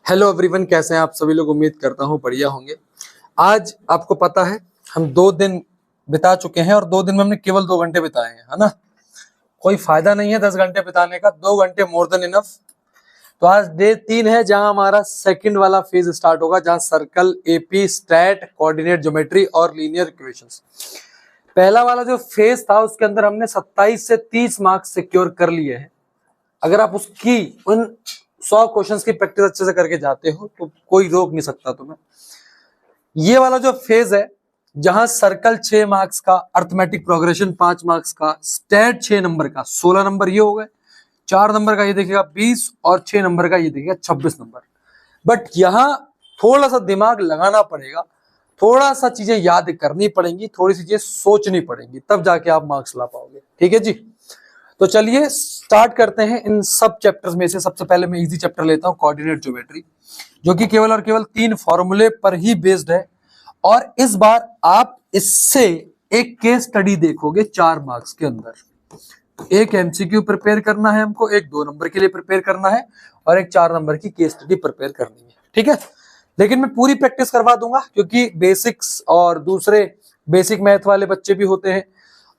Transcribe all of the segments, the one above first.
Hello everyone, कैसे हैं आप सभी लोग। उम्मीद करता हूं बढ़िया होंगे। आज आपको पता है हम 2 दिन बिता चुके हैं और 2 दिन में हमने केवल 2 घंटे बिताए हैं, है ना। कोई फायदा नहीं है 10 घंटे बिताने का, 2 घंटे मोर देन इनफ। तो आज डे 3 है जहां हमारा सेकंड वाला फेज स्टार्ट होगा, जहां circle, AP, stat, coordinate geometry और लीनियर इक्वेशंस। पहला वाला जो फेज था उसके अंदर हमने 27 से 30 मार्क्स सिक्योर कर लिए हैं। अगर आप उसकी उन 100 क्वेश्चंस की प्रैक्टिस अच्छे से करके जाते हो तो कोई रोक नहीं सकता तुम्हें। ये वाला जो फेज है जहां सर्कल 6 मार्क्स का, अर्थमेटिक प्रोग्रेशन 5 मार्क्स का, स्टैट 6 नंबर का, 16 नंबर ये हो गए, 4 नंबर का ये देखेगा 20 और 6 नंबर का ये देखेगा 26 नंबर। बट यहां थोड़ा सा दिमाग लगाना पड़ेगा, थोड़ा सा चीजें याद करनी पड़ेंगी, थोड़ी सी चीजें सोचनी पड़ेंगी, तब जाके आप मार्क्स ला पाओगे। ठीक है जी। तो चलिए स्टार्ट करते हैं इन सब चैप्टर्स में से। सबसे पहले मैं इजी चैप्टर लेता हूं, कोऑर्डिनेट ज्योमेट्री, जो कि केवल और केवल 3 फॉर्मूले पर ही बेस्ड है। और इस बार आप इससे एक केस स्टडी देखोगे 4 मार्क्स के अंदर। एक एमसीक्यू प्रिपेयर करना है हमको, एक 2 नंबर के लिए प्रिपेयर करना है और एक 4 नंबर की केस स्टडी प्रिपेयर करनी है। ठीक है, लेकिन मैं पूरी प्रैक्टिस करवा दूंगा क्योंकि बेसिक्स और दूसरे बेसिक मैथ वाले बच्चे भी होते हैं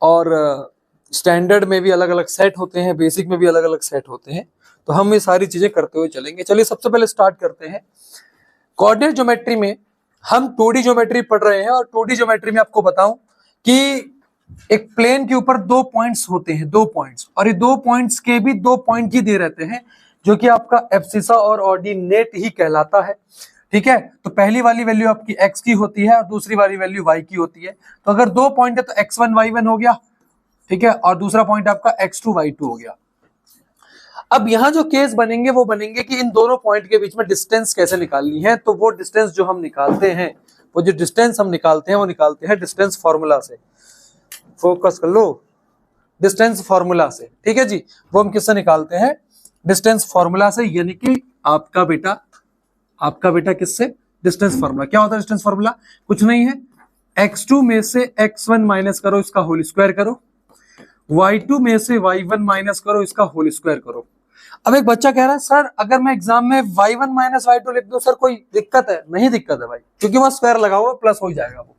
और स्टैंडर्ड में भी अलग अलग सेट होते हैं, बेसिक में भी अलग अलग सेट होते हैं। तो हम ये सारी चीजें करते हुए चलेंगे। चलिए सबसे पहले स्टार्ट करते हैं। कोऑर्डिनेट ज्योमेट्री में हम 2D ज्योमेट्री पढ़ रहे हैं और 2D ज्योमेट्री में आपको बताऊं कि एक प्लेन के ऊपर 2 पॉइंट्स होते हैं, 2 पॉइंट्स, और ये 2 पॉइंट्स के भी 2 पॉइंट ही दे रहते हैं, जो कि आपका एब्सिसा और ऑर्डिनेट ही कहलाता है। ठीक है, तो पहली वाली वैल्यू आपकी x की होती है और दूसरी वाली वैल्यू y की होती है। तो अगर 2 पॉइंट है तो x1 y1 हो गया, ठीक है, और दूसरा पॉइंट आपका x2 y2 हो गया। अब यहां जो केस बनेंगे वो बनेंगे कि इन दोनों पॉइंट के बीच में डिस्टेंस कैसे निकालनी है। तो वो डिस्टेंस जो हम निकालते हैं, वो जो डिस्टेंस हम निकालते हैं वो निकालते हैं डिस्टेंस फॉर्मूला से। फोकस कर लो, डिस्टेंस फॉर्मूला से। ठीक है जी, वो हम किससे निकालते हैं? डिस्टेंस फॉर्मूला से, यानी कि आपका बेटा किससे? Distance formula. क्या होता है डिस्टेंस फॉर्मूला? कुछ नहीं है, x2 में से x1 माइनस करो, इसका होल स्क्वायर करो, y2 में से y1 माइनस करो, इसका होल स्क्वायर करो। अब एक बच्चा कह रहा है सर अगर मैं एग्जाम में y1 माइनस y2 लिख दूं, सर कोई दिक्कत है? नहीं दिक्कत है भाई, क्योंकि वहां स्क्वायर लगा हुआ प्लस हो जाएगा वो।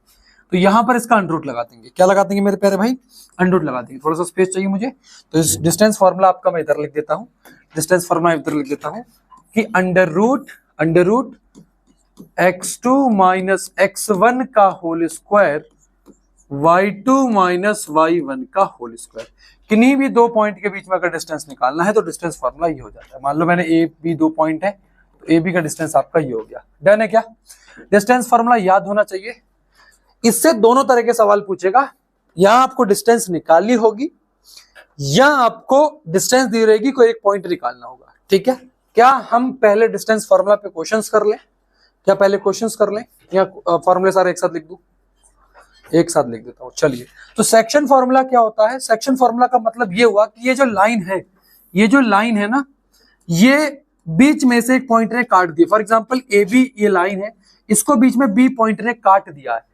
तो यहां पर इसका अंडर रूट लगा देंगे। क्या लगा देंगे मेरे प्यारे भाई? अंडर रूट लगा देंगे। थोड़ा सा स्पेस चाहिए मुझे, तो इस डिस्टेंस फॉर्मूला आपका मैं इधर लिख देता हूं, डिस्टेंस फॉर्मूला इधर लिख देता हूं कि under root x2 minus x1 का whole square y2 minus y1 का होल स्क्वायर। किन्हीं भी 2 पॉइंट के बीच में अगर डिस्टेंस निकालना है तो डिस्टेंस फॉर्मूला ये हो जाता है। मान लो मैंने ए बी 2 पॉइंट है, तो ए बी का डिस्टेंस आपका ये हो गया। डन है क्या? डिस्टेंस फॉर्मूला याद होना चाहिए। इससे दोनों तरह के सवाल पूछेगा, यहां आपको डिस्टेंस निकालनी होगी या आपको डिस्टेंस दी रहेगी, कोई एक पॉइंट निकालना होगा। ठीक है, क्या हम पहले डिस्टेंस फॉर्मूला पे क्वेश्चंस कर लें? क्या पहले क्वेश्चंस कर लें या फॉर्मूले सारे एक साथ लिख दूं? एक साथ लिख देता हूं। चलिए, तो सेक्शन फॉर्मूला क्या होता है? सेक्शन फॉर्मूला का मतलब ये हुआ कि ये जो लाइन है ना, ये बीच में से एक पॉइंट ने काट दिया। फॉर एग्जांपल ए बी ये लाइन है, इसको बीच में बी पॉइंट ने काट दिया है।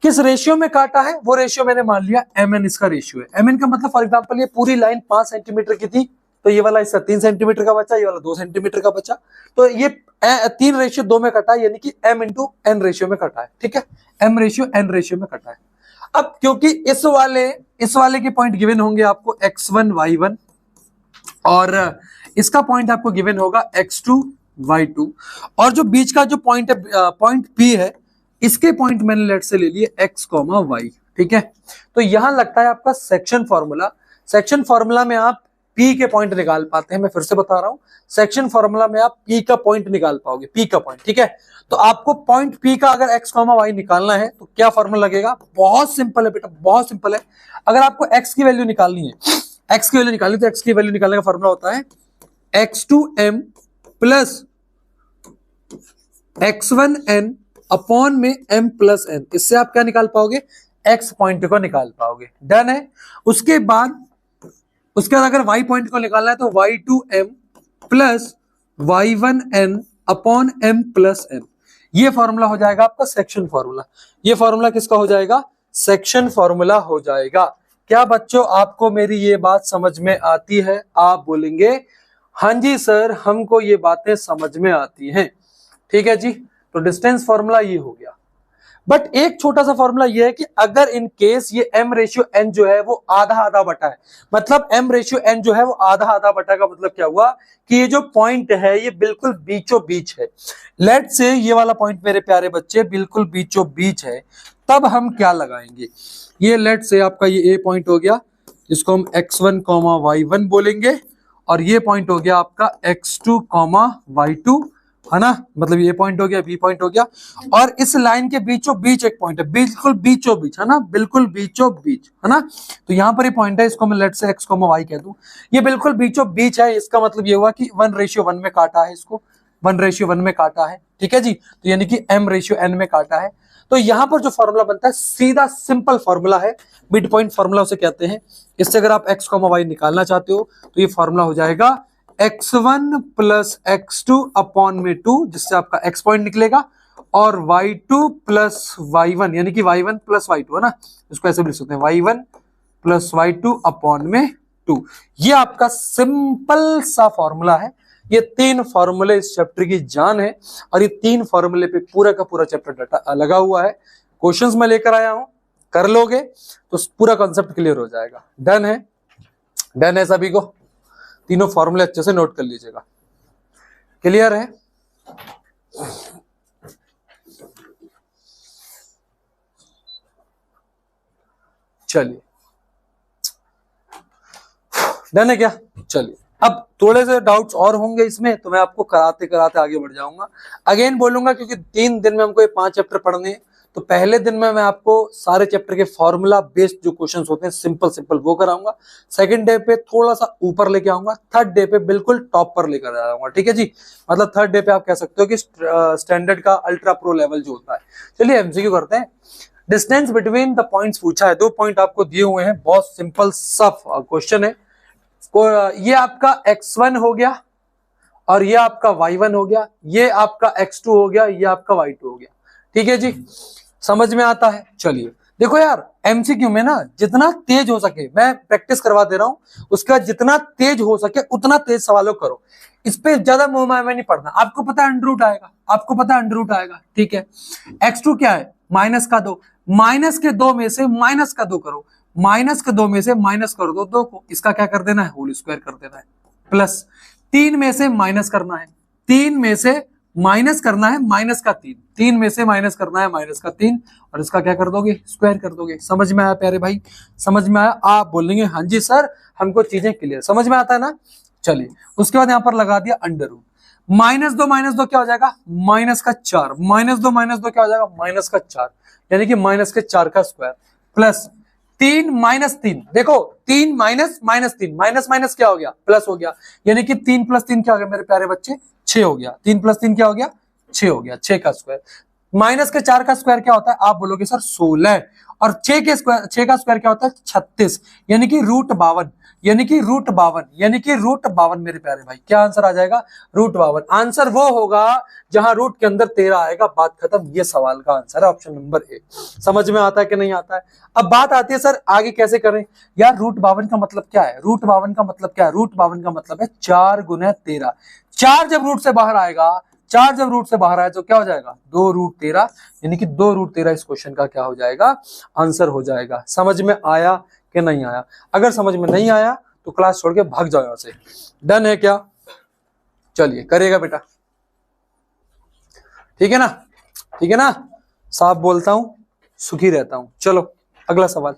किस रेशियो में काटा है? वो रेशियो मैंने मान लिया mn इसका रेशियो है। mn का मतलब फॉर एग्जांपल ये पूरी लाइन 5 सेंटीमीटर की थी, तो ये वाला हिस्सा 3 सेंटीमीटर का बचा, ये वाला 2 सेंटीमीटर का बचा। तो ये 3 रेशियो 2 में कटा है, यानी कि m इंटू n रेशियो में कटा है। ठीक है, m रेशियो n रेशियो में कटा है। अब क्योंकि इस वाले के पॉइंट गिवन होंगे आपको x1 y1 और इसका पॉइंट आपको गिवन होगा x2 y2, और जो बीच का जो पॉइंट है, पॉइंट p है, इसके पॉइंट मैंने लेट से ले लिए x, y। ठीक है, तो यहां लगता है आपका सेक्शन फॉर्मूला। सेक्शन फॉर्मूला में आप P के पॉइंट निकाल पाते हैं। मैं फिर से बता रहा हूं, सेक्शन फॉर्मूला में आप P का पॉइंट निकाल पाओगे, P का पॉइंट। ठीक है, तो आपको पॉइंट P का अगर x, y निकालना है तो क्या फॉर्मूला लगेगा? बहुत सिंपल है बेटा, बहुत सिंपल है। अगर आपको x की वैल्यू निकालनी है, x की वैल्यू निकालनी, तो x की वैल्यू निकालने का फॉर्मूला होता है x2m प्लस x1n अपॉन में m प्लस n। इससे आप क्या निकाल पाओगे? x पॉइंट को निकाल पाओगे। डन है। उसके बाद अगर y पॉइंट को निकालना है तो y2m plus y1n upon m plus n। ये फॉर्मूला हो जाएगा आपका सेक्शन फॉर्मूला। ये फॉर्मूला किसका हो जाएगा? सेक्शन फॉर्मूला हो जाएगा। क्या बच्चों आपको मेरी ये बात समझ में आती है? आप बोलेंगे हाँ जी सर, हमको ये बातें समझ में आती हैं। ठीक है जी, तो डिस्टेंस फॉर्मूला ये हो गया। बट एक छोटा सा फॉर्मूला ये है कि अगर इन केस ये m रेशियो n जो है वो आधा आधा बटा है, मतलब m रेशियो n जो है वो आधा आधा बटा का मतलब क्या हुआ कि ये जो पॉइंट है ये बिल्कुल बीचों बीच है। लेट से ये वाला पॉइंट मेरे प्यारे बच्चे बिल्कुल बीचों बीच है, तब हम क्या लगाएंगे, ये लेट से आपका ये a पॉइंट हो गया जिसको हम x1 y1 बोलेंगे, और ये पॉइंट हो गया आपका x2 y2, है ना, मतलब ये पॉइंट हो गया, बी पॉइंट हो गया, और इस लाइन के बीचों बीच एक पॉइंट है, बिल्कुल बीचों बीच, है ना, बिल्कुल बीचों बीच, है ना। तो यहाँ पर ये पॉइंट है, इसको मैं लेट से x y कह दूं, ये बिल्कुल बीचों बीच है। इसका मतलब ये हुआ कि 1:1 में काटा है, इसको 1:1 में काटा है। ठीक है जी, तो यानी कि m/n में काटा है। तो यहां पर जो फॉर्मूला बनता है सीधा सिंपल फॉर्मूला है, मिड पॉइंट फॉर्मूला उसे कहते हैं। इससे अगर आप x y निकालना चाहते हो तो ये फॉर्मूला हो जाएगा x1 प्लस x2 अपॉन में 2, जिससे आपका x पॉइंट निकलेगा, और y2 प्लस y1 यानी कि y1 प्लस y2, है ना, इसको ऐसे भी लिख सकते हैं y1 प्लस y2 अपॉन में 2। ये आपका सिंपल सा फॉर्मूला है। ये 3 फॉर्मूले इस चैप्टर की जान है, और ये 3 फॉर्मूले पे पूरा का पूरा चैप्टर डाटा लगा हुआ है। क्वेश्चंस मैं लेकर आया हूं, कर लोगे तो पूरा कॉन्सेप्ट क्लियर हो जाएगा। डन है, डन है सभी को, तीनों फॉर्मूले अच्छे से नोट कर लीजिएगा। क्लियर है? चलिए, डन है क्या? चलिए, अब थोड़े से डाउट्स और होंगे इसमें, तो मैं आपको कराते कराते आगे बढ़ जाऊंगा। अगेन बोलूंगा क्योंकि 3 दिन में हमको ये 5 चैप्टर पढ़ने हैं, तो पहले दिन में मैं आपको सारे चैप्टर के फॉर्मूला बेस्ड जो क्वेश्चंस होते हैं सिंपल सिंपल वो कराऊंगा। सेकंड डे पे थोड़ा सा ऊपर लेके आऊंगा, थर्ड डे पे बिल्कुल टॉप पर लेकर आऊंगा। ठीक है जी, मतलब थर्ड डे पे आप कह सकते हो कि स्टैंडर्ड का अल्ट्रा प्रो लेवल जो होता है। चलिए एमसीक्यू करते हैं। डिस्टेंस बिटवीन द पॉइंट्स पूछा है, 2 पॉइंट आपको दिए हुए हैं, बहुत सिंपल सा क्वेश्चन है। ये आपका x1 हो गया, और ये आपका y1 हो गया, ये आपका x2 हो गया, ये आपका y2 हो गया। ठीक है जी, समझ में आता है? चलिए देखो यार, एमसीक्यू में ना जितना तेज हो सके, मैं प्रैक्टिस करवा दे रहा हूं, उसके बाद जितना तेज हो सके उतना तेज सवालों करो। इस पे ज्यादा मोह माया में नहीं पढ़ना। आपको पता है अंडर रूट आएगा, आपको पता है अंडर रूट आएगा, ठीक है। x2 क्या है? माइनस का 2, माइनस के 2 में से माइनस का 2 करो, माइनस के 2 में से माइनस कर दो 2 को, इसका क्या कर देना है? होल स्क्वायर कर देना है। प्लस 3 में से माइनस करना है, 3 में से माइनस करना है माइनस का 3, 3 में से माइनस करना है माइनस का 3, और इसका क्या कर दोगे? स्क्वायर कर दोगे। समझ में आया प्यारे भाई? समझ में आया? आप बोलेंगे हाँ जी सर, हमको चीजें क्लियर समझ में आता है ना। चलिए, उसके बाद यहां पर लगा दिया अंडर रूट, -2 क्या हो जाएगा? माइनस का 4, -2 क्या हो जाएगा? माइनस का 4, यानी कि माइनस के 4 का स्क्वायर, प्लस 3 - 3, देखो 3 माइनस -3, माइनस माइनस क्या हो गया? प्लस हो गया, यानी कि 3 + 3 क्या हो गया मेरे प्यारे बच्चे? 6 हो गया। 3 + 3 क्या हो गया? 6 हो गया, 6 का स्क्वायर। माइनस के 4 का स्क्वायर क्या होता है? आप बोलोगे सर 16, और 6 का स्क्वायर क्या होता है? 36, यानी कि √52, यानी कि √52 मेरे प्यारे भाई। क्या आंसर आ जाएगा? √52। आंसर वो होगा जहां रूट के अंदर 13 आएगा, बात खत्म। ये सवाल का आंसर है ऑप्शन नंबर ए। समझ में आता है कि नहीं आता है? अब बात आती है सर आगे कैसे करें यार। √52 का मतलब क्या है? √52 का मतलब क्या है? √52 का मतलब है 4 × 13। 4 जब रूट से बाहर आएगा, 4 जब रूट से बाहर आए तो क्या हो जाएगा? 2√13, यानी कि 2√13 इस क्वेश्चन का क्या हो जाएगा? आंसर हो जाएगा। समझ में आया कि नहीं आया? अगर समझ में नहीं आया तो क्लास छोड़ के भाग जाओ यहां से। डन है क्या? चलिए करिएगा बेटा, ठीक है ना? ठीक है ना? साफ बोलता हूं, सुखी रहता हूं। चलो अगला सवाल।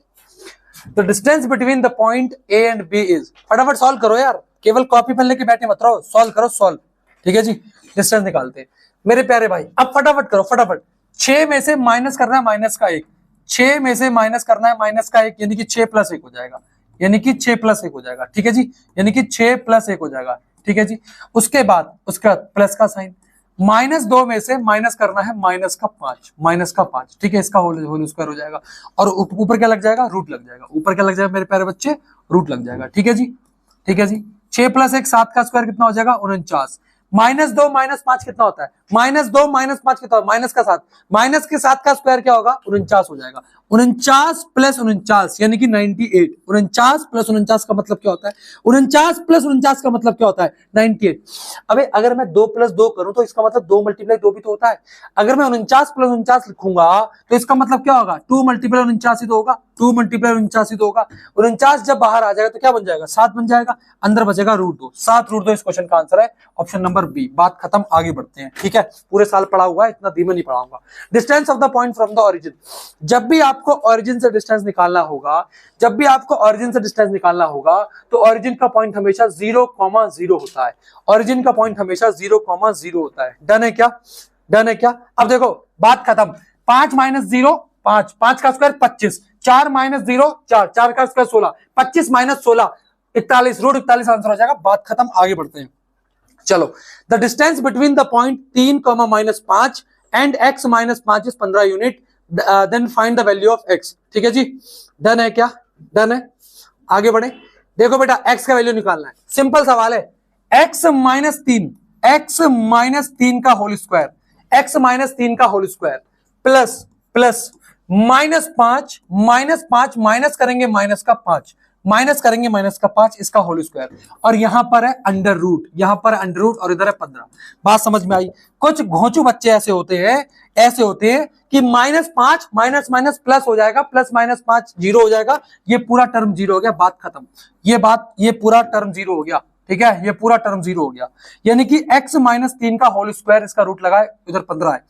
The distance between the point A and B is, फटाफट सॉल्व करो यार, केवल कॉपी पेन लेके बैठे मत रहो, सॉल्व करो, सॉल्व। ठीक है जी, डिस्टेंस निकालते हैं मेरे प्यारे भाई। अब फटाफट करो, फटाफट। 6 में से माइनस करना है माइनस का 1, 6 में से माइनस करना है माइनस का 1, यानी कि 6 + 1 हो जाएगा, यानी कि 6 + 1 हो जाएगा। ठीक है जी, यानी कि 6 + 1 हो जाएगा। ठीक है जी, उसके बाद उसका प्लस का साइन, -2 में से माइनस करना है माइनस का 5, ठीक है, इसका होल स्क्वायर हो जाएगा, और ऊपर क्या लग जाएगा? रूट लग जाएगा। ऊपर क्या लग जाएगा मेरे प्यारे बच्चे? रूट लग जाएगा। ठीक है जी, ठीक है जी। 6 + 1 7 का स्क्वायर कितना हो जाएगा? 49, -2 -5 कितना होता है? -2 -5 कितना? माइनस का 7, माइनस के 7 का स्क्वायर क्या होगा? 49 हो जाएगा। 49 प्लस 49 यानी कि 98। 49 प्लस 49 का मतलब क्या होता है? 49 प्लस 49 का मतलब क्या होता है? 98। अबे अगर मैं 2 प्लस 2 करूं तो इसका मतलब 2 मल्टीप्लाई 2 भी तो होता है। अगर मैं 49 प्लस 49 लिखूंगा तो इसका मतलब क्या होगा? 2 मल्टीप्लाई 49 ही तो होगा। 2 मल्टीप्लाई 49 ही तो होगा। 49 जब बाहर आ जाएगा तो क्या बन जाएगा? 7 बन जाएगा। अंदर बचेगा √2। 7 √2 इस क्वेश्चन का आंसर है, ऑप्शन नंबर बी। बात खत्म, आगे बढ़ते हैं। ठीक है, पूरे साल पढ़ा हुआ है, इतना धीमे नहीं पढ़ाऊंगा। Distance of the point from the origin. जब भी आपको ओरिजिन से डिस्टेंस निकालना होगा, जब भी आपको ओरिजिन से डिस्टेंस निकालना होगा तो ओरिजिन का पॉइंट हमेशा 0,0 होता है। ओरिजिन का पॉइंट हमेशा 0,0 होता है। डन है क्या? डन है क्या? अब देखो बात खत्म। 5 - 0 5, 5 का स्क्वायर 25, 4 - 0 4, 4 का स्क्वायर 16, 25 - 16 41, √41 आंसर हो जाएगा। बात खत्म, आगे बढ़ते हैं। चलो, the distance between the point 3, -5 and x -5 is 15 unit, then find the value of x। ठीक है जी, डन है क्या? डन है, आगे बढ़े। देखो बेटा, x का वैल्यू निकालना है, सिंपल सवाल है। x -3 का होल स्क्वायर, x -3 का whole square plus plus -5 minus करेंगे माइनस का 5, माइनस करेंगे माइनस का 5, इसका होल स्क्वायर, और यहां पर है अंडर रूट, यहां पर अंडर रूट और इधर है 15। बात समझ में आई? कुछ घोंचू बच्चे ऐसे होते हैं कि -5 माइनस माइनस प्लस हो जाएगा, प्लस -5 जीरो हो जाएगा, ये पूरा टर्म जीरो हो गया। बात खत्म, ये पूरा टर्म जीरो हो गया। ठीक है, ये पूरा टर्म जीरो हो गया, यानी कि x -3 का होल स्क्वायर, इसका रूट लगाए, इधर 15 है।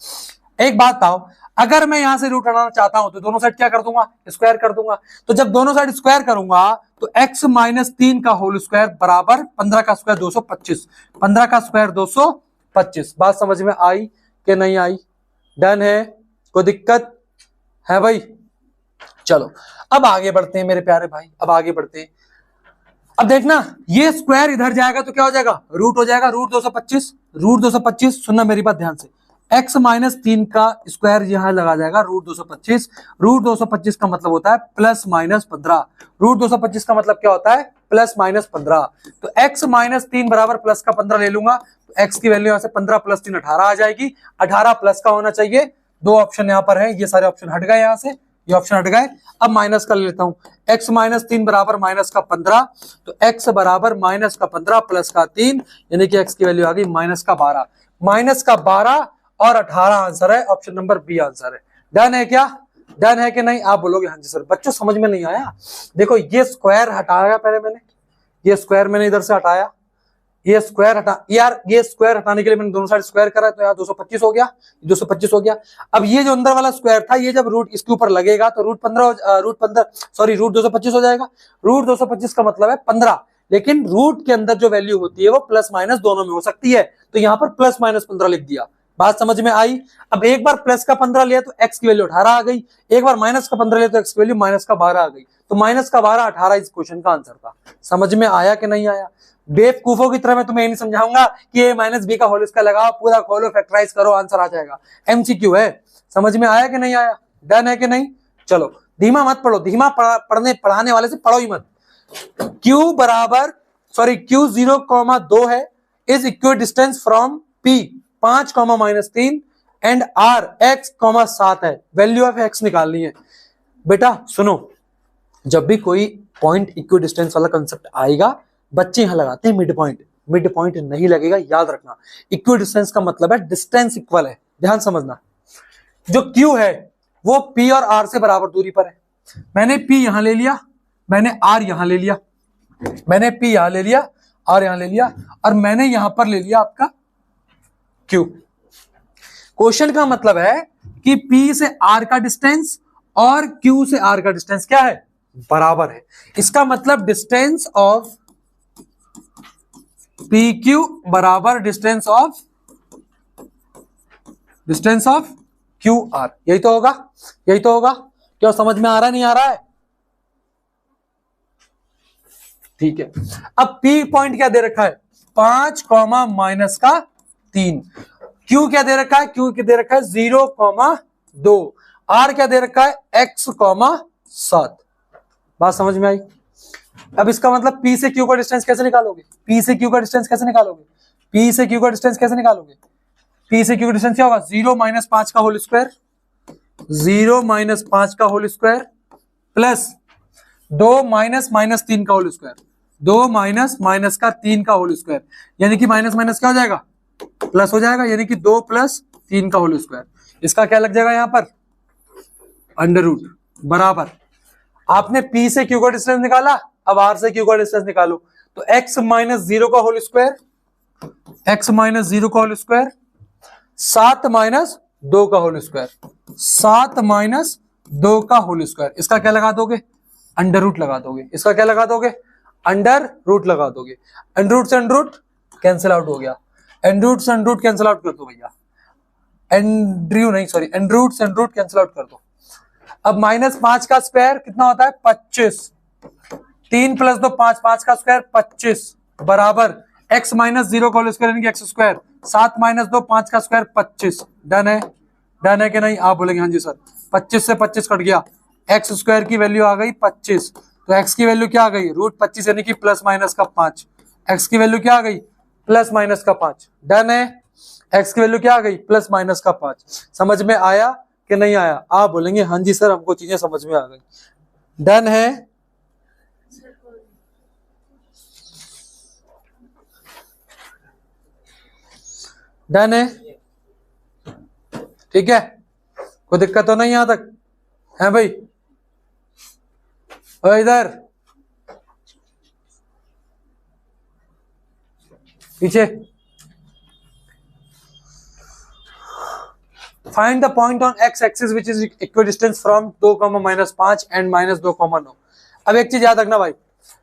एक बात बताओ, अगर मैं यहां से रूट हटाना चाहता हूं तो दोनों साइड क्या कर दूंगा? स्क्वायर कर दूंगा। तो जब दोनों साइड स्क्वायर करूंगा तो x -3 का होल स्क्वायर बराबर 15 का स्क्वायर 225, 15 का स्क्वायर 225। बात समझ में आई कि नहीं आई? डन है, कोई दिक्कत है भाई? चलो अब आगे बढ़ते हैं मेरे प्यारे भाई, अब आगे बढ़ते हैं। अब देखना, ये स्क्वायर इधर जाएगा तो क्या हो जाएगा? रूट हो जाएगा, √225, √225। सुनना मेरी बात ध्यान से, x -3 का स्क्वायर यहां लगा जाएगा, √225। √225 का मतलब होता है +-15। √225 का मतलब क्या होता है? +-15। तो x -3 बराबर प्लस का 15 ले लूंगा, तो x की वैल्यू यहां से 15 + 3 18 आ जाएगी। 18 प्लस का होना चाहिए। दो ऑप्शन यहां पर है, ये सारे ऑप्शन हट गए, यहां से ये ऑप्शन हट गए। अब माइनस कर लेता हूं, x -3 बराबर माइनस का 15, तो x बराबर -15 प्लस का 3, यानी कि x की वैल्यू आ गई -12। -12 और 18 आंसर है, ऑप्शन नंबर बी आंसर है। डन है क्या? डन है कि नहीं? आप बोलोगे हाँ जी सर। बच्चों समझ में नहीं आया? देखो, ये स्क्वायर हटाया पहले मैंने, ये स्क्वायर मैंने इधर से हटाया, ये स्क्वायर हटा, यार ये स्क्वायर हटाने के लिए मैंने दोनों साइड स्क्वायर करा, तो यार 225 हो गया, 225 हो गया। अब ये जो अंदर वाला स्क्वायर था, ये जब रूट इसके ऊपर लगेगा तो √225 हो जाएगा। √225 का मतलब है 15, लेकिन रूट के अंदर जो वैल्यू होती है वो प्लस माइनस दोनों में हो सकती है, तो यहाँ पर +-15 लिख दिया। बात समझ में आई? अब एक बार प्लस का 15 लिया तो x की वैल्यू 18 आ गई, एक बार माइनस का 15 लिया तो x की वैल्यू -12 आ गई, तो -12 18 इस क्वेश्चन का आंसर था। समझ में आया कि नहीं आया? बेवकूफों की तरह मैं तुम्हें नहीं समझाऊंगा कि a -b का होल स्क्वायर लगाओ, पूरा खोलो, फैक्टराइज करो, आंसर आ जाएगा। MCQ है। समझ में आया कि नहीं आया? डन है कि नहीं? चलो, धीमा मत पढ़ो, धीमा पढ़ाने वाले से पढ़ो ही मत। q बराबर Q0,2 है, is equal distance from P 5, -3 and R x, 7 है। वैल्यू ऑफ x निकालनी है। बेटा सुनो, जब भी कोई पॉइंट इक्वल डिस्टेंस वाला कंसेप्ट आएगा, बच्चे यहां लगाते हैं मिड पॉइंट। मिड पॉइंट नहीं लगेगा, याद रखना। इक्वल डिस्टेंस का मतलब है डिस्टेंस इक्वल है, ध्यान समझना। जो Q है वो P और R से बराबर दूरी पर है। मैंने P यहां ले लिया, मैंने R यहां ले लिया, मैंने P यहां ले लिया, R यहां ले लिया, और मैंने यहां पर ले लिया आपका Q। क्वेश्चन का मतलब है कि P से R का डिस्टेंस और Q से R का डिस्टेंस क्या है? बराबर है। इसका मतलब डिस्टेंस ऑफ PQ बराबर डिस्टेंस ऑफ QR। यही तो होगा, यही तो होगा। क्या समझ में आ रहा है, नहीं आ रहा है? ठीक है। अब P पॉइंट क्या दे रखा है? 5, -3। Q क्या दे रखा है? Q क्या दे रखा है? 0,2। R क्या दे रखा है? x, 7। बात समझ में आई? अब इसका मतलब P से Q का डिस्टेंस कैसे निकालोगे? P से Q का डिस्टेंस कैसे निकालोगे? P से Q का डिस्टेंस कैसे निकालोगे? P से Q का डिस्टेंस क्या होगा? 0 माइनस 5 का होल स्क्वायर, 0 माइनस 5 का whole square plus 2 minus minus 3 का होल स्क्वायर, 2 माइनस माइनस का 3 का होल स्क्वायर, यानी कि माइनस माइनस क्या हो जाएगा? प्लस हो जाएगा, यानी कि 2 प्लस 3 का होल स्क्वायर। इसका क्या लग जाएगा यहाँ पर? अंडर रूट बराबर। आपने P से Q का डिस्टेंस निकाला, अब R से Q का डिस्टेंस निकालो। तो x माइनस 0 का होल स्क्वायर, x माइनस 0 का होल स्क्वायर 7 माइनस 2 का होल स्क्वायर, 7 माइनस 2 का होल स्क्वायर। इसका क्या लगा दोगे? अंडर रूट लगा दोगे। इसका क्या लगा दोगे? अंडर रूट लगा दोगे। अंडर रूट से अंडर रूट कैंसिल आउट हो गया, अंडर रूट से अंडर रूट कैंसिल आउट कर दो भैया, अंडर रूट से अंडर रूट कैंसिल आउट कर दो। अब -5 का स्क्वायर कितना होता है? 25, 3 प्लस 2 5, 5 का स्क्वायर 25 बराबर x माइनस 0 का होल स्क्वायर यानी कि x स्क्वायर, 7 माइनस 2 5 का स्क्वायर 25। डन है? डन है कि नहीं? आप बोलेंगे हाँ जी सर। 25 से 25 कट गया, x स्क्वायर की वैल्यू आ गई 25, तो x की वैल्यू क्या आ गई? √25 यानी कि प्लस माइनस का 5। x की वैल्यू क्या आ गई? प्लस माइनस का 5। डन है? x की वैल्यू क्या आ गई? प्लस माइनस का 5। समझ में आया कि नहीं आया? आप बोलेंगे हाँ जी सर, हमको चीजें समझ में आ गई। डन है? डन है? ठीक है, कोई दिक्कत तो नहीं यहां तक है भाई? इधर पीछे find the point on x axis which is equidistance from 2, -5 and -2, 9। अब एक चीज याद रखना भाई,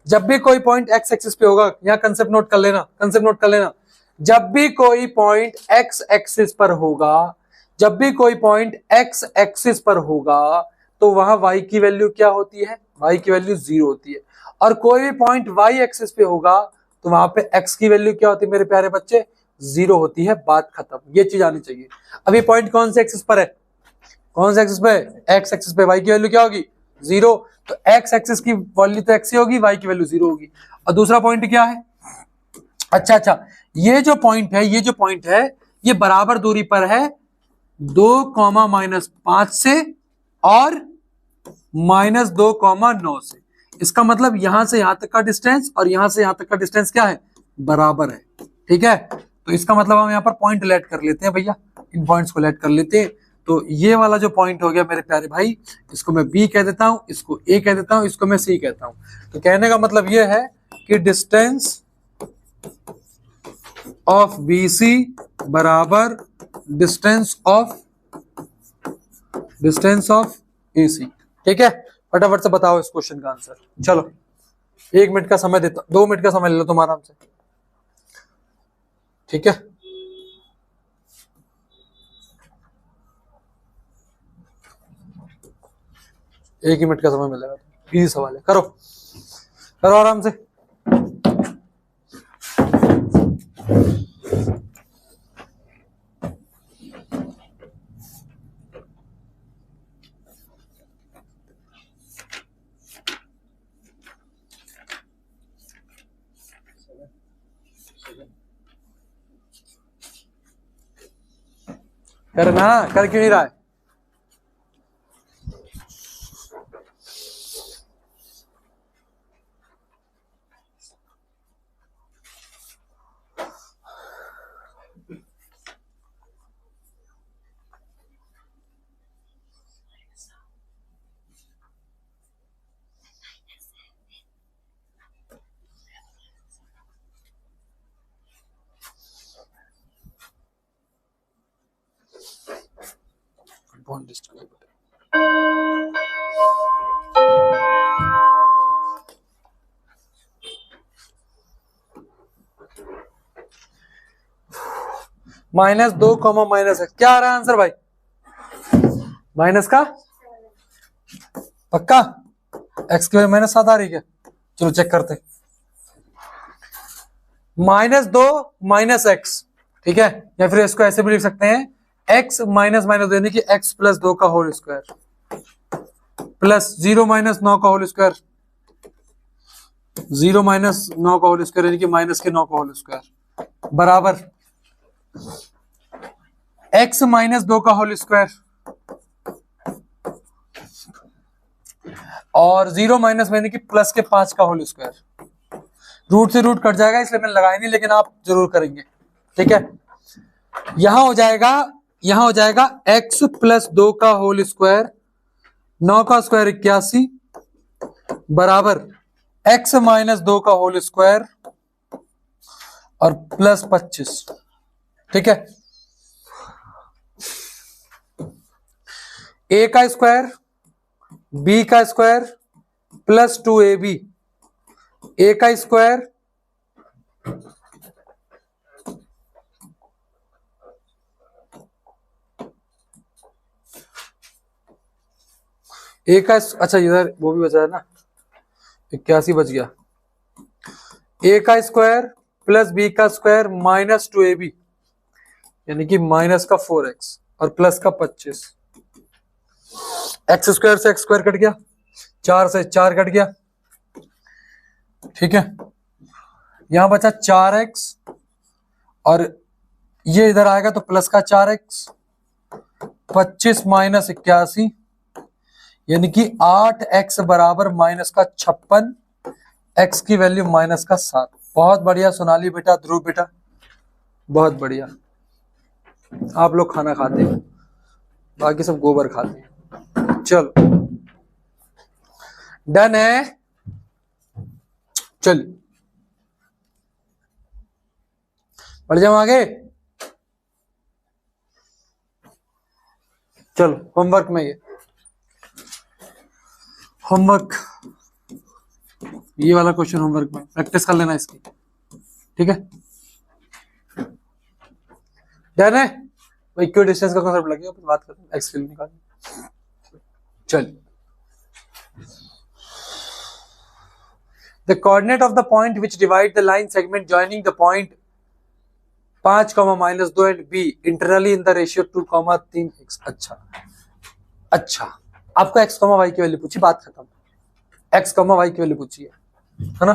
जब भी कोई पॉइंट x एक्सिस पे होगा, यहाँ कंसेप्ट नोट कर लेना, कंसेप्ट नोट कर लेना। जब भी कोई पॉइंट x एक्सिस पर होगा, जब भी कोई पॉइंट x एक्सिस पर होगा, तो वहां y की वैल्यू क्या होती है? y की वैल्यू 0 होती है। और कोई भी पॉइंट y एक्सिस पे होगा, तो वहां पे x की वैल्यू क्या होती है मेरे प्यारे बच्चे? 0 होती है। बात खत्म। ये चीज आनी चाहिए। अभी पॉइंट कौन से एक्सिस पर है? कौन से एक्सिस पे? x एक्सिस पे। y की वैल्यू क्या होगी? 0। तो x एक्सिस की वैल्यू तो x ही होगी, y की वैल्यू 0 होगी। और दूसरा पॉइंट क्या है? अच्छा, ये जो पॉइंट है, ये जो पॉइंट है, ये बराबर दूरी पर है 2, -5 से और -2, 9 से। इसका मतलब यहां से यहां तक का डिस्टेंस और यहां से यहां तक का डिस्टेंस क्या है? बराबर है। ठीक है, तो इसका मतलब हम यहां पर पॉइंट लेट कर लेते हैं भैया, इन पॉइंट्स को लेट कर लेते हैं। तो ये वाला जो पॉइंट हो गया मेरे प्यारे भाई, इसको मैं B कह देता हूं, इसको A कह देता हूं, इसको मैं C कहता हूं। तो कहने का मतलब ये है कि डिस्टेंस ऑफ BC बराबर डिस्टेंस ऑफ AC। ठीक है, फटाफट से बताओ इस क्वेश्चन का आंसर। चलो 1 मिनट का समय देता, 2 मिनट का समय ले लो तुम आराम से। ठीक है, एक ही मिनट का समय मिलेगा। इजी सवाल है, करो करो आराम से। करना, कर क्यों नहीं रहा है? -2, -x। क्या आ रहा है आंसर भाई? माइनस का पक्का? x की वैल्यू -7 आ रही है क्या? चलो चेक करते। -2 -x, ठीक है, या फिर इसको ऐसे भी लिख सकते हैं x -2 यानी कि x + 2 का होल स्क्वायर प्लस 0 - 9 का होल स्क्वायर, 0 - 9 का होल स्क्वायर यानी कि -9 का होल स्क्वायर बराबर x माइनस 2 का होल स्क्वायर और 0 माइनस यानी कि प्लस के 5 का होल स्क्वायर। रूट से रूट कट जाएगा इसलिए मैंने लगाया नहीं, लेकिन आप जरूर करेंगे। ठीक है, यहां हो जाएगा x प्लस 2 का होल स्क्वायर, 9 का स्क्वायर 81 बराबर x माइनस 2 का होल स्क्वायर और प्लस 25। ठीक है, a का स्क्वायर b का स्क्वायर प्लस 2ab, a का स्क्वायर a का, अच्छा इधर वो भी बचा है ना, 81 बच गया, a का स्क्वायर प्लस b का स्क्वायर माइनस 2ab यानी कि माइनस का 4x और प्लस का 25। एक्स स्क्वायर से एक्स स्क्वायर कट गया, 4 से 4 कट गया। ठीक है, यहां बचा 4x और ये इधर आएगा तो प्लस का 4x, 25 माइनस 81 यानी कि 8x बराबर माइनस का 56, x की वैल्यू माइनस का 7। बहुत बढ़िया सोनाली बेटा, ध्रुव बेटा, बहुत बढ़िया। आप लोग खाना खाते हैं, बाकी सब गोबर खाते हैं। चलो डन है, चल बढ़ जाओ आगे। चलो होमवर्क में ये वाला क्वेश्चन होमवर्क में प्रैक्टिस कर लेना इसकी। ठीक है, डन है। इक्वल डिस्टेंस का कॉन्सेप्ट लगेगा, फिर बात करते हैं एक्स की वैल्यू निकालनी। चल, the coordinate of the point which divide the line segment joining the point 5, -2 and b internally in the ratio 2, 3x। अच्छा आपको x, y की वैल्यू पूछी, बात खत्म। x, y की वैल्यू पूछी है ना,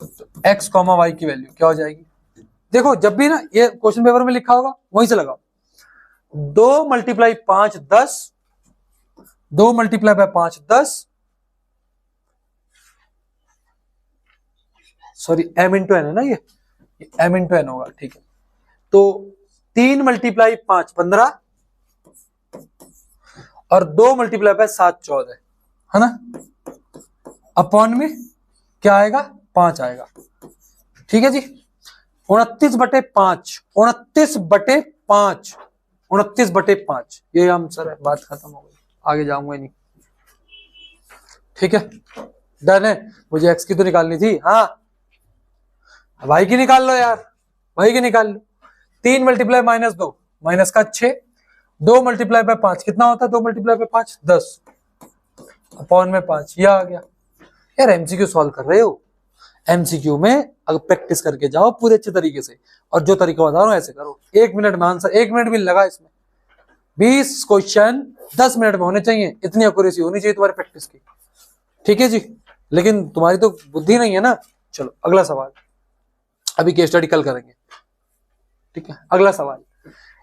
तो x, y की वैल्यू क्या हो जाएगी? देखो जब भी ना ये क्वेश्चन पेपर में लिखा होगा वहीं से लगाओ। 2 × 5 10, 2 × 5 10, सॉरी m × n है ना, ये m × n होगा। ठीक है, तो 3 × 5 15 और 2 × 7 14 है ना, अपॉन में क्या आएगा? 5 आएगा। ठीक है जी, 29/5, 29/5, 29/5 ये आंसर है। बात खत्म हो गई, आगे जाऊंगा नहीं। ठीक है, डन है। मुझे एक्स की तो निकालनी थी, हाँ वाई की निकाल लो यार, वाई की निकाल लो। 3 × -2 माइनस का 6, 2 × 5 कितना होता है? 2 × 5 10 अपॉन में 5, ये आ गया। यार एमसीक्यू सॉल्व कर रहे हो, एमसीक्यू में अगर प्रैक्टिस करके जाओ पूरे अच्छे तरीके से, और जो तरीका बता रहा हूं ऐसे करो। 1 मिनट में आंसर, 1 मिनट भी लगा इसमें। 20 क्वेश्चन 10 मिनट में होने चाहिए, इतनी एक्यूरेसी होनी चाहिए तुम्हारी प्रैक्टिस की। ठीक है जी, लेकिन तुम्हारी तो बुद्धि नहीं है ना। चलो अगला सवाल, अभी केस स्टडी कल करेंगे। ठीक है, अगला सवाल,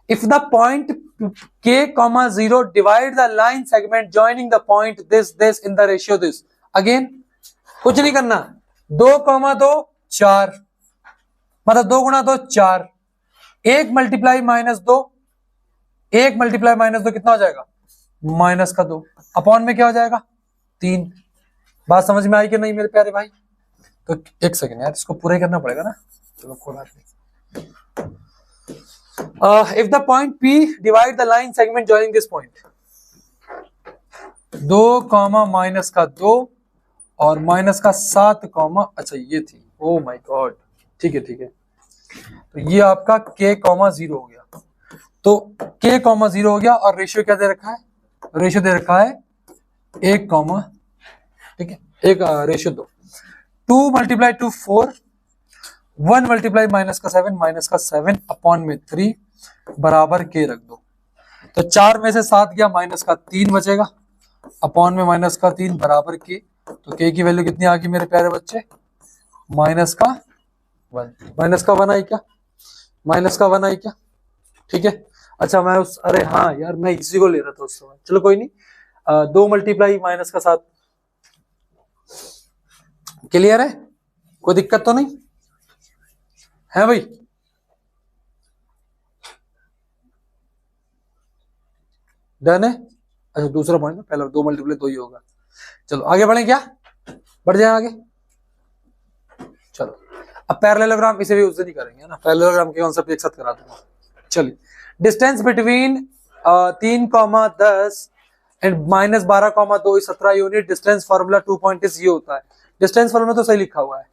if the point k, 0 divide the line segment joining the point this in the ratio this. Again कुछ नहीं करना, 2, 2 4, मतलब 2 × 2 4, 1 × -2, 1 × -2 कितना हो जाएगा? माइनस का 2 अपॉन में क्या हो जाएगा? 3। बात समझ में आई कि नहीं मेरे प्यारे भाई? तो एक सेकंड यार, इसको पूरा करना पड़ेगा ना। चलो कोई बात नहीं। If the point P divide the line segment joining this point, 2, minus का 2 और माइनस का 7, अच्छा ये थी, ओ माय गॉड। ठीक है ठीक है, तो ये आपका k, 0 हो गया। तो k, 0 हो गया और रेशियो क्या दे रखा है? रेशियो दे रखा है 1, ठीक है, एक रेशियो 2। 2 × 2 4, 1 × माइनस का 7 अपॉन में 3 बराबर k रख दो। तो 4 में से 7 गया, माइनस का 3 बचेगा, अपॉन में माइनस का 3 बराबर k। तो k की वैल्यू कितनी आ गई मेरे प्यारे बच्चे? -1। -1 आई क्या? माइनस का 1 आई क्या, ठीक है। अच्छा मैं उस, अरे हाँ यार मैं इसी को ले रहा था उस समय, चलो कोई नहीं। 2 मल्टीप्लाई माइनस का 7, क्लियर है, कोई दिक्कत तो नहीं है भाई। डन है। अच्छा दूसरा पॉइंट, पहला 2 मल्टीप्लाई 2 ही होगा। चलो आगे बढ़े क्या, बढ़ जाए आगे। चलो अब पैरेललोग्राम इसे भी उस दिन ही करेंगे ना, पैरेललोग्राम के कॉन्सेप्ट एक साथ करा दूंगा। चलिए distance between 3,10 and -12,2 17 unit, distance formula 2 point ये होता है। डिस्टेंस फार्मूला तो सही लिखा हुआ है,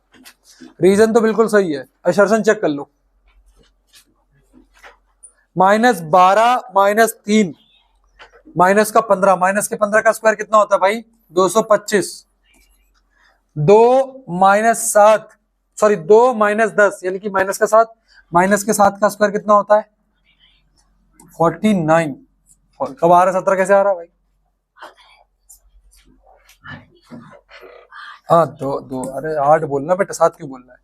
रीजन तो बिल्कुल सही है, असर्शन चेक कर लो। -12 -3 माइनस का 15, माइनस के 15 का स्क्वायर कितना होता है भाई 225। 2 -7 सॉरी 2 -10 यानी कि माइनस का 7, माइनस के 7 का स्क्वायर कितना होता है 49। कब आ रहा है 17 कैसे आ रहा है भाई, हाँ 2 अरे 8 बोलना बेटा, 7 क्यों बोलना है।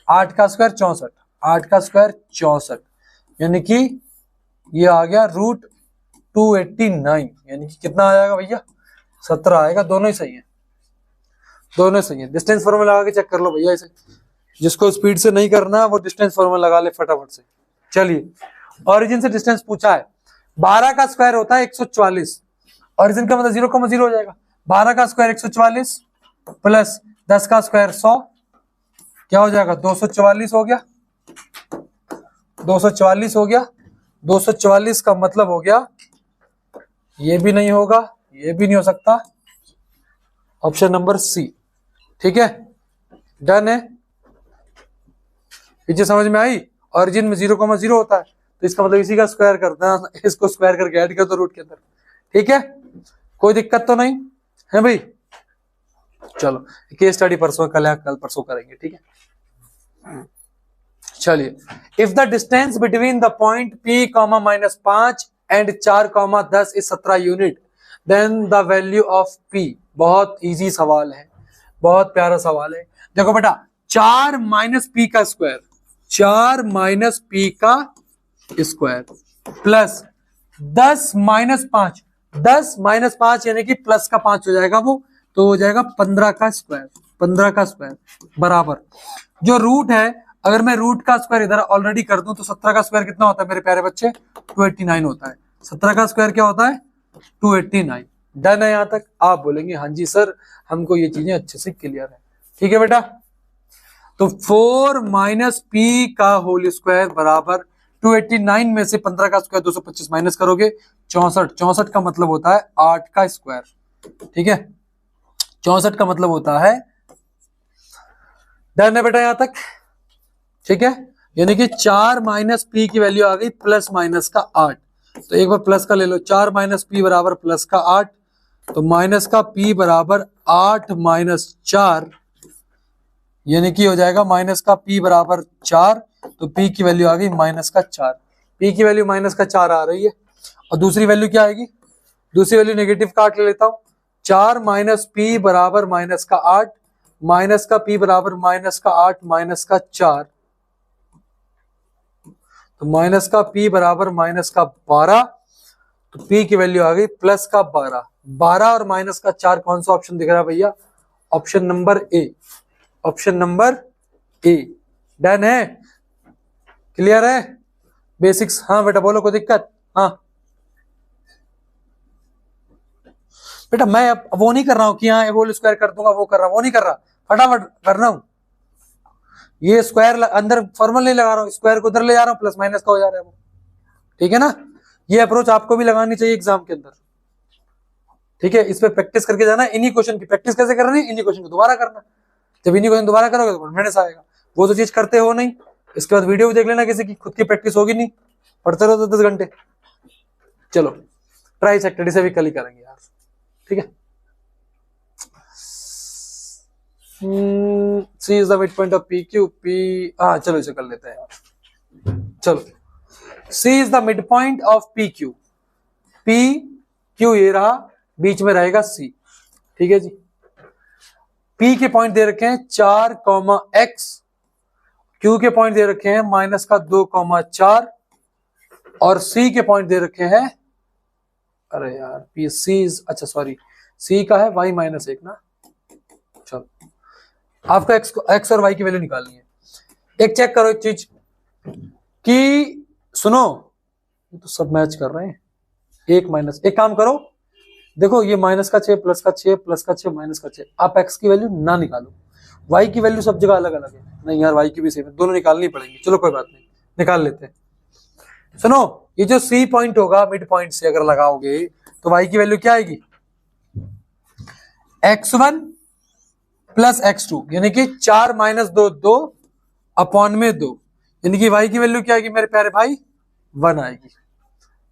8 का स्क्वायर 64, 8 का स्क्वायर 64 यानी कि ये आ गया √289, यानी कि कितना आ जाएगा भैया 17 आएगा। दोनों ही सही है, दोनों सही है। डिस्टेंस फॉर्मूला लगा के चेक कर लो भैया इसे, जिसको स्पीड से नहीं करना वो डिस्टेंस फॉर्मूला लगा ले फटाफट से। चलिए ओरिजिन से डिस्टेंस पूछा है, 12 का स्क्वायर होता है 144, ओरिजिन का मतलब 0,0 हो जाएगा। 12 का स्क्वायर 144 प्लस 10 का स्क्वायर 100, क्या हो जाएगा 244 हो गया, 244 हो गया। 244 का मतलब हो गया, ये भी नहीं होगा, ये भी नहीं हो सकता, ऑप्शन नंबर सी, ठीक है। डन है, पीछे समझ में आई। ओरिजिन में 0,0 होता है तो इसका मतलब इसी का स्क्वायर करते हैं, इसको स्क्वायर करके ऐड कर दो रूट के अंदर, ठीक है। कोई दिक्कत तो नहीं है भाई। चलो केस स्टडी परसों कल या कल परसों करेंगे, ठीक है। चलिए if the distance between the point P, -5 and 4, 10 is 17 unit, then the value of P। बहुत इजी सवाल है, बहुत प्यारा सवाल है। देखो बेटा 4 - P का स्क्वायर, 4 - P का स्क्वायर प्लस 10 -5, 10 -5 यानी कि प्लस का 5 हो जाएगा वो, तो हो जाएगा 15 का स्क्वायर, 15 का स्क्वायर बराबर जो रूट है। अगर मैं रूट का स्क्वायर इधर ऑलरेडी कर दूं तो 17 का स्क्वायर कितना होता है मेरे प्यारे बच्चे 289 होता है। 17 का स्क्वायर क्या होता है 289। डन है यहां तक, आप बोलेंगे हाँ जी सर हमको ये चीजें अच्छे से क्लियर है, ठीक है बेटा। तो 4 - P का होल स्क्वायर बराबर 289 में से 15 का स्क्वायर 225 माइनस करोगे 64, 64 का मतलब होता है 8 का स्क्वायर, ठीक है। 64 का मतलब होता है, डन है बेटा यहां तक, ठीक है। यानी कि 4 - P की वैल्यू आ गई प्लस माइनस का 8, तो एक बार प्लस का ले लो, 4 - P बराबर प्लस का 8, तो माइनस का P बराबर 8 - 4 यानी कि हो जाएगा माइनस का P बराबर 4, तो P की वैल्यू आ गई माइनस का 4, P की वैल्यू माइनस का 4 आ रही है। और दूसरी वैल्यू क्या आएगी, दूसरी वैल्यू नेगेटिव काट ले लेता हूं, 4 - P बराबर माइनस का 8, माइनस का P बराबर माइनस का 8 माइनस का 4, तो माइनस का P बराबर माइनस का 12, तो P की वैल्यू आ गई प्लस का 12, 12 और माइनस का 4 कौन सा ऑप्शन दिख रहा है भैया, option number A, option number A. Done है, क्लियर है बेसिक्स, हाँ बेटा बोलो कोई दिक्कत, हाँ बेटा मैं अब वो नहीं कर रहा हूं कि हाँ होल स्क्वायर कर दूंगा वो कर रहा हूं, वो नहीं कर रहा, फटाफट कर रहा हूं। ये स्क्वायर अंदर फॉर्मूला नहीं लगा रहा हूं, स्क्वायर को उधर ले जा रहा हूं, प्लस माइनस का हो जा रहा है वो, ठीक है ना। ये अप्रोच आपको भी लगानी चाहिए एग्जाम के अंदर, ठीक है। इस पे प्रैक्टिस करके जाना, इन्हीं क्वेश्चन की प्रैक्टिस कैसे करनी, इन्हीं क्वेश्चन को दोबारा करना। जब इन्हीं क्वेश्चन दोबारा करोगे तो कॉन्फिडेंस आएगा, वो तो चीज करते हो नहीं। इसके बाद वीडियो भी देख लेना किसी की, खुद की प्रैक्टिस होगी नहीं, पढ़ते रहो 10 घंटे। चलो ट्राई सेक्टर से भी कल ही करेंगे यार, ठीक है। C is the mid point of P Q, P हाँ चलो इसे कर लेते हैं यार। चलो C is the mid point of P Q, P Q ये रहा, बीच में रहेगा सी, ठीक है जी। पी के पॉइंट दे रखे हैं 4, x, Q के पॉइंट दे रखे हैं -2,4 और C के पॉइंट दे रखे हैं, अरे यार पी सी, अच्छा सॉरी C का है y-1 ना। चलो आपको x और y की वैल्यू निकालनी है। एक चेक करो एक चीज कि सुनो, तो सब मैच कर रहे हैं, एक काम करो, देखो ये -6 +6 +6 -6, आप x की वैल्यू ना निकालो, y की वैल्यू सब जगह अलग अलग है। नहीं यार y की भी सेम है, दोनों निकालनी पड़ेंगी। चलो कोई बात नहीं, निकाल लेते हैं। सुनो, ये जो C पॉइंट होगा मिड पॉइंट से अगर लगाओगे तो y की वैल्यू क्या आएगी, x1 + x2, यानी कि 4 - 2 2 अपॉन में 2, यानी कि y की वैल्यू क्या आएगी मेरे प्यारे भाई, 1 आएगी।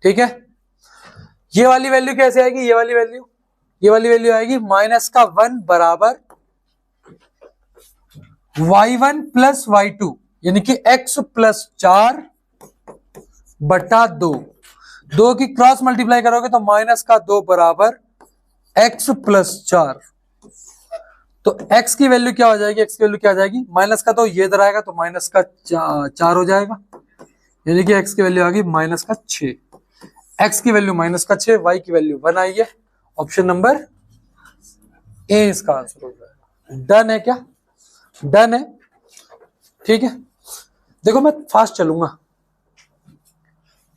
ठीक है, ये वाली वैल्यू कैसे आएगी, ये वाली वैल्यू आएगी -1 बराबर y1 + y2, यानी कि x + 4 बटा 2, 2 की क्रॉस मल्टीप्लाई करोगे तो -2 बराबर x + 4, तो x की वैल्यू क्या हो जाएगी, x की वैल्यू क्या आ जाएगी, माइनस का तो ये इधर आएगा तो -4 हो जाएगा, यानी कि x की वैल्यू आ गई -6, x की वैल्यू -6, y की वैल्यू 1 आई है। ऑप्शन नंबर ए इसका आंसर हो जाएगा। डन है क्या, डन है, ठीक है। देखो मैं फास्ट चलूंगा,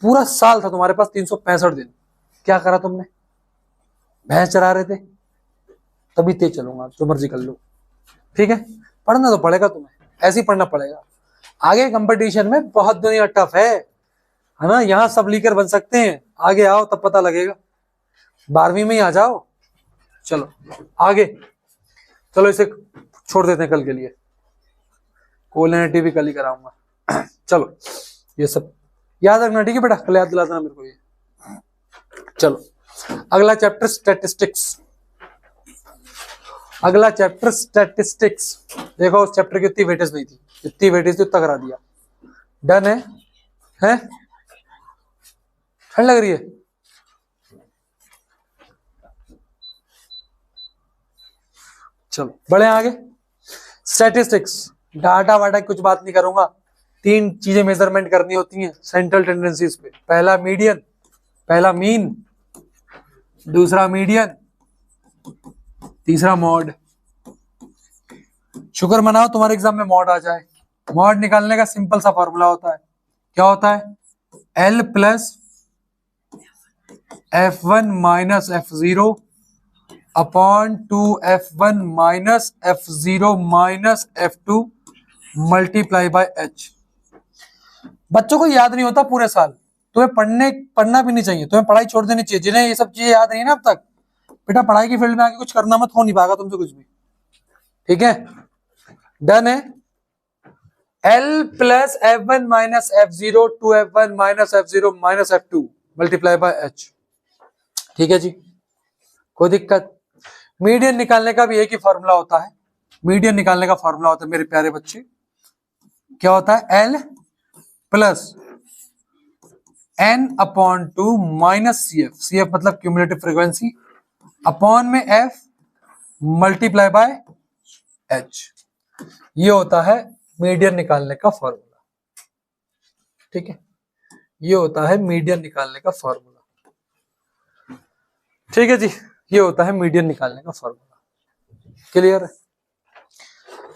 पूरा साल था तुम्हारे पास 365 दिन, क्या करा तुमने, भैंस चरा रहे थे, तभी तेज चलूंगा, जो मर्जी कर लो, ठीक है। पढ़ना तो पड़ेगा तुम्हें, ऐसे ही पढ़ना पड़ेगा, आगे कंपटीशन में बहुत दुनिया टफ है ना, यहाँ सब लीकर बन सकते हैं, आगे आओ तब पता लगेगा, 12वीं में ही आ जाओ। चलो आगे, चलो इसे छोड़ देते हैं कल के लिए, कोलिनिटी भी कल ही कराऊंगा। चलो ये सब याद रखना, ठीक है बेटा, कल याद दिलाना मेरे को ये। चलो अगला चैप्टर स्टैटिस्टिक्स, अगला चैप्टर स्टैटिस्टिक्स। देखो उस चैप्टर की इतनी वेटेज नहीं थी, इतनी वेटेज थी उतना करा दिया। डन है, हैं? ठंड लग रही है, चलो बढ़े आगे। स्टैटिस्टिक्स, डाटा वाटा कुछ बात नहीं करूंगा, 3 चीजें मेजरमेंट करनी होती हैं सेंट्रल टेंडेंसीज पे, पहला मीडियन, पहला मीन, दूसरा मीडियन, तीसरा मॉड। शुक्र मनाओ तुम्हारे एग्जाम में मॉड आ जाए। मॉड निकालने का सिंपल सा फॉर्मूला होता है, क्या होता है, L + F1 - F0 upon 2F1 - F0 - F2 multiply by H। बच्चों को याद नहीं होता पूरे साल, तुम्हें पढ़ना भी नहीं चाहिए, तुम्हें पढ़ाई छोड़ देनी चाहिए। जिन्हें ये सब चीजें याद नहीं ना अब तक, बेटा पढ़ाई की फील्ड में आके कुछ करना मत, हो नहीं पाएगा तुमसे कुछ भी, ठीक है। डन है, L + F1 - F0 2F1 - F0 - F2 multiply by H, ठीक है जी, कोई दिक्कत। मीडियन निकालने का भी एक ही फॉर्मूला होता है, मीडियन निकालने का फॉर्मूला होता है मेरे प्यारे बच्चे, क्या होता है, L + n/2 - CF मतलब क्यूमुलेटिव फ्रीक्वेंसी, अपॉन में F मल्टीप्लाई बाय H, ये होता है मीडियन निकालने का फॉर्मूला, ठीक है, ये होता है मीडियन निकालने का फॉर्मूला, ठीक है जी, ये होता है मीडियन निकालने का फॉर्मूला। क्लियर है?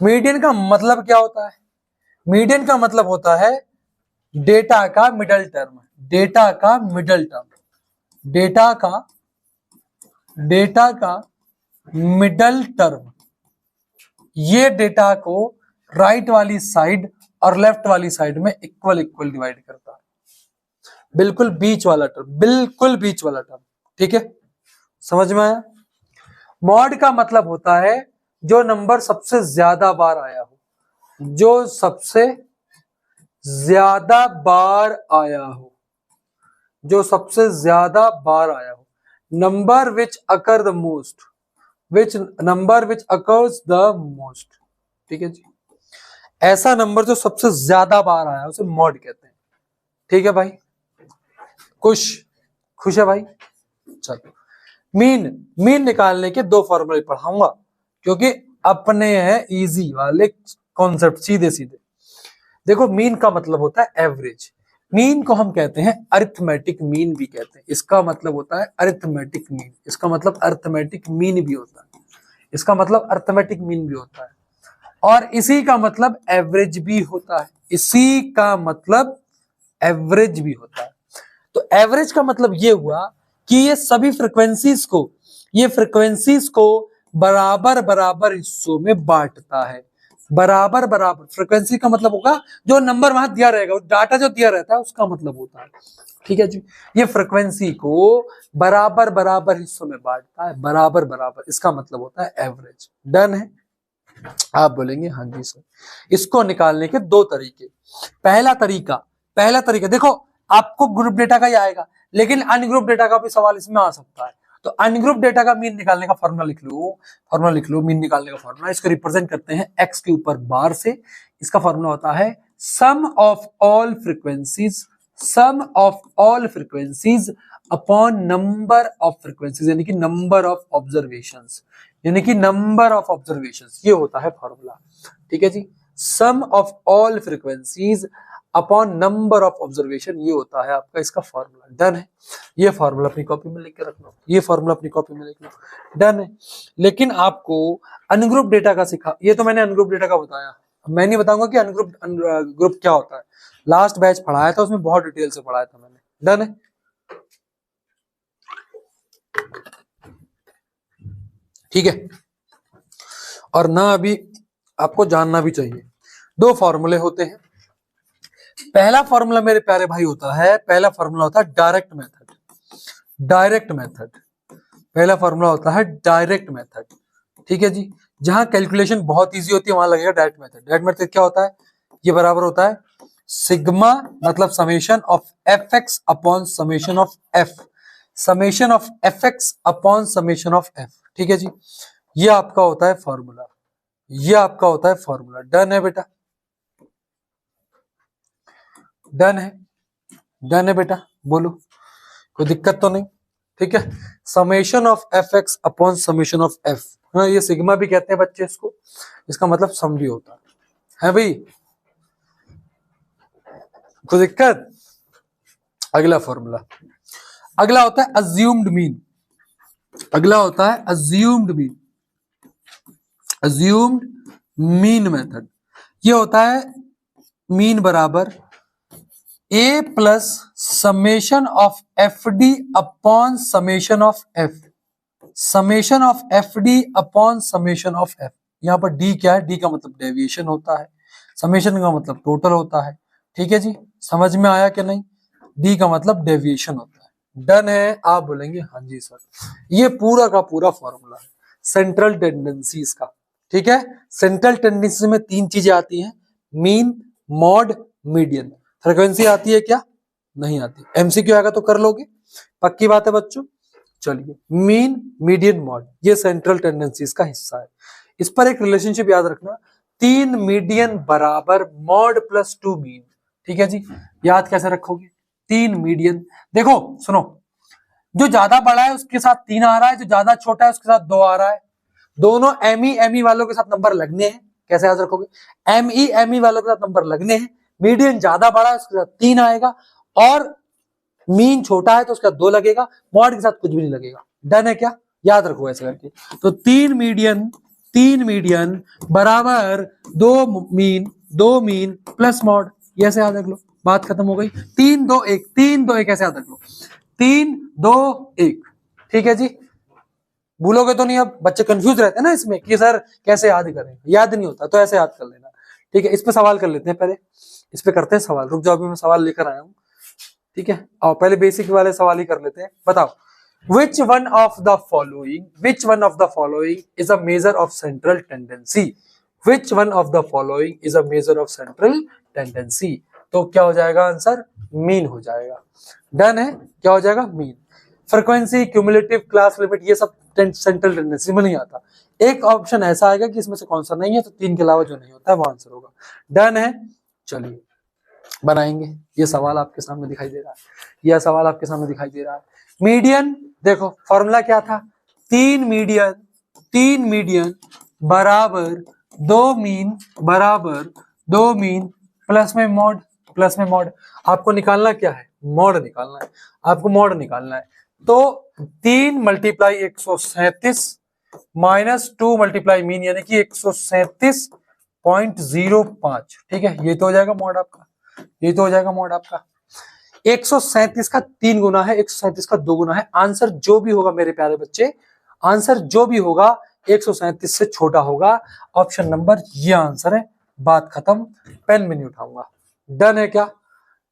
मीडियन का मतलब क्या होता है, मीडियन का मतलब होता है डेटा का मिडल टर्म, डेटा का मिडल टर्म, डेटा का मिडल टर्म, ये डेटा को राइट वाली साइड और लेफ्ट वाली साइड में इक्वल डिवाइड करता है, बिल्कुल बीच वाला टर्म, बिल्कुल बीच वाला टर्म, ठीक है, समझ में आया। मॉड का मतलब होता है जो नंबर सबसे ज्यादा बार आया हो, जो सबसे ज्यादा बार आया हो, जो सबसे ज्यादा बार आया हो, number which occur the most, number which occurs the most, ठीक है जी, ऐसा नंबर जो सबसे ज्यादा बार आया उसे मॉड कहते हैं, ठीक है भाई, खुश है भाई। चलो मीन निकालने के 2 फॉर्मूले पढ़ाऊंगा, क्योंकि अपने हैं इजी वाले कॉन्सेप्ट, सीधे सीधे। देखो मीन का मतलब होता है एवरेज, मीन को हम कहते हैं अरिथमेटिक मीन भी कहते हैं, इसका मतलब होता है अरिथमेटिक मीन, इसका मतलब अरिथमेटिक मीन भी होता है, इसका मतलब अरिथमेटिक मीन भी होता है, और इसी का मतलब एवरेज भी होता है, इसी का मतलब एवरेज भी होता है। तो एवरेज का मतलब ये हुआ कि ये सभी फ्रीक्वेंसीज को, ये फ्रीक्वेंसीज को बराबर बराबर हिस्सों में बांटता है, बराबर बराबर। फ्रीक्वेंसी का मतलब होगा जो नंबर वहां दिया रहेगा, डाटा जो दिया रहता है उसका मतलब होता है, ठीक है जी। ये फ्रीक्वेंसी को बराबर बराबर हिस्सों में बांटता है, बराबर बराबर, इसका मतलब होता है एवरेज। डन है? आप बोलेंगे हाँ जी सर। इसको निकालने के दो तरीके। पहला तरीका देखो, आपको ग्रुप डेटा का ही आएगा, लेकिन अनग्रुप डेटा का भी सवाल इसमें आ सकता है। तो अनग्रुप डेटा का मीन निकालने का फॉर्मूला लिख लो, मीन निकालने का फॉर्मूला। इसको रिप्रेजेंट करते हैं एक्स के ऊपर बार से। इसका फॉर्मूला होता है sum of all frequencies upon number of frequencies, यानी कि नंबर ऑफ ऑब्जर्वेशंस, यानी कि नंबर ऑफ ऑब्जर्वेशंस, ये होता है फॉर्मूला, ठीक है जी। Sum of all frequencies upon number of observation, ये होता है आपका इसका फॉर्मूला। डन है? ये फॉर्मूला अपनी कॉपी में लिख के रख लो, ये फॉर्मूला अपनी कॉपी में लिख लो। डन है? लेकिन आपको अनग्रुप डेटा का सिखा, ये तो मैंने अनग्रुप डेटा का बताया, मैं नहीं बताऊंगा कि अनग्रुप ग्रुप क्या होता है। लास्ट बैच पढ़ाया था, उसमें बहुत डिटेल से पढ़ाया था मैंने। डन है? ठीक है, और ना अभी आपको जानना भी चाहिए, दो फॉर्मूले होते हैं। पहला फॉर्मूला मेरे प्यारे भाई होता है, पहला फॉर्मूला होता है डायरेक्ट मेथड, डायरेक्ट मेथड, पहला फॉर्मूला होता है डायरेक्ट मेथड, ठीक है जी। जहां कैलकुलेशन बहुत इजी होती है वहां लगेगा डायरेक्ट मेथड। डायरेक्ट मेथड क्या होता है? ये बराबर होता है सिग्मा मतलब summation of F X upon summation of F, summation of F X upon summation of F, ठीक है जी। ये आपका होता है फॉर्मूला, ये आपका होता है फॉर्मूला। डन है बेटा? डन है? डन है बेटा? बोलो, कोई दिक्कत तो नहीं? ठीक है, summation of F X upon summation of F, हाँ ये सिग्मा भी कहते हैं बच्चे इसको, इसका मतलब सम भी होता है भाई, कोई दिक्कत? अगला फॉर्मूला, अगला होता है अज्यूम्ड मीन, अगला होता है assumed mean, assumed mean method. ये होता है मीन बराबर A plus summation of F D upon summation of F, summation of F D upon summation of F. यहां पर डी क्या है? डी का मतलब डेविएशन होता है, समेशन का मतलब टोटल होता है, ठीक है जी। समझ में आया कि नहीं? डी का मतलब डेविएशन होता है। डन है? आप बोलेंगे हाँ जी सर। ये पूरा का पूरा फॉर्मूला है सेंट्रल टेंडेंसीज का, ठीक है। सेंट्रल टेंडेंसी में तीन चीजें आती हैं, मीन, मॉड, मीडियन। फ्रीक्वेंसी आती है क्या? नहीं आती। एमसीक्यू आएगा तो कर लोगे, पक्की बात है बच्चों। चलिए, मीन, मीडियन, मॉड, ये सेंट्रल टेंडेंसीज का हिस्सा है। इस पर एक रिलेशनशिप याद रखना, 3 मीडियन बराबर मॉड प्लस 2 मीन, ठीक है जी। याद कैसे रखोगे? 3 मीडियन, देखो सुनो, जो ज्यादा बड़ा है उसके साथ 3 आ रहा है, जो ज्यादा छोटा है उसके साथ 2 आ रहा है, दोनों एमई वालों के साथ नंबर लगने हैं। कैसे याद रखोगे? एमई वालों के साथ नंबर लगने हैं, मीडियन ज्यादा बड़ा है उसके साथ 3 आएगा, और मीन छोटा है तो उसका 2 लगेगा, मॉड के साथ कुछ भी नहीं लगेगा। डन है क्या? याद रखो ऐसे करके। तो 3 मीडियन बराबर 2 मीन प्लस मॉड, ये ऐसे याद रख लो, बात खत्म हो गई। 3 2 1, 3 2 1 ऐसे याद रख लो, 3 2 1, ठीक है जी। भूलोगे तो नहीं? अब बच्चे कंफ्यूज रहते हैं ना इसमें कि सर कैसे याद करें, याद नहीं होता, तो ऐसे याद कर लेना, ठीक है। इस पे सवाल कर लेते हैं, पहले इस पे करते हैं सवाल। रुक जाओ, अभी मैं सवाल लेकर आया हूं, ठीक है। और पहले बेसिक वाले सवाल ही कर लेते हैं। बताओ, which one of the following is a measure of central tendency? Which one of the following is a measure of central tendency? तो क्या हो जाएगा आंसर? मीन हो जाएगा। डन है? क्या हो जाएगा? Mean. Frequency, cumulative, class limit, ये सब सेंट्रल टेंडेंसी में नहीं आता। एक ऑप्शन ऐसा आएगा कि इसमें से कौन सा नहीं है, तो 3 के अलावा जो नहीं होता है वो आंसर होगा। डन है? चलिए बनाएंगे। ये सवाल आपके सामने दिखाई दे रहा है, यह सवाल आपके सामने दिखाई दे रहा है। मीडियन, देखो फॉर्मूला क्या था? 3 मीडियन बराबर 2 मीन प्लस में मॉड, प्लस में मॉड। आपको निकालना क्या है? मॉड निकालना है, आपको मॉड निकालना है। तो 3 मल्टीप्लाई 137 माइनस 2 मल्टीप्लाई मीन यानी कि 137.05। ठीक है, ये तो हो जाएगा मॉड आपका, ये तो हो जाएगा मॉड आपका। 137 का 3 गुना है, 137 का 2 गुना है। आंसर जो भी होगा मेरे प्यारे बच्चे, आंसर जो भी होगा 137 से छोटा होगा। ऑप्शन नंबर ये आंसर है। बात खत्म, पेन में नहीं उठाऊंगा। डन है क्या?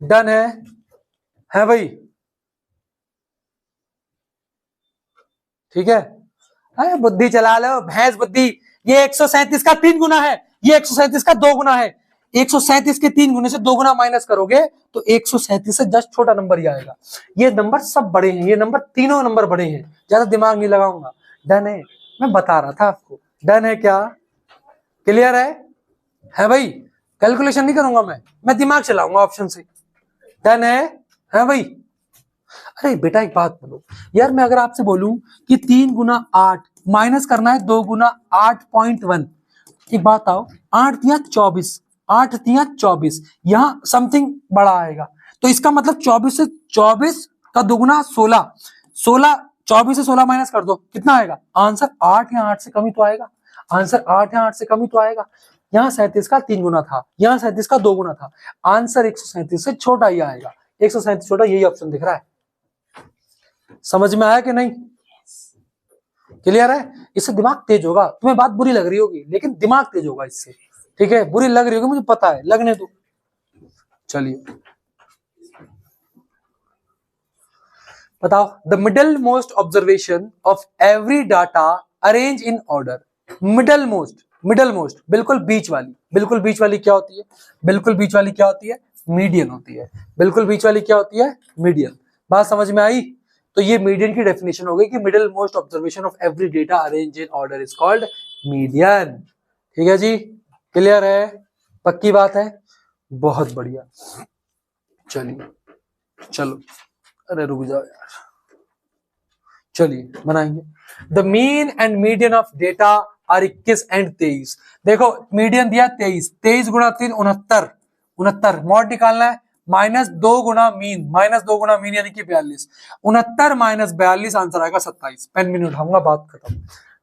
डन है भाई? ठीक है, अरे बुद्धि चला लो, भैंस बुद्धि। ये 137 का 3 गुना है, ये 137 का 2 गुना है। 137 के 3 गुने से 2 गुना माइनस करोगे तो 137 से जस्ट छोटा नंबर ही आएगा। ये नंबर सब बड़े हैं, ये नंबर तीनों नंबर बड़े हैं, ज्यादा दिमाग नहीं लगाऊंगा। डन है, मैं बता रहा था आपको। डन है क्या? क्लियर है भाई? कैलकुलेशन नहीं करूंगा मैं दिमाग चलाऊंगा ऑप्शन से। डन है भाई? अरे बेटा एक बात बोलो यार, मैं अगर आपसे बोलूं कि 3 गुना 8 माइनस करना है 2 गुना 8.1, एक बात आओ, 8 दिया 24, 8 दिया 24, यहां समथिंग बड़ा आएगा, तो इसका मतलब 24 से 24 का दुगुना 16, 16 24 से 16 माइनस कर दो, कितना आएगा आंसर? 8 या 8 से कम ही तो आएगा आंसर, 8 या 8 से कम ही तो आएगा। यहाँ 37 का 3 गुना था, यहाँ 37 का 2 गुना था, आंसर 137 से छोटा ही आएगा। 137 छोटा, यही ऑप्शन दिख रहा है। समझ में आया कि नहीं? क्लियर है? इससे दिमाग तेज होगा। तुम्हें बात बुरी लग रही होगी लेकिन दिमाग तेज होगा इससे। ठीक है, बुरी लग रही होगी मुझे पता है, लगने दो। चलिए बताओ, the middle most observation of every data arrange in order. Middle most, middle most बिल्कुल बीच वाली, बिल्कुल बीच वाली क्या होती है? बिल्कुल बीच वाली क्या होती है? मीडियन होती है। बिल्कुल बीच वाली क्या होती है? मीडियन। बात समझ में आई? तो ये मीडियन की डेफिनेशन हो गई कि middle most observation of every data arrange in order is called median. ठीक है जी, क्लियर है? पक्की बात है? बहुत बढ़िया। चलिए चलो, अरे रुक जाओ यार, चलिए बनाएंगे। The mean and median of data are 21 and 23। देखो मीडियन दिया 23, 23 गुणा 3 69, 69 मॉड निकालना है, माइनस 2 गुना मीन, माइनस 2 गुना मीन यानी कि 42, 69 माइनस 42 आंसर आएगा 27। पेन में नहीं उठाऊंगा, बात खत्म।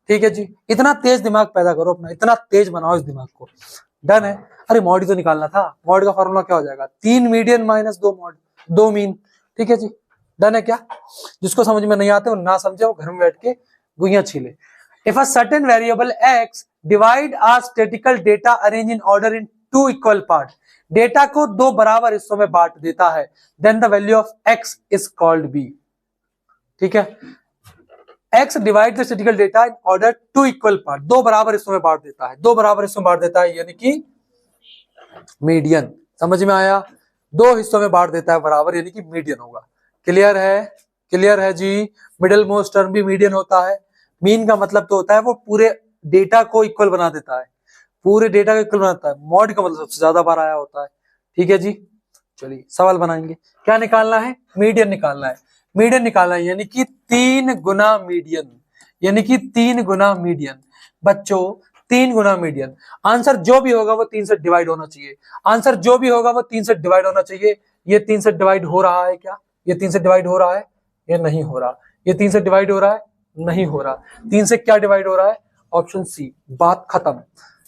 ठीक है जी, इतना तेज दिमाग पैदा करो अपना, इतना तेज बनाओ इस दिमाग को। डन है? अरे मॉड ही तो निकालना था, मॉड का फॉर्मूला क्या हो जाएगा? 3 मीडियन माइनस 2 मॉड, 2 मीन। ठीक है जी, डन है क्या? जिसको समझ में नहीं आते वो ना समझे, वो घर में बैठ के गुइयां छीले। If a certain variable x divide a statistical data arrange in order in 2 equal part, data को 2 बराबर हिस्सों में बांट देता है, then the value of x is called b। ठीक है, x divide the statistical data in order 2 equal part, 2 बराबर हिस्सों में बांट देता है, 2 बराबर हिस्सों में बांट देता है यानी कि मीडियन। समझ में आया? 2 हिस्सों में बांट देता है बराबर यानी कि मीडियन होगा। क्लियर है? क्लियर है जी? मिडिल मोस्ट टर्म भी मीडियन होता है। मीन का मतलब तो होता है वो पूरे डेटा को इक्वल बना देता है, पूरे डेटा को इक्वल बनाता है। मॉड का मतलब सबसे ज्यादा बार आया होता है। ठीक है जी, चलिए सवाल बनाएंगे। क्या निकालना है? मीडियन निकालना है। मीडियन निकालना है यानी कि 3 गुना मीडियन, यानी कि 3 गुना मीडियन। बच्चों 3 गुना मीडियन, आंसर जो भी होगा वो 3 से डिवाइड होना चाहिए। आंसर जो भी होगा वो 3 से डिवाइड होना चाहिए। ये 3 से डिवाइड हो रहा है क्या? ये 3 से डिवाइड हो रहा है? ये नहीं हो रहा। ये 3 से डिवाइड हो रहा है? नहीं हो रहा। 3 से क्या डिवाइड हो रहा है? Option C. बात खत्म।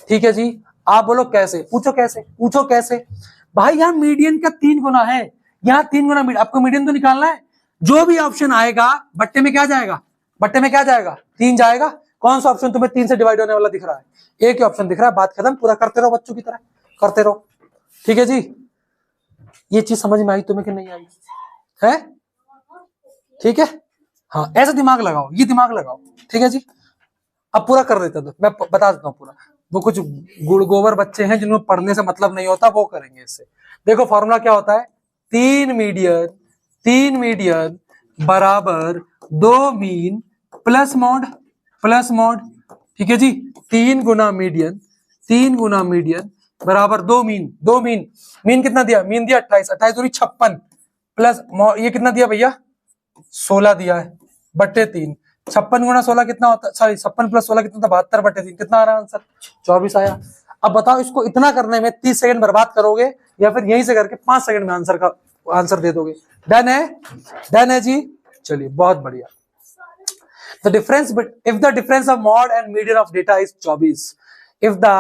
ठीक है जी, आप बोलो कैसे? पूछो कैसे, पूछो कैसे? भाई यहाँ मीडियन का 3 गुना है, यहाँ 3 गुना मीडियन, आपको मीडियन तो निकालना है। जो भी ऑप्शन आएगा बट्टे में क्या जाएगा? बट्टे में क्या जाएगा? 3 जाएगा। कौन सा ऑप्शन तुम्हें 3 से डिवाइड होने वाला दिख रहा है? एक ही ऑप्शन दिख रहा है। बात खत्म, पूरा करते रहो बच्चों की तरह, करते रहो। ठीक है जी, ये चीज समझ में आई तुम्हें कि नहीं आई है? ठीक है, हाँ ऐसा दिमाग लगाओ, ये दिमाग लगाओ। ठीक है जी, अब पूरा कर देते तो मैं बता देता हूँ पूरा। वो कुछ गुड़ गोबर बच्चे हैं जिनको पढ़ने से मतलब नहीं होता, वो करेंगे इससे। देखो फॉर्मूला क्या होता है? 3 मीडियन, 3 मीडियन बराबर 2 mean plus mod, plus mod. ठीक है जी, 3 गुना मीडियन, 3 गुना मीडियन बराबर 2 मीन, 2 मीन। मीन कितना दिया? मीन दिया 28, 28 दूनी 56 प्लस ये कितना दिया भैया? 16 दिया है बट्टे 3। 56 गुना 16 कितना होता है? सॉरी 56 प्लस 16 कितना था? 72 बट्टे 3। कितना आ रहा है आंसर? 24 आया। अब बताओ इसको इतना करने में 30 सेकंड बर्बाद करोगे या फिर यहीं से करके 5 सेकंड में आंसर दे दोगे? डन है? डन है जी, चलिए बहुत बढ़िया। The difference, but if the difference of mod and median of data is 24, if the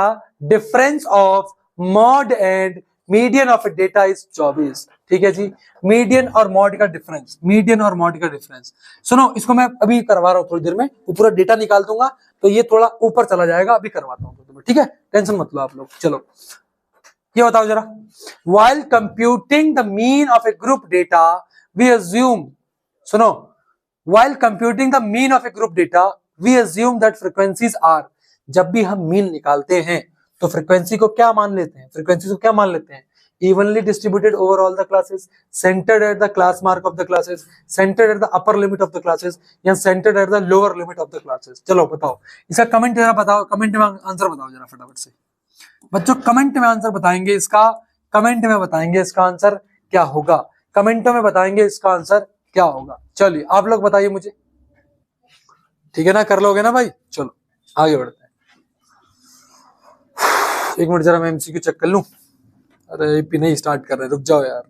difference of mod and median of data is 24, ठीक है जी, मीडियन और मॉड का डिफरेंस, मीडियन और मॉड का डिफरेंस। सुनो इसको मैं अभी करवा रहा हूं, थोड़ी देर में वो पूरा डेटा निकाल दूंगा, तो ये थोड़ा ऊपर चला जाएगा, अभी करवाता हूं तुम्हें, ठीक है, टेंशन मत लो आप लोग। चलो ये बताओ जरा, while computing the mean of a group data we assume, सुनो, while computing the mean of a group data we assume that frequencies are, जब भी हम मीन निकालते हैं तो फ्रीक्वेंसी को क्या मान लेते हैं? फ्रीक्वेंसी को क्या मान लेते हैं? evenly distributed over all the classes, centered at the class mark of the classes, centered at the upper limit of the classes या centered at the lower limit of the classes। चलो बताओ इसका comment जरा बताओ, comment में answer बताओ जरा फटाफट से बच्चों, कमेंट में आंसर बताएंगे इसका, कमेंट में बताएंगे इसका आंसर क्या होगा, कमेंटों में बताएंगे इसका आंसर क्या होगा। चलिए आप लोग बताइए मुझे, ठीक है ना, कर लोगे ना भाई? चलो आगे बढ़ते हैं। एक मिनट जरा मैं एमसीक्यू चेक कर लूं। अरे एपी नहीं स्टार्ट कर रहे, रुक जाओ यार।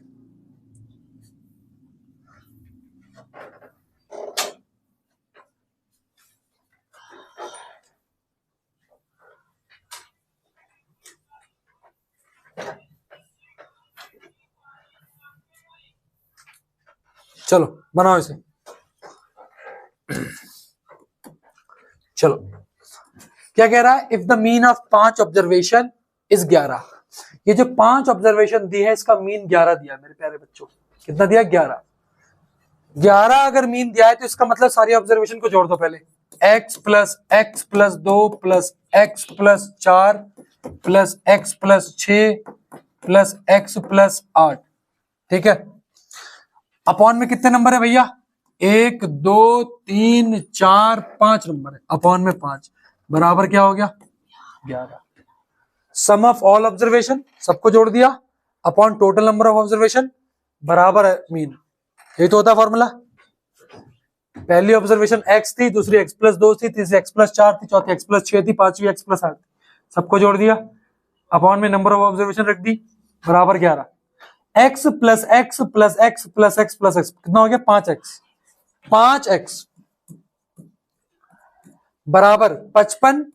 चलो बनाओ इसे। चलो क्या कह रहा है? If the mean of 5 observation is 11, ये जो 5 ऑब्जर्वेशन दी है इसका मीन 11 दिया मेरे प्यारे बच्चों। कितना दिया? 11। 11 अगर मीन दिया है तो इसका मतलब सारी ऑब्जर्वेशन को जोड़ दो पहले। x plus 2 plus x plus 4 plus x plus 6 plus x plus 8, ठीक है। अपॉन में कितने नंबर है भैया? 1 2 3 4 5 नंबर है, अपॉन में 5 बराबर क्या हो गया? 11। सम ऑफ ऑल ऑब्जर्वेशन, सबको जोड़ दिया, upon total number of observation बराबर है मीन। ये तो होता है फॉर्मूला। पहली ऑब्जर्वेशन x थी, दूसरी x प्लस 2 थी, तीसरी x प्लस 4 थी, चौथी x प्लस 6 थी, पांचवी x प्लस 8 थी, सबको जोड़ दिया, अपॉन में नंबर ऑफ ऑब्जर्वेशन रख दी बराबर 11। x plus x plus x plus x plus x कितना हो गया? 5x। 5x बराबर 55,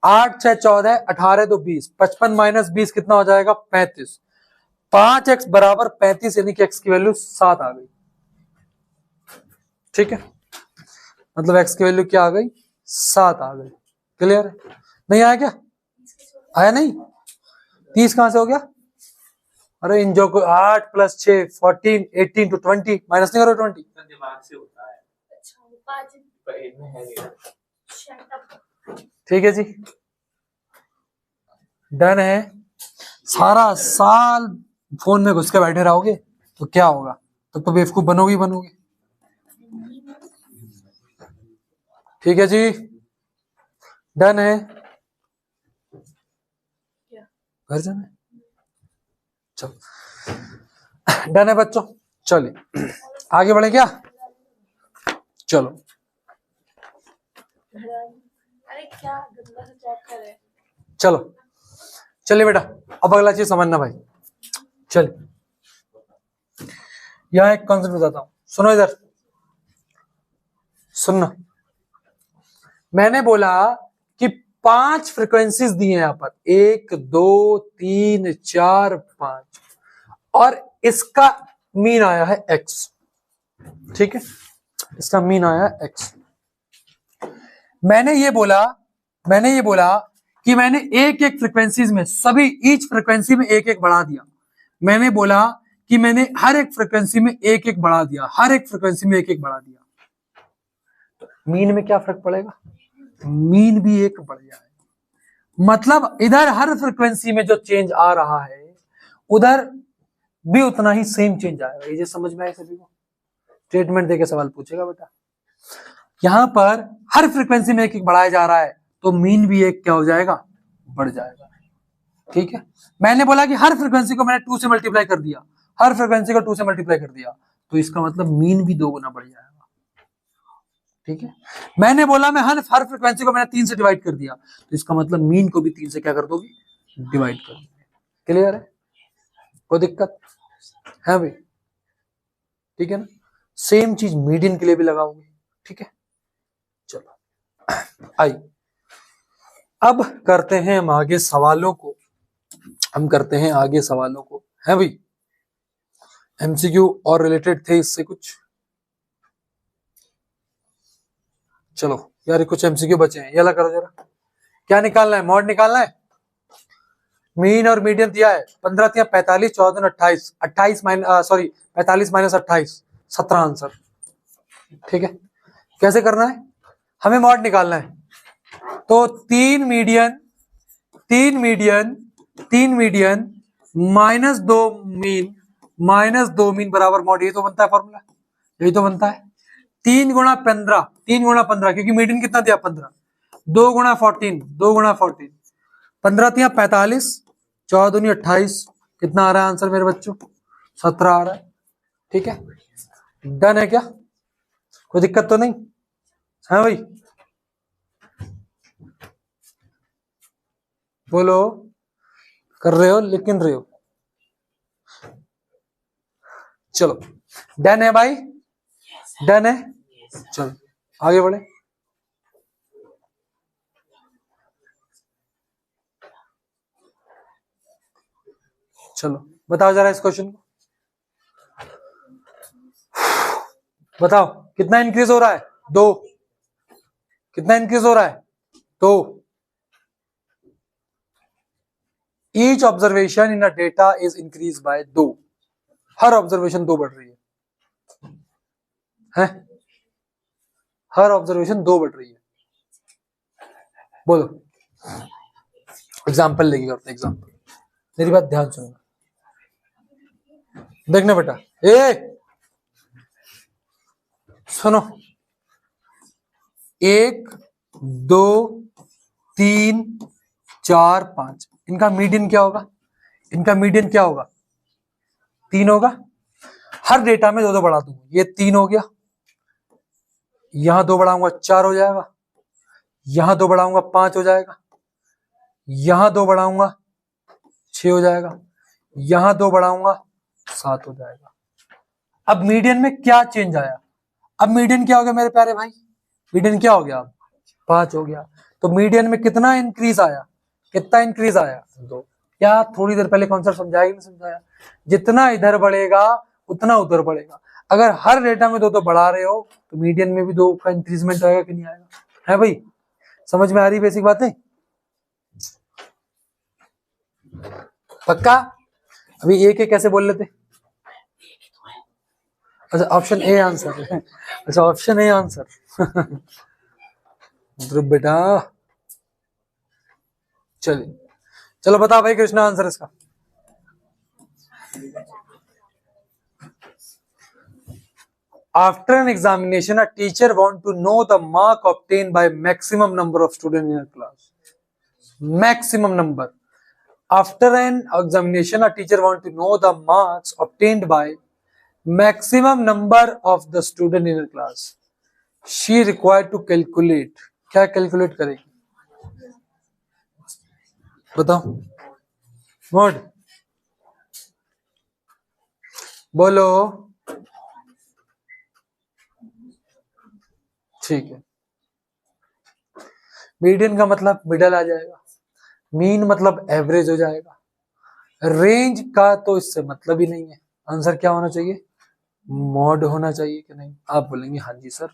8 6 14, 18 2 20, 55 माइनस 20 कितना हो जाएगा? 35। 5x बराबर 35 यानी कि x की वैल्यू 7 आ गई, ठीक है। मतलब x की वैल्यू क्या आ गई? 7 आ गई। क्लियर है? नहीं आया क्या? आया नहीं? 30 कहां से हो गया? अरे इन जो 8 प्लस 6 14 18 टू 20 माइनस नहीं करो 20, दिमाग से होता है। ठीक है जी, डन है। सारा साल फोन में घुस के बैठे रहोगे तो क्या होगा? तो बेवकूफ बनोगे ही बनोगे। ठीक है जी, डन है। घर जाना है? चलो डन है बच्चों, चलिए आगे बढ़े क्या? चलो चलो चलिए बेटा, अब अगला चीज समझना भाई। चलिए यहां एक कॉन्सेप्ट बताता हूं, सुनो इधर, सुनना। मैंने बोला कि 5 फ्रीक्वेंसीज दी हैं यहां पर, 1 2 3 4 5, और इसका मीन आया है x, ठीक है, इसका मीन आया है x। मैंने ये बोला कि मैंने एक एक फ्रीक्वेंसीज में सभी ईच फ्रीक्वेंसी में एक एक बढ़ा दिया। मैंने बोला कि मैंने हर एक फ्रीक्वेंसी में एक एक बढ़ा दिया, हर एक फ्रीक्वेंसी में एक एक बढ़ा दिया, तो मीन में क्या फर्क पड़ेगा? मीन भी एक बढ़ जाएगा। मतलब इधर हर फ्रीक्वेंसी में जो चेंज आ रहा है उधर भी उतना ही सेम चेंज आएगा। ये समझ में आए सभी को? स्टेटमेंट देके सवाल पूछेगा बेटा। यहां पर हर फ्रीक्वेंसी में एक एक बढ़ाया जा रहा है तो मीन भी एक क्या हो जाएगा? बढ़ जाएगा। ठीक है, मैंने बोला कि हर फ्रीक्वेंसी को मैंने 2 से मल्टीप्लाई कर दिया, हर फ्रीक्वेंसी को 2 से मल्टीप्लाई कर दिया, तो इसका मतलब मीन भी 2 गुना बढ़ जाएगा। ठीक है, मैंने बोला मैं हर फ्रिक्वेंसी को मैंने 3 से डिवाइड कर दिया, तो इसका मतलब मीन को भी 3 से क्या कर दोगी, डिवाइड कर दोगे। क्लियर है, कोई दिक्कत है भाई? ठीक है ना, सेम चीज मीडियन के लिए भी लगाओगे। ठीक है, चलो आई, अब करते हैं हम आगे सवालों को, है भाई? एमसीक्यू और रिलेटेड थे इससे कुछ? चलो यार कुछ एमसीक्यू बचे हैं, ये ला करो जरा। क्या निकालना है, मॉड निकालना है। मीन और मीडियन दिया है, 15 दिया 45, 14 28, 28 माइनस 45 माइनस 28, 17 आंसर। ठीक है, कैसे करना है, हमें मॉड निकालना है। तो 3 मीडियन माइनस 2 मीन बराबर मॉड, ये तो बनता है फॉर्मूला, यही तो बनता है। 3 गुणा 15, क्योंकि मीडियन कितना दिया 15, 2 गुणा 14, 15 दिया 45, 14 दूनी 28, कितना आ रहा है आंसर मेरे बच्चों, 17 आ रहा है। ठीक है, डन है क्या, कोई दिक्कत तो नहीं है भाई? बोलो, कर रहे हो, लिख रहे हो? चलो डन है भाई, डन है, चलो आगे बढ़े। चलो बताओ जरा इस क्वेश्चन को, बताओ कितना इंक्रीज हो रहा है, 2, कितना इंक्रीज हो रहा है, 2। Each observation in a data is increase by 2, her observation 2 बढ़ रही है, हर ऑब्जर्वेशन 2 बढ़ रही है। बोलो, एग्जाम्पल लेके करते, एग्जाम्पल, मेरी बात ध्यान सुनना, देखना बेटा, सुनो, 1 2 3 4 5, इनका मीडियन क्या होगा, 3 होगा। हर डेटा में 2 बढ़ा दूंगा, ये 3 हो गया, यहां 2 बढ़ाऊंगा 4 हो जाएगा, यहां 2 बढ़ाऊंगा 5 हो जाएगा, यहां 2 बढ़ाऊंगा 6 हो जाएगा, यहां 2 बढ़ाऊंगा 7 हो जाएगा। अब मीडियन में क्या चेंज आया, अब मीडियन क्या हो गया मेरे प्यारे भाई, मीडियन क्या हो गया, अब 5 हो गया। तो मीडियन में कितना इंक्रीज आया, 2। क्या थोड़ी देर पहले कॉन्सेप्ट समझाया कि नहीं समझाया, जितना इधर बढ़ेगा उतना उधर बढ़ेगा। अगर हर डेटा में 2 बढ़ा रहे हो तो मीडियन में भी 2 का इंक्रीजमेंट आएगा कि नहीं आएगा, है भाई? समझ में आ रही बेसिक बातें, पक्का? अभी एक कैसे बोल लेते, अच्छा ऑप्शन ए आंसर है, अच्छा ऑप्शन ए आंसर ध्रुव बेटा, चलिए चलो बता भाई कृष्णा आंसर इसका। After an examination, a teacher want to know the mark obtained by maximum number of students in a class. Maximum number. After an examination, a teacher want to know the marks obtained by maximum number of the student in a class. She required to calculate. क्या calculate करेगी बताओ, mode बोलो। ठीक है, median का मतलब middle आ जाएगा, mean मतलब एवरेज हो जाएगा, रेंज का तो इससे मतलब ही नहीं है। आंसर क्या होना चाहिए, मॉड होना चाहिए कि नहीं? आप बोलेंगे हाँ जी सर,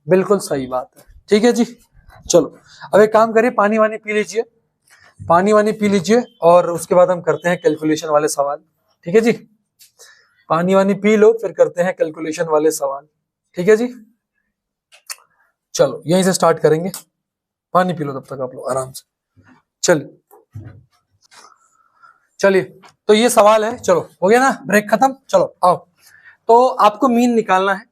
बिल्कुल सही बात है। ठीक है जी, चलो अब एक काम करिए, पानी वानी पी लीजिए, और उसके बाद हम करते हैं कैलकुलेशन वाले सवाल। ठीक है जी, पानी वानी पी लो, फिर करते हैं कैलकुलेशन वाले सवाल। ठीक है जी, चलो यहीं से स्टार्ट करेंगे, पानी पी लो तब तक आप लोग आराम से। चलिए तो ये सवाल है, चलो हो गया ना, ब्रेक खत्म, चलो आओ। तो आपको मीन निकालना है,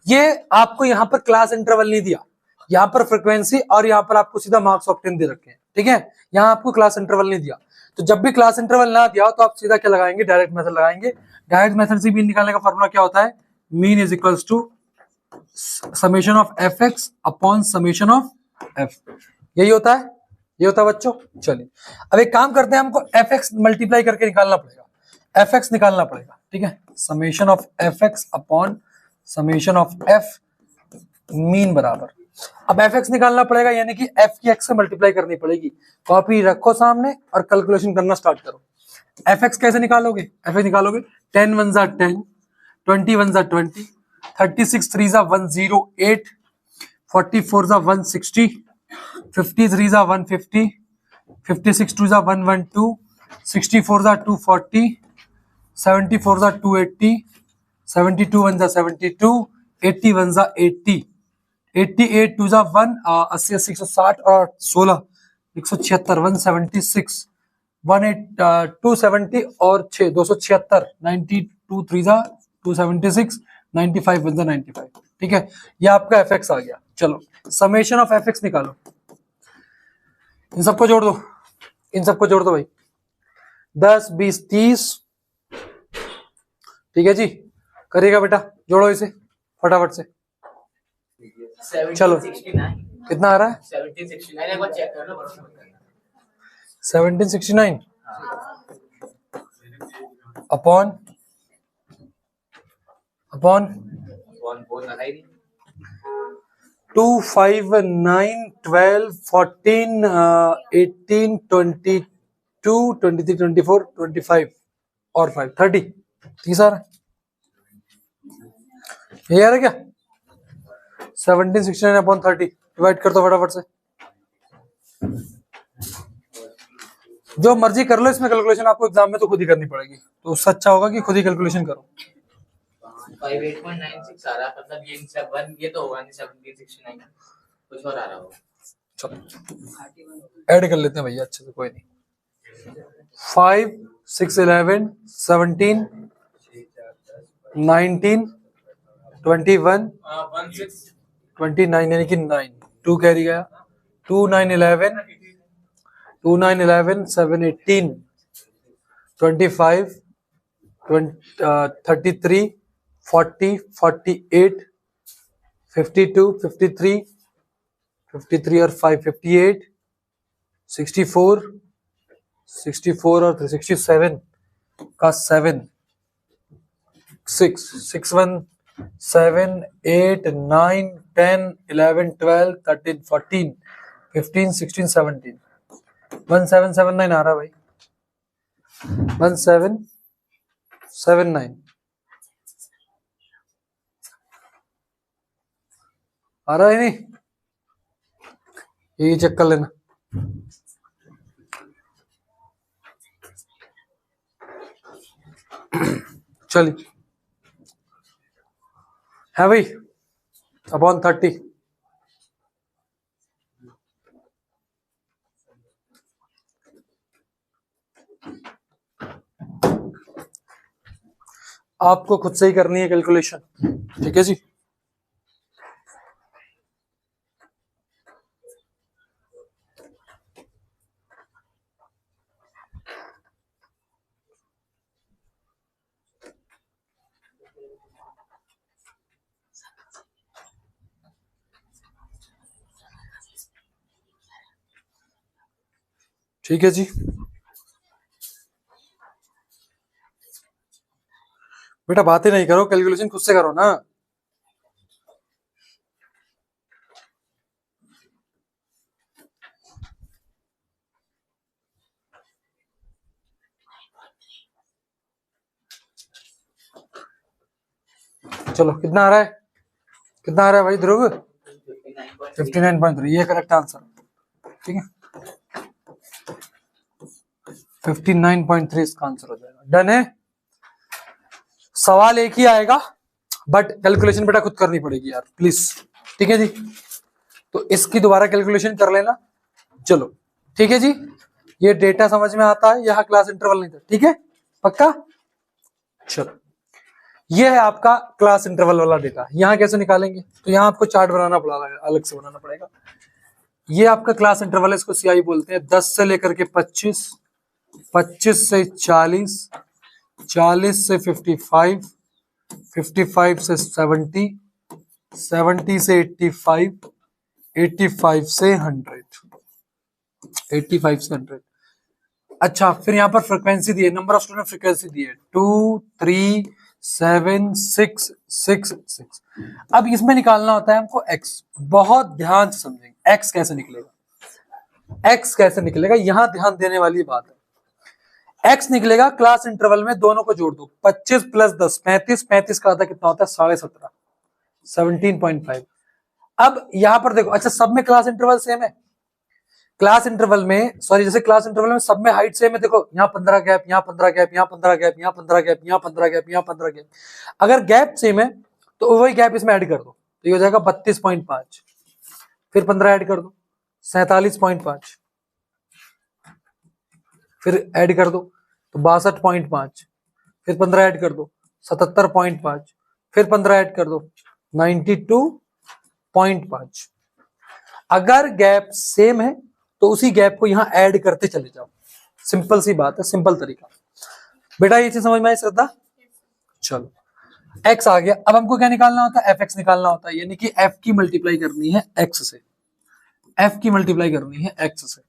ये आपको यहाँ पर क्लास इंटरवल नहीं दिया, यहाँ पर फ्रीक्वेंसी और यहाँ पर आपको सीधा मार्क्स ऑब्टेन दे रखे हैं। ठीक है, यहाँ आपको क्लास इंटरवल नहीं दिया, तो जब भी क्लास इंटरवल ना दिया हो तो आप सीधा क्या लगाएंगे, डायरेक्ट मेथड लगाएंगे। डायरेक्ट मेथड से मीन निकालने का फॉर्मूला क्या होता है, mean is equals to summation of F X upon summation of F, यही होता है, ये होता है बच्चों। चलिए अब एक काम करते हैं, हमको एफ एक्स मल्टीप्लाई करके निकालना पड़ेगा, एफ एक्स निकालना पड़ेगा, ठीक है। Summation of F X upon summation of F mean बराबर, अब एफ एक्स निकालना पड़ेगा यानी कि एफ की एक्स से मल्टीप्लाई करनी पड़ेगी। कॉपी रखो सामने और कैलकुलेशन करना स्टार्ट करो। एफ एक्स कैसे निकालोगे, एफ एक्स निकालोगे 10 1 जा 10, 20 1 जा 20, 36 3 जा 108, 44 जा 160, 53 जा 150, 56 2 जा 112, 64 जा 240, 74 जा 280, 72 1 जा 72, 80 1 जा 80, 88 2 जा 1, 80 80 160 और 16 176, 176, 270 और 6 276, 92 3 जा 276, 95 1 जा 95, ठीक है। ये आपका एफ एक्स आ गया। चलो समेशन ऑफ एफ एक्स निकालो, इन सबको जोड़ दो, इन सबको जोड़ दो भाई, 10 20 30, ठीक है जी, करिएगा बेटा, जोड़ो इसे फटाफट से। चलो कितना आ रहा है 1769 अपॉन 2 5 9 12 14 18 22 23 24 25 और 5 30, 30 आ रहा है, यही आ रहा है क्या? 1769 अपॉन 30 डिवाइड कर दो फटाफट से, जो मर्जी कर लो इसमें कैलकुलेशन, आपको एग्जाम में तो खुद ही करनी पड़ेगी, तो उससे अच्छा होगा कि खुद ही कैलकुलेशन करो। 58.96 आ रहा, मतलब ये तो होगा नहीं 1769, कुछ और आ रहा होगा। चलो ऐड कर लेते हैं भैया अच्छे से, कोई नहीं। 5 6 11 17 19 21 29 यानी कि 9, 2 कैरी गया, 2 9 11 2 9 11 7 18 25 33 40 48 52 53 53 और 5 58 64 64 और 67 का 7 6 6 1 7 8 9 10 11 12 13 14 15 16 17 1779 आ रहा भाई, 1779 आ रहा है नहीं, यही चेक कर लेना। चलिए है भाई अपॉन 30, आपको खुद से ही करनी है कैलकुलेशन, ठीक है जी। ठीक है जी, बेटा बातें नहीं करो, कैलकुलेशन खुद से करो ना। चलो कितना आ रहा है, कितना आ रहा है भाई ध्रुव? 59.3, ये करेक्ट आंसर, ठीक है। 59.3 इसका आंसर हो जाएगा, डन है। सवाल एक ही आएगा बट कैलकुलेशन बेटा खुद करनी पड़ेगी यार प्लीज, ठीक है जी। तो इसकी दोबारा कैलकुलेशन कर लेना, चलो ठीक है जी। ये डेटा समझ में आता है, यहाँ क्लास इंटरवल नहीं था, ठीक है पक्का। चलो ये है आपका क्लास इंटरवल वाला डेटा, यहाँ कैसे निकालेंगे, तो यहाँ आपको चार्ट बनाना पड़ेगा, अलग से बनाना पड़ेगा। ये आपका क्लास इंटरवल है, इसको सीआई बोलते हैं। 10 से लेकर के 25, 25 से 40, 40 से 55, 55 से 70, 70 से 85, 85 से 100, 85 से 100। अच्छा, फिर यहाँ पर फ्रिक्वेंसी दी है, नंबर ऑफ स्टूडेंट फ्रिक्वेंसी दी है 2, 3, 7, 6, 6, 6। अब इसमें निकालना होता है हमको x। बहुत ध्यान से समझेंगे x कैसे निकलेगा, x कैसे निकलेगा, यहां ध्यान देने वाली बात है। x निकलेगा क्लास इंटरवल में, दोनों को जोड़ दो, 25 प्लस 10 35, 35 का आधा कितना होता है 17.5, 17.5। अब यहां पर देखो, अच्छा सब में क्लास इंटरवल सेम है, क्लास इंटरवल में, सॉरी जैसे क्लास इंटरवल में सब में हाइट सेम है, देखो यहाँ 15 गैप, यहाँ 15 गैप, यहाँ 15 गैप, यहाँ 15 गैप, यहाँ 15 गैप, यहाँ 15 गैप। अगर गैप सेम है तो वही गैप इसमें ऐड कर दो, तो ये हो जाएगा 32.5, फिर 15 ऐड कर दो 47.5, फिर ऐड कर दो तो 62.5, फिर 15 ऐड कर दो 77.5, फिर 15 ऐड कर दो 92.5। अगर गैप सेम है तो उसी गैप को यहां ऐड करते चले जाओ, सिंपल सी बात है, सिंपल तरीका। बेटा ये चीज समझ में आई श्रद्धा? चलो x आ गया, अब हमको क्या निकालना होता है, fx निकालना होता है, यानी कि f की मल्टीप्लाई करनी है x से, f की मल्टीप्लाई करनी है x से।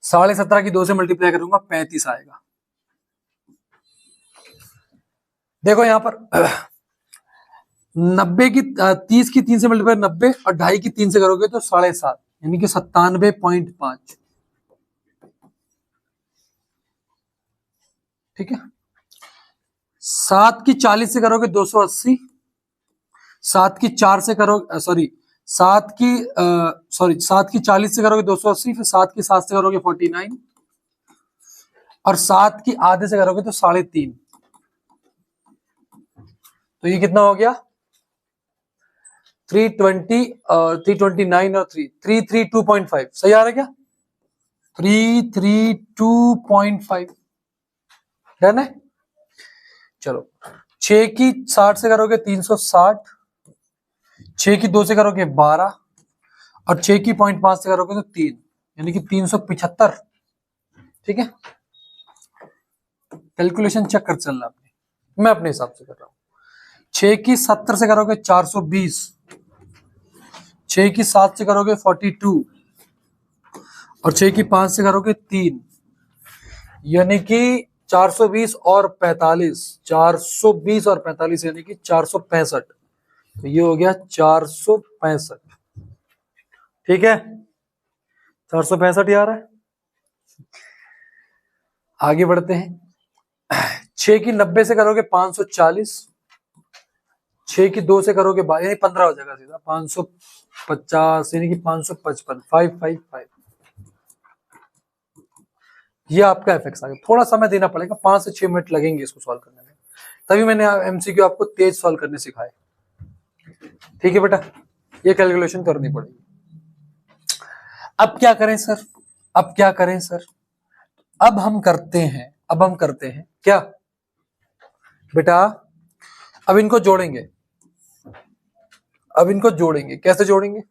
17.5 की 2 से मल्टीप्लाई करूंगा 35 आएगा। देखो यहां पर 90 की 30 की 3 से मल्टीप्लाई 90, और 2.5 की 3 से करोगे तो 7.5, यानी कि 97.5। ठीक है, 7 की 40 से करोगे 280, 7 की 4 से करोगे सॉरी 7 की 40 से करोगे 280, फिर 7 की 7 से करोगे 49, और 7 की आधे से करोगे तो 3.5। तो ये कितना हो गया 320, 329 और 332.5, सही आ रहा है क्या? 332.5 डन है। चलो 6 की 60 से करोगे 360, 6 की 2 से करोगे 12, और 6 की 0.5 से करोगे तो 3, यानी कि 375। ठीक है, कैलकुलेशन चेक कर चलना अपने, मैं अपने हिसाब से कर रहा हूं। 6 की 70 से करोगे 420, 6 की 7 से करोगे 42, और 6 की 5 से करोगे 3, यानी कि 420 और 45, 420 और 45 यानी कि 465। तो ये हो गया 465। ठीक है, 465 आ रहा है। आगे बढ़ते हैं। 6 की 90 से करोगे 540, 6 की 2 से करोगे यानी 15 हो जाएगा सीधा 550, यानी कि 555, 555। ये आपका एफएक्स आ गया। थोड़ा समय देना पड़ेगा, 5 से 6 मिनट लगेंगे इसको सॉल्व करने में, तभी मैंने एमसीक्यू आपको तेज सॉल्व करने सिखाए। ठीक है बेटा, ये कैलकुलेशन करनी पड़ेगी। अब क्या करें सर, अब क्या करें सर, अब हम करते हैं क्या बेटा, अब इनको जोड़ेंगे, कैसे जोड़ेंगे,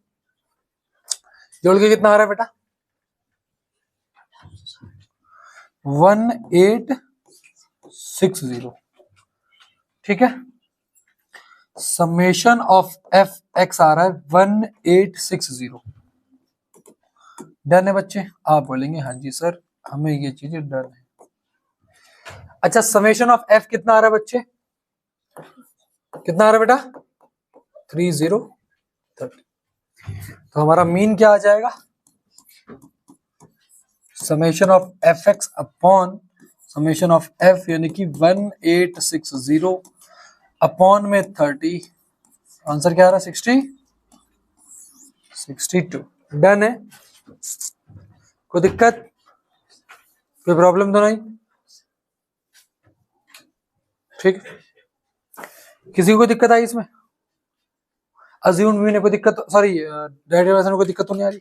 जोड़ के कितना आ रहा है बेटा 1860। ठीक है, समेशन ऑफ एफ एक्स आ रहा है 1860। डन है बच्चे? आप बोलेंगे हाँ जी सर हमें ये चीजें डन है। अच्छा, समेशन ऑफ एफ कितना आ रहा है बच्चे, कितना आ रहा है बेटा 3030। तो हमारा मीन क्या आ जाएगा, summation of F X upon summation of F, यानी कि 1860 अपॉन में 30, आंसर क्या आ रहा है 62। डन है, कोई दिक्कत, कोई प्रॉब्लम तो नहीं? ठीक, किसी को कोई दिक्कत आई इसमें? अज्यूम में कोई दिक्कत, सॉरी डायरेक्ट में कोई दिक्कत तो नहीं आ रही,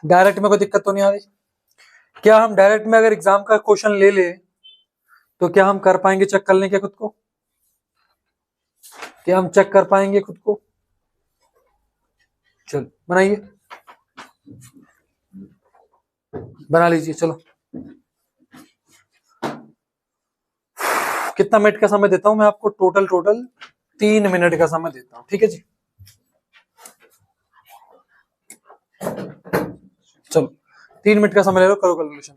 डायरेक्ट में कोई दिक्कत तो नहीं आ रही? क्या हम डायरेक्ट में अगर एग्जाम का क्वेश्चन ले ले तो क्या हम कर पाएंगे, चेक कर लें क्या खुद को, क्या हम चेक कर पाएंगे खुद को? चलो बनाइए, बना लीजिए। चलो कितना मिनट का समय देता हूं मैं आपको, टोटल 3 मिनट का समय देता हूं, ठीक है जी। चलो 3 मिनट का समय ले लो, करो कैलकुलेशन।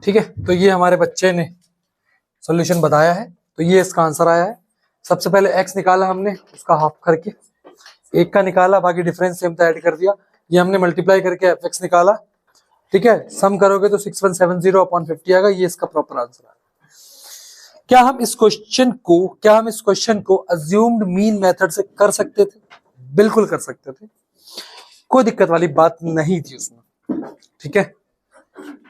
ठीक है, तो ये हमारे बच्चे ने सॉल्यूशन बताया है, तो ये इसका आंसर आया है। सबसे पहले x निकाला हमने, उसका हाफ करके, एक का निकाला, बाकी डिफरेंस सेम था, ऐड कर दिया। ये हमने मल्टीप्लाई करके fx निकाला, ठीक है। सम करोगे तो 6170/50 आएगा, ये इसका प्रॉपर आंसर है। क्या हम इस क्वेश्चन को अज्यूम्ड मीन मेथड से कर सकते थे? बिल्कुल कर सकते थे, कोई दिक्कत वाली बात नहीं थी उसमें, ठीक है।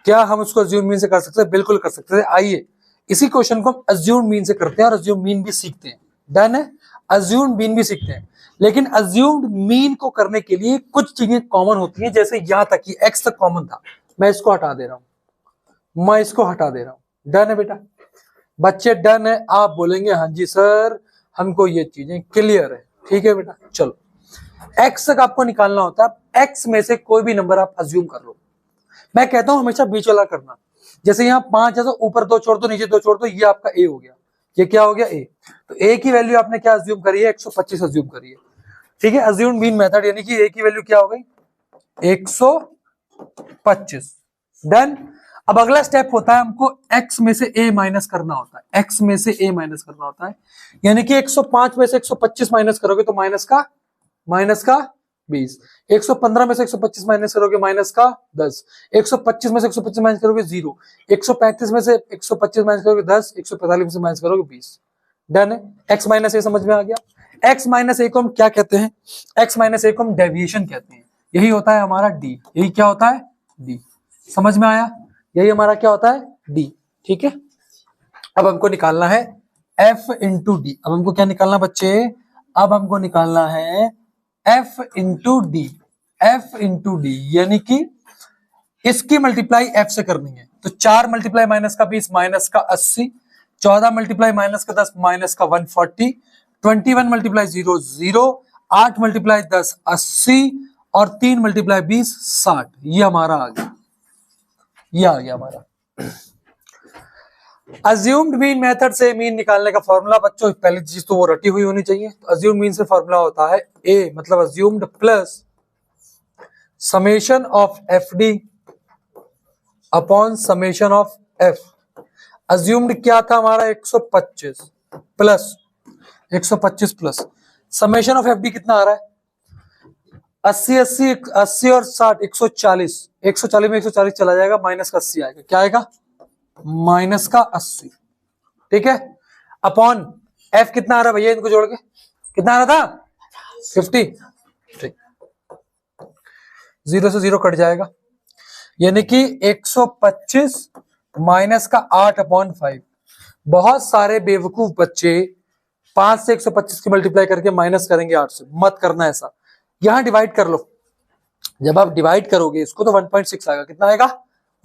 क्या हम उसको अज्यूम मीन से कर सकते थे? बिल्कुल कर सकते थे। आइए इसी क्वेश्चन को हम अज्यूम मीन से करते हैं और अज्यूम मीन भी सीखते हैं। डन है, अज्यूम मीन भी सीखते हैं, लेकिन अज्यूम्ड मीन को करने के लिए कुछ चीजें कॉमन होती हैं, जैसे यहां तक कि x तक कॉमन था, मैं इसको हटा दे रहा हूं, मैं इसको हटा दे रहा हूं। डन है बेटा? बच्चे डन है? आप बोलेंगे हाँ जी सर, हमको ये चीजें क्लियर है, ठीक है बेटा। चलो x तक आपको निकालना होता है, x में से कोई भी नंबर आप अज्यूम कर लो। मैं कहता हूं हमेशा बीच वाला करना, जैसे यहाँ 5 है तो ऊपर 2 छोड़ दो, नीचे 2 छोड़ दो, ये आपका a हो गया। ये क्या हो गया? a। तो a की वैल्यू आपने क्या अज्यूम करी है? 125 अज्यूम करी है, ठीक है। अज्यूम मीन मेथड, यानी कि a की वैल्यू क्या हो गई? 125। डन। अब अगला स्टेप होता है, हमको x में से a माइनस करना होता है, x में से a माइनस करना होता है, यानी कि 105 में से 125 माइनस करोगे तो माइनस का 20, 115 में से 125 माइनस करोगे माइनस का 10, 125 में से 125 माइनस करोगे 0, 135 में से 125 माइनस करोगे 10, 145 में से माइनस करोगे 20। डन है। x माइनस ए समझ में आ गया। x माइनस ए को हम क्या कहते हैं? x माइनस ए को हम डेविएशन कहते हैं, यही होता है हमारा d। यही क्या होता है? d। समझ में आया? यही हमारा क्या होता है? d, ठीक है। अब हमको निकालना है f इंटू डी। अब हमको क्या निकालना बच्चे? अब हमको निकालना है f into D. f into D यानी कि इसकी मल्टीप्लाई f से करनी है, तो 4 मल्टीप्लाई माइनस का 20 माइनस का 80, 14 मल्टीप्लाई माइनस का 10 माइनस का 140, 21 मल्टीप्लाई 0 0, 8 मल्टीप्लाई 10 80 और 3 मल्टीप्लाई 20 60। ये हमारा आ गया, ये आ गया हमारा। अज्यूम्ड मीन मेथड से मीन निकालने का फॉर्मूला बच्चों, पहली चीज तो वो रटी हुई होनी चाहिए। तो अज्यूम्ड मीन से फॉर्मूला होता है a मतलब assumed plus summation of F D upon summation of f। Assumed क्या था हमारा? 125 plus 125 plus summation of F D कितना आ रहा है? 80 80 80 और 60 140, 140 में 140 चला जाएगा, माइनस का 80 आएगा। क्या आएगा? माइनस का 80, ठीक है। अपॉन f कितना आ रहा है भैया? इनको जोड़ के कितना आ रहा था? 50, ठीक। 0 से 0 कट जाएगा, यानी कि 125 माइनस का 8/5। बहुत सारे बेवकूफ बच्चे 5 से 125 की मल्टीप्लाई करके माइनस करेंगे 8 से। मत करना ऐसा, यहां डिवाइड कर लो। जब आप डिवाइड करोगे इसको तो 1.6 आएगा। कितना आएगा?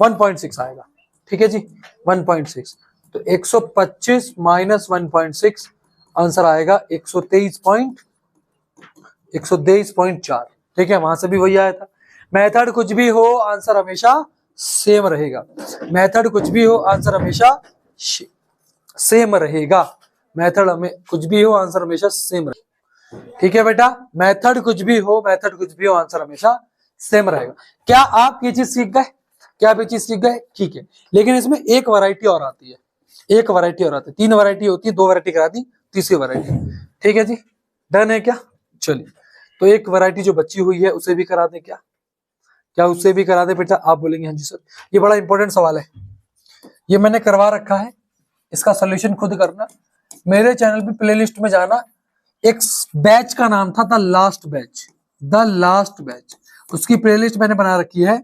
1.6 आएगा। ठीक है जी, 1.6। तो 125 माइनस 1.6 आंसर आएगा 123.4। ठीक है, वहां से भी वही आया था। मेथड कुछ भी हो आंसर हमेशा सेम रहेगा। मेथड कुछ भी हो आंसर हमेशा सेम रहेगा। मेथड हमें कुछ भी हो आंसर हमेशा सेम रहेगा। ठीक है बेटा, मेथड कुछ भी हो आंसर हमेशा सेम रहेगा। क्या आप ये चीज सीख गए? क्या आप ये चीज सीख गए? ठीक है, लेकिन इसमें एक वैरायटी और आती है। एक वैरायटी और आती है। 3 वैरायटी होती है, 2 वैरायटी करा दी, तीसरी वैरायटी। ठीक है जी, डन है क्या? चलिए, तो एक वैरायटी जो बची हुई है उसे भी करा दे। क्या क्या उसे भी करा दे बेटा? आप बोलेंगे हाँ जी सर। ये बड़ा इंपॉर्टेंट सवाल है, ये मैंने करवा रखा है, इसका सोल्यूशन खुद करना। मेरे चैनल पे प्लेलिस्ट में जाना, एक बैच का नाम था the last batch. The last batch, उसकी प्लेलिस्ट मैंने बना रखी है,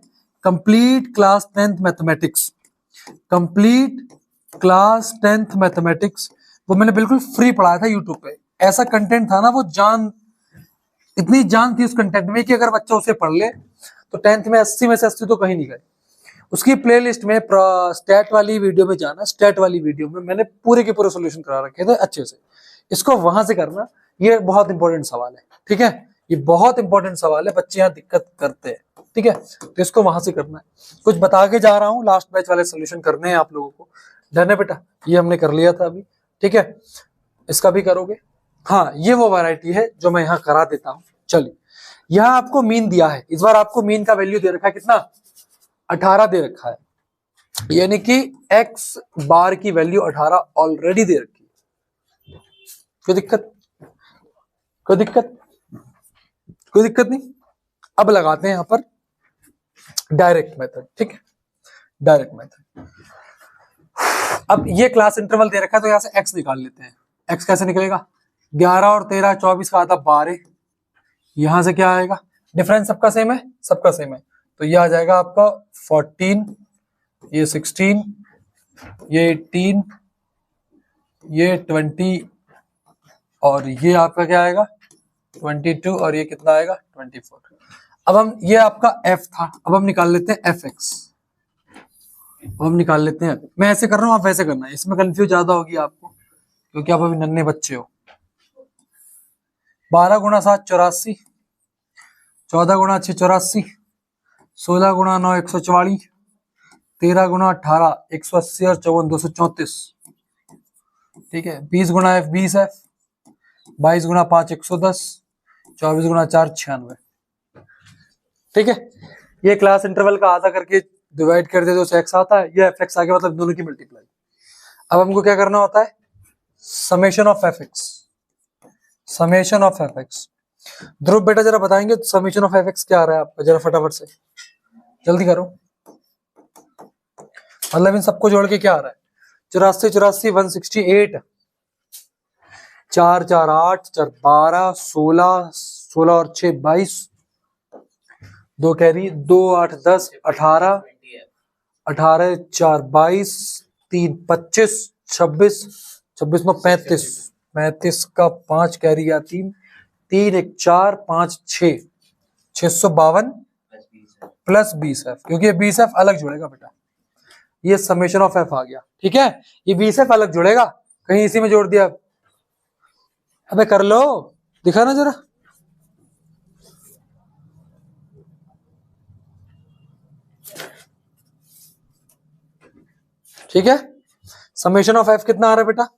complete class 10th mathematics. Complete class 10th mathematics, वो मैंने बिल्कुल फ्री पढ़ाया था यूट्यूब पे। ऐसा कंटेंट था ना, वो जान, इतनी जान थी उस कंटेंट में कि अगर बच्चा उसे पढ़ ले तो 10th में 80 में से 80 तो कहीं नहीं गए। उसकी प्लेलिस्ट में स्टैट वाली वीडियो में जाना, स्टैट वाली वीडियो में मैंने पूरे के पूरे सॉल्यूशन करा रखे थे अच्छे से। इसको वहां से करना, ये बहुत इंपॉर्टेंट सवाल है। ठीक है, ये बहुत इंपॉर्टेंट सवाल है, बच्चे यहाँ दिक्कत करते हैं। ठीक है, तो इसको वहां से करना है। कुछ बता के जा रहा हूँ, लास्ट बैच वाले सोल्यूशन करने हैं आप लोगों को। डन है बेटा? ये हमने कर लिया था अभी। ठीक है, इसका भी करोगे? हाँ, ये वो वैरायटी है जो मैं यहाँ करा देता हूँ। चलिए, यहाँ आपको मीन दिया है, इस बार आपको मीन का वैल्यू दे रखा है कितना? 18 दे रखा है, यानी कि x बार की वैल्यू 18 ऑलरेडी दे रखी है। कोई दिक्कत? कोई दिक्कत? कोई दिक्कत नहीं। अब लगाते हैं यहां पर डायरेक्ट मेथड। ठीक है, डायरेक्ट मेथड। अब ये क्लास इंटरवल दे रखा है तो यहां से x निकाल लेते हैं। x कैसे निकलेगा? 11 और 13, 24 का आधा 12। यहां से क्या आएगा? डिफरेंस सबका सेम है, सबका सेम है, तो ये आ जाएगा आपका 14, ये 16, ये 18, ये 20 और ये आपका क्या आएगा? 22 और ये कितना आएगा? 24। अब हम, ये आपका f था, अब हम निकाल लेते हैं fx। अब हम निकाल लेते हैं, मैं ऐसे कर रहा हूं, आप वैसे करना है, इसमें कंफ्यूज ज्यादा होगी आपको क्योंकि आप अभी नन्हे बच्चे हो। 12 गुणा 7 84, 14 गुणा 6 84, 16 गुणा 9 144, 13 गुणा 18 180 और 54 234। ठीक है, 20 गुणा f 20f, 22 गुणा 5 110, 24 गुणा 4 96। ठीक है, ये क्लास इंटरवल का आधा करके डिवाइड कर दे तो x आता है, ये fx आ गया, मतलब दोनों की मल्टीप्लाई। अब हमको क्या करना होता है? Summation of fx। Summation of fx। ध्रुव बेटा जरा बताएंगे समेशन ऑफ fx क्या आ रहा है आपका? जरा फटाफट से जल्दी करो, मतलब इन सबको जोड़ के क्या आ रहा है? 84 84 168, 4 4 8 4 12, 16 16 और 6 22, 2 कैरी, 2 8 10 18, 18 4 22, 3 25, 26 26 9 35, 35 का 5 कैरी गया 3, 3 1 4 5 6, 652 प्लस 20f, क्योंकि ये 20f अलग जुड़ेगा बेटा, ये समेशन ऑफ f आ गया। ठीक है, ये 20f अलग जुड़ेगा, कहीं इसी में जोड़ दिया। अबे कर लो, दिखा ना जरा। ठीक है, समेशन ऑफ f कितना आ रहा है बेटा?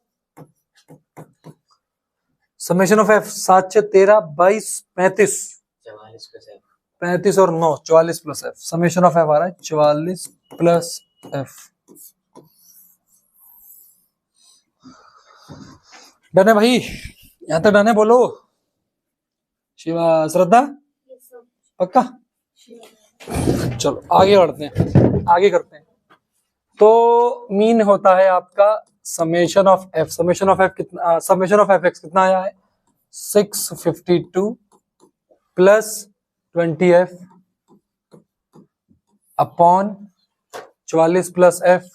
समेशन ऑफ f 7 6 13 22 35, 35 और 9 44 plus f। Summation of f आ रहा है 44 प्लस f। डन है भाई? यहां तक डन है? बोलो शिवा, श्रद्धा, पक्का? चलो आगे बढ़ते हैं, आगे करते हैं। तो मीन होता है आपका summation of f। Summation of f कितना? समेशन ऑफ fx कितना आया है? 652 plus 20f upon 44 plus F,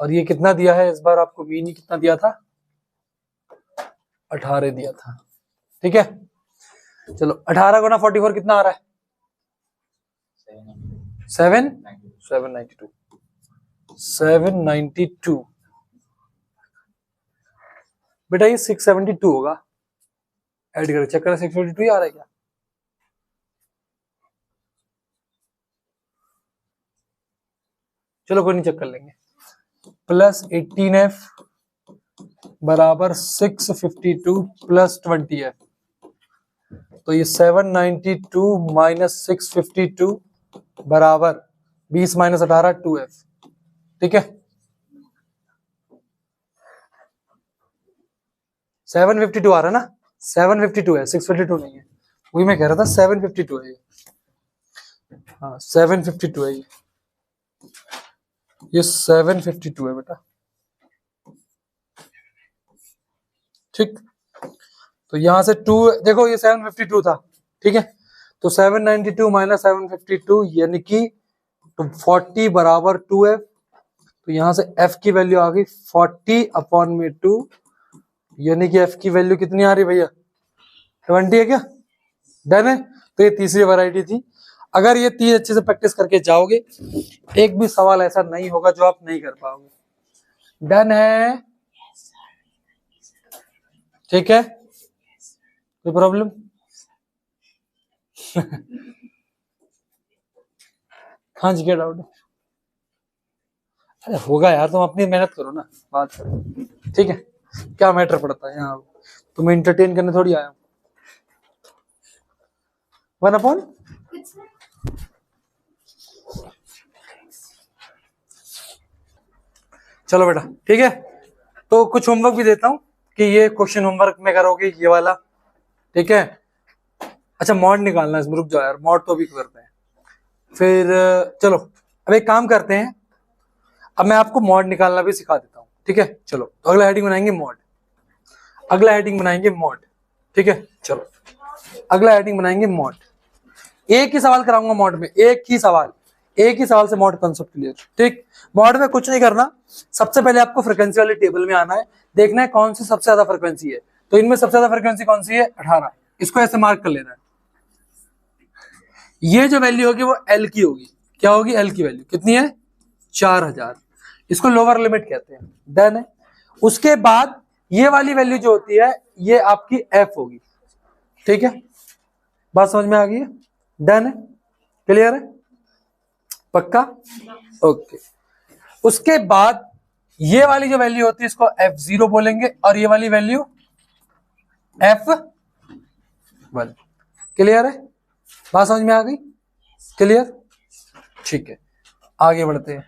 और ये कितना दिया है इस बार आपको, मीन ही कितना दिया था, 18 दिया था। ठीक है, चलो 18 गुना 44 कितना आ रहा है, 792 बेटा, ये 672 होगा, ऐड करें, चेक करें 672 ही आ रहा है क्या, चलो कोई नहीं, चेक कर लेंगे। प्लस 18f बराबर 652 प्लस 20f, तो ये 792 माइनस 652 बराबर 20 माइनस 18 2f। ठीक है, 752 आ रहा है ना, 752 है, 652 नहीं है, वही मैं कह रहा था 752 है ये, हाँ 752 है ये 752 है बेटा। ठीक, तो यहां से 2 देखो, ये 752 था, ठीक है, तो 792 माइनस 752 यानी कि 40 बराबर 2f, तो यहां से f की वैल्यू आ गई 40 अपॉन में 2, यानी कि f की वैल्यू कितनी आ रही भैया, 20 है क्या, डन है। तो ये तीसरी वैरायटी थी। अगर ये 3 अच्छे से प्रैक्टिस करके जाओगे, एक भी सवाल ऐसा नहीं होगा जो आप नहीं कर पाओगे। डन है, ठीक है, कोई प्रॉब्लम हाँ जी, क्या डाउट है, अरे होगा यार, तुम अपनी मेहनत करो ना, बात करो, ठीक है, क्या मैटर पड़ता है यहाँ, तुम्हें एंटरटेन करने थोड़ी आया हूं। 1 अपॉन चलो बेटा, ठीक है, तो कुछ होमवर्क भी देता हूं कि ये क्वेश्चन होमवर्क में करोगे ये वाला, ठीक है। अच्छा, मॉड निकालना है इसमें, रुक जाओ यार, मॉड तो अभी करते हैं, फिर चलो अब एक काम करते हैं, अब मैं आपको मॉड निकालना भी सिखा देता हूँ, ठीक है। चलो तो अगला हेडिंग बनाएंगे मॉड, अगला हेडिंग बनाएंगे मॉड, ठीक है। चलो अगला हेडिंग बनाएंगे मॉड, एक ही सवाल कराऊंगा मॉड में, एक ही सवाल से मॉड कंसेप्ट क्लियर, ठीक। मॉड में कुछ नहीं करना, सबसे पहले आपको फ्रीक्वेंसी वाले टेबल में आना है, देखना है कौन सी सबसे ज्यादा फ्रीक्वेंसी है, तो इनमें सबसे ज्यादा फ्रीक्वेंसी कौन सी है, 18, इसको ऐसे मार्क कर लेना है। ये जो वैल्यू होगी वो एल की होगी, क्या होगी, एल की वैल्यू कितनी है, 4000, इसको लोअर लिमिट कहते हैं, डन है। उसके बाद ये वाली वैल्यू जो होती है ये आपकी एफ होगी, ठीक है, बात समझ में आ गई है, डन है, क्लियर है, पक्का, ओके। उसके बाद ये वाली जो वैल्यू होती है इसको F0 बोलेंगे, और ये वाली वैल्यू F1, क्लियर है, बात समझ में आ गई, क्लियर, ठीक है, आगे बढ़ते हैं।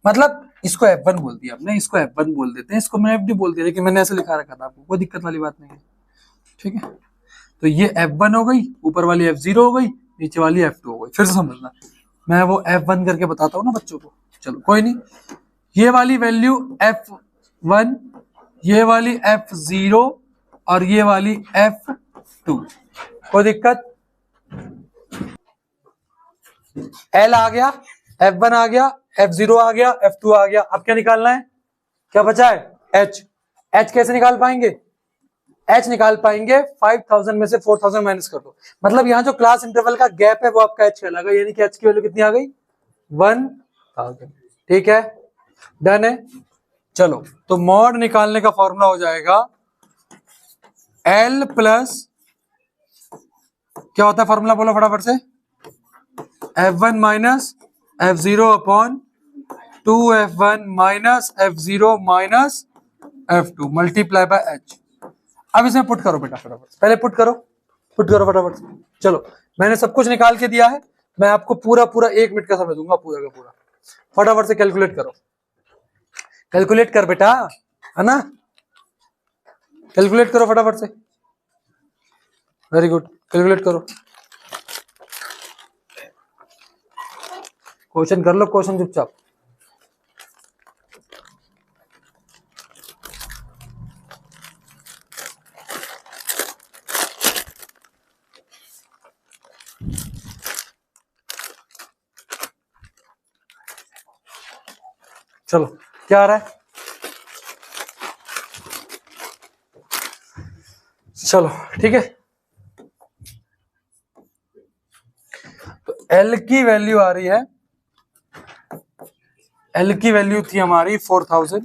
मतलब इसको F1 बोल दिया आपने, इसको F1 बोल देते हैं, इसको मैं FD बोल दिया, लेकिन मैंने ऐसे लिखा रखा था आपको, कोई दिक्कत वाली बात नहीं है, ठीक है। तो ये F1 हो गई, ऊपर वाली F0 हो गई, नीचे वाली F2 हो गई, फिर से समझना, मैं वो F1 करके बताता हूँ ना बच्चों को, चलो कोई नहीं, ये वाली वैल्यू F1, ये वाली F0 और ये वाली F2, कोई दिक्कत, L आ गया, F1 आ गया, F0 आ गया, F2 आ गया, अब क्या निकालना है, क्या बचा है, H कैसे निकाल पाएंगे, H निकाल पाएंगे 5000 में से 4000 माइनस कर दो, मतलब यहाँ जो क्लास इंटरवल का गैप है वो आपका H कहलाएगा, यानी कि H की वैल्यू कितनी आ गई, 1000, ठीक है, डन है। चलो तो मॉड निकालने का फॉर्मूला हो जाएगा L प्लस, क्या होता है फॉर्मूला, बोलो फटाफट से, F1 minus F0 upon 2F1 minus F0 minus F2 multiply by H। अब इसमें पुट करो बेटा फटाफट, पहले पुट करो फटाफट। चलो मैंने सब कुछ निकाल के दिया है, मैं आपको पूरा 1 मिनट का समय दूंगा, पूरा का पूरा, फटाफट से कैलकुलेट करो, कैलकुलेट कर बेटा, है ना, कैलकुलेट करो फटाफट से, वेरी गुड, कैलकुलेट करो, क्वेश्चन कर लो, क्वेश्चन चुपचाप, चलो क्या आ रहा है, चलो ठीक है। तो L की वैल्यू आ रही है, L की वैल्यू थी हमारी 4000,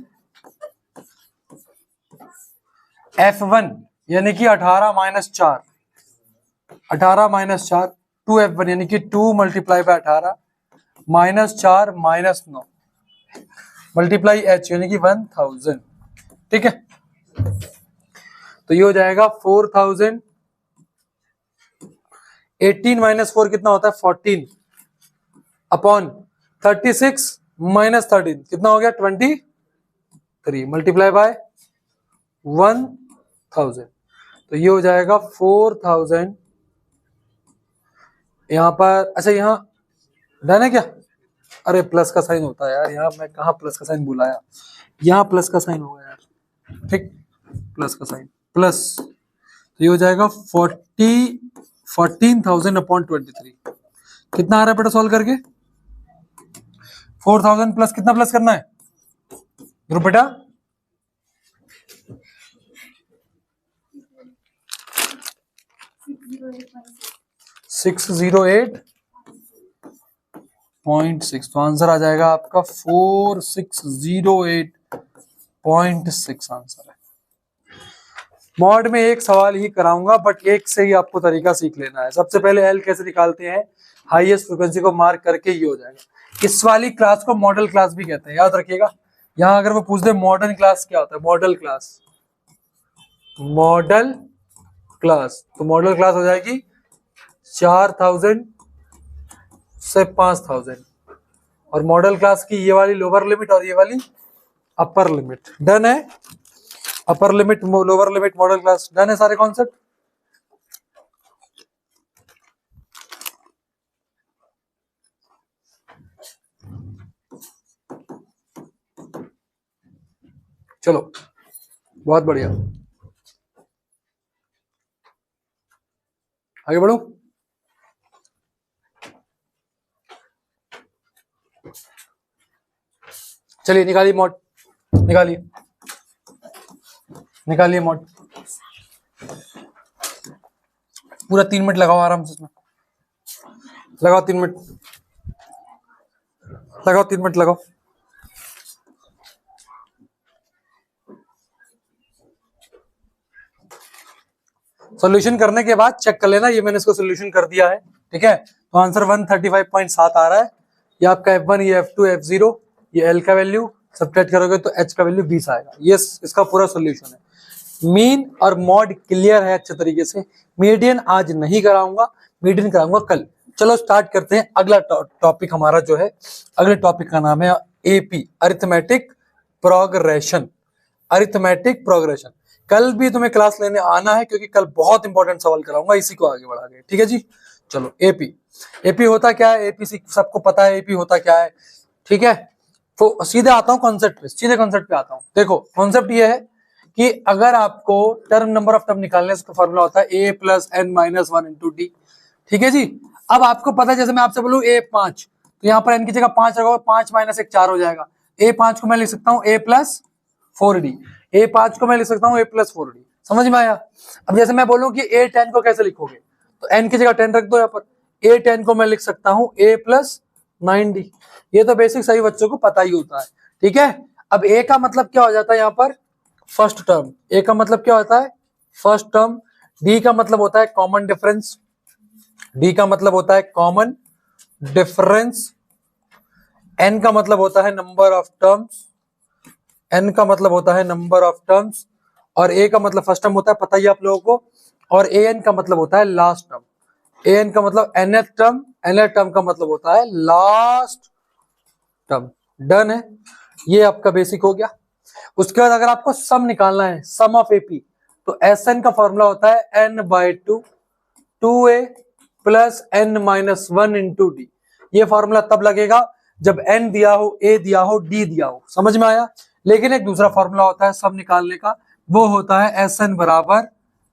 F1 यानी कि 18 माइनस 4, 18 माइनस 4, 2F1 यानी कि 2 multiply by 18 minus 4 minus 9 multiply H यानी कि 1000, ठीक है। तो ये हो जाएगा 4000, 18 माइनस 4 कितना होता है 14 अपॉन 36 माइनस 13 कितना हो गया 23 मल्टीप्लाई बाय 1000। तो ये हो जाएगा 4000 यहां पर, अच्छा यहाँ डन है क्या, अरे प्लस का साइन होता है यार, यहाँ मैं कहा प्लस का साइन बुलाया, यहाँ प्लस का साइन होगा यार, ठीक, प्लस का साइन प्लस। तो ये हो जाएगा 14,000 अपॉन 23, कितना आ रहा है बेटा सॉल्व करके, 4000 प्लस कितना प्लस करना है ग्रुप बेटा, 608.6, तो आंसर आ जाएगा आपका 4608.6 आंसर है। मॉड में एक सवाल ही कराऊंगा, बट एक से ही आपको तरीका सीख लेना है। सबसे पहले एल कैसे निकालते हैं, हाईएस्ट फ्रीक्वेंसी को मार्क करके ये हो जाएगा। इस वाली क्लास को मॉडल क्लास भी कहते हैं, याद रखिएगा। यहां अगर वो पूछ दे मॉडर्न क्लास क्या होता है, मॉडल क्लास, मॉडल क्लास, तो मॉडल क्लास हो जाएगी 4000 से 5000, और मॉडल क्लास की ये वाली लोअर लिमिट और ये वाली अपर लिमिट। डन है, upper limit lower limit model class, done है सारे कॉन्सेप्ट। चलो बहुत बढ़िया, आगे बढ़ो। चलिए निकालिए मॉड, निकालिए निकालिए मॉड, पूरा 3 मिनट लगाओ आराम से, इसमें लगाओ 3 मिनट, लगाओ 3 मिनट लगाओ। सॉल्यूशन करने के बाद चेक कर लेना, ये मैंने इसको सॉल्यूशन कर दिया है, ठीक है। तो आंसर 135.7 आ रहा है। ये आपका F1, ये F2, F0, ये L का वैल्यू सब्ट्रैक्ट करोगे तो H का वैल्यू 20 आएगा। ये इसका पूरा सॉल्यूशन है। मीन और मॉड क्लियर है अच्छे तरीके से। मीडियन आज नहीं कराऊंगा, मीडियन कराऊंगा कल। चलो स्टार्ट करते हैं। अगला टॉपिक हमारा जो है, अगले टॉपिक का नाम है AP, arithmetic progression. Arithmetic progression कल भी तुम्हें क्लास लेने आना है, क्योंकि कल बहुत इंपॉर्टेंट सवाल कराऊंगा, इसी को आगे बढ़ा गए, ठीक है जी। चलो एपी, एपी होता क्या है, एपी सबको पता है एपी होता क्या है, ठीक है। तो सीधे आता हूं कॉन्सेप्ट पे, सीधे कॉन्सेप्ट पे आता हूं। देखो कॉन्सेप्ट ये है कि अगर आपको टर्म नंबर ऑफ टर्म निकालने से फॉर्मूला होता है a plus n minus 1 into d, ठीक है जी। अब आपको पता है, जैसे मैं आपसे बोलूं a5, तो यहाँ पर n की जगह 5 रखोगे, 5 माइनस 1 4 हो जाएगा। a5 को मैं लिख सकता हूँ a प्लस 4d, a5 को मैं लिख सकता हूँ a प्लस 4d। समझ में आया। अब जैसे मैं बोलूं कि a10 को कैसे लिखोगे, तो n की जगह 10 रख दो यहाँ पर, a10 को मैं लिख सकता हूँ a प्लस 9d। ये तो बेसिक सभी बच्चों को पता ही होता है, ठीक है। अब a का मतलब क्या हो जाता है यहाँ पर, फर्स्ट टर्म। a का मतलब क्या होता है, फर्स्ट टर्म। d का मतलब होता है कॉमन डिफरेंस, d का मतलब होता है कॉमन डिफरेंस। n का मतलब होता है नंबर ऑफ टर्म्स, n का मतलब होता है नंबर ऑफ टर्म्स, और a का मतलब फर्स्ट टर्म होता है, पता ही आप लोगों को, और an का मतलब होता है लास्ट टर्म। an का मतलब nth टर्म, nth टर्म का मतलब होता है लास्ट टर्म। डन है, ये आपका बेसिक हो गया। उसके बाद अगर आपको सम निकालना है, सम ऑफ एपी, तो Sn का फॉर्मूला होता है n/2, 2a plus n minus 1 into D. ये फॉर्मूला तब लगेगा जब n दिया हो, a दिया हो, d दिया हो। समझ में आया। लेकिन एक दूसरा फॉर्मूला होता है सम निकालने का, वो होता है Sn बराबर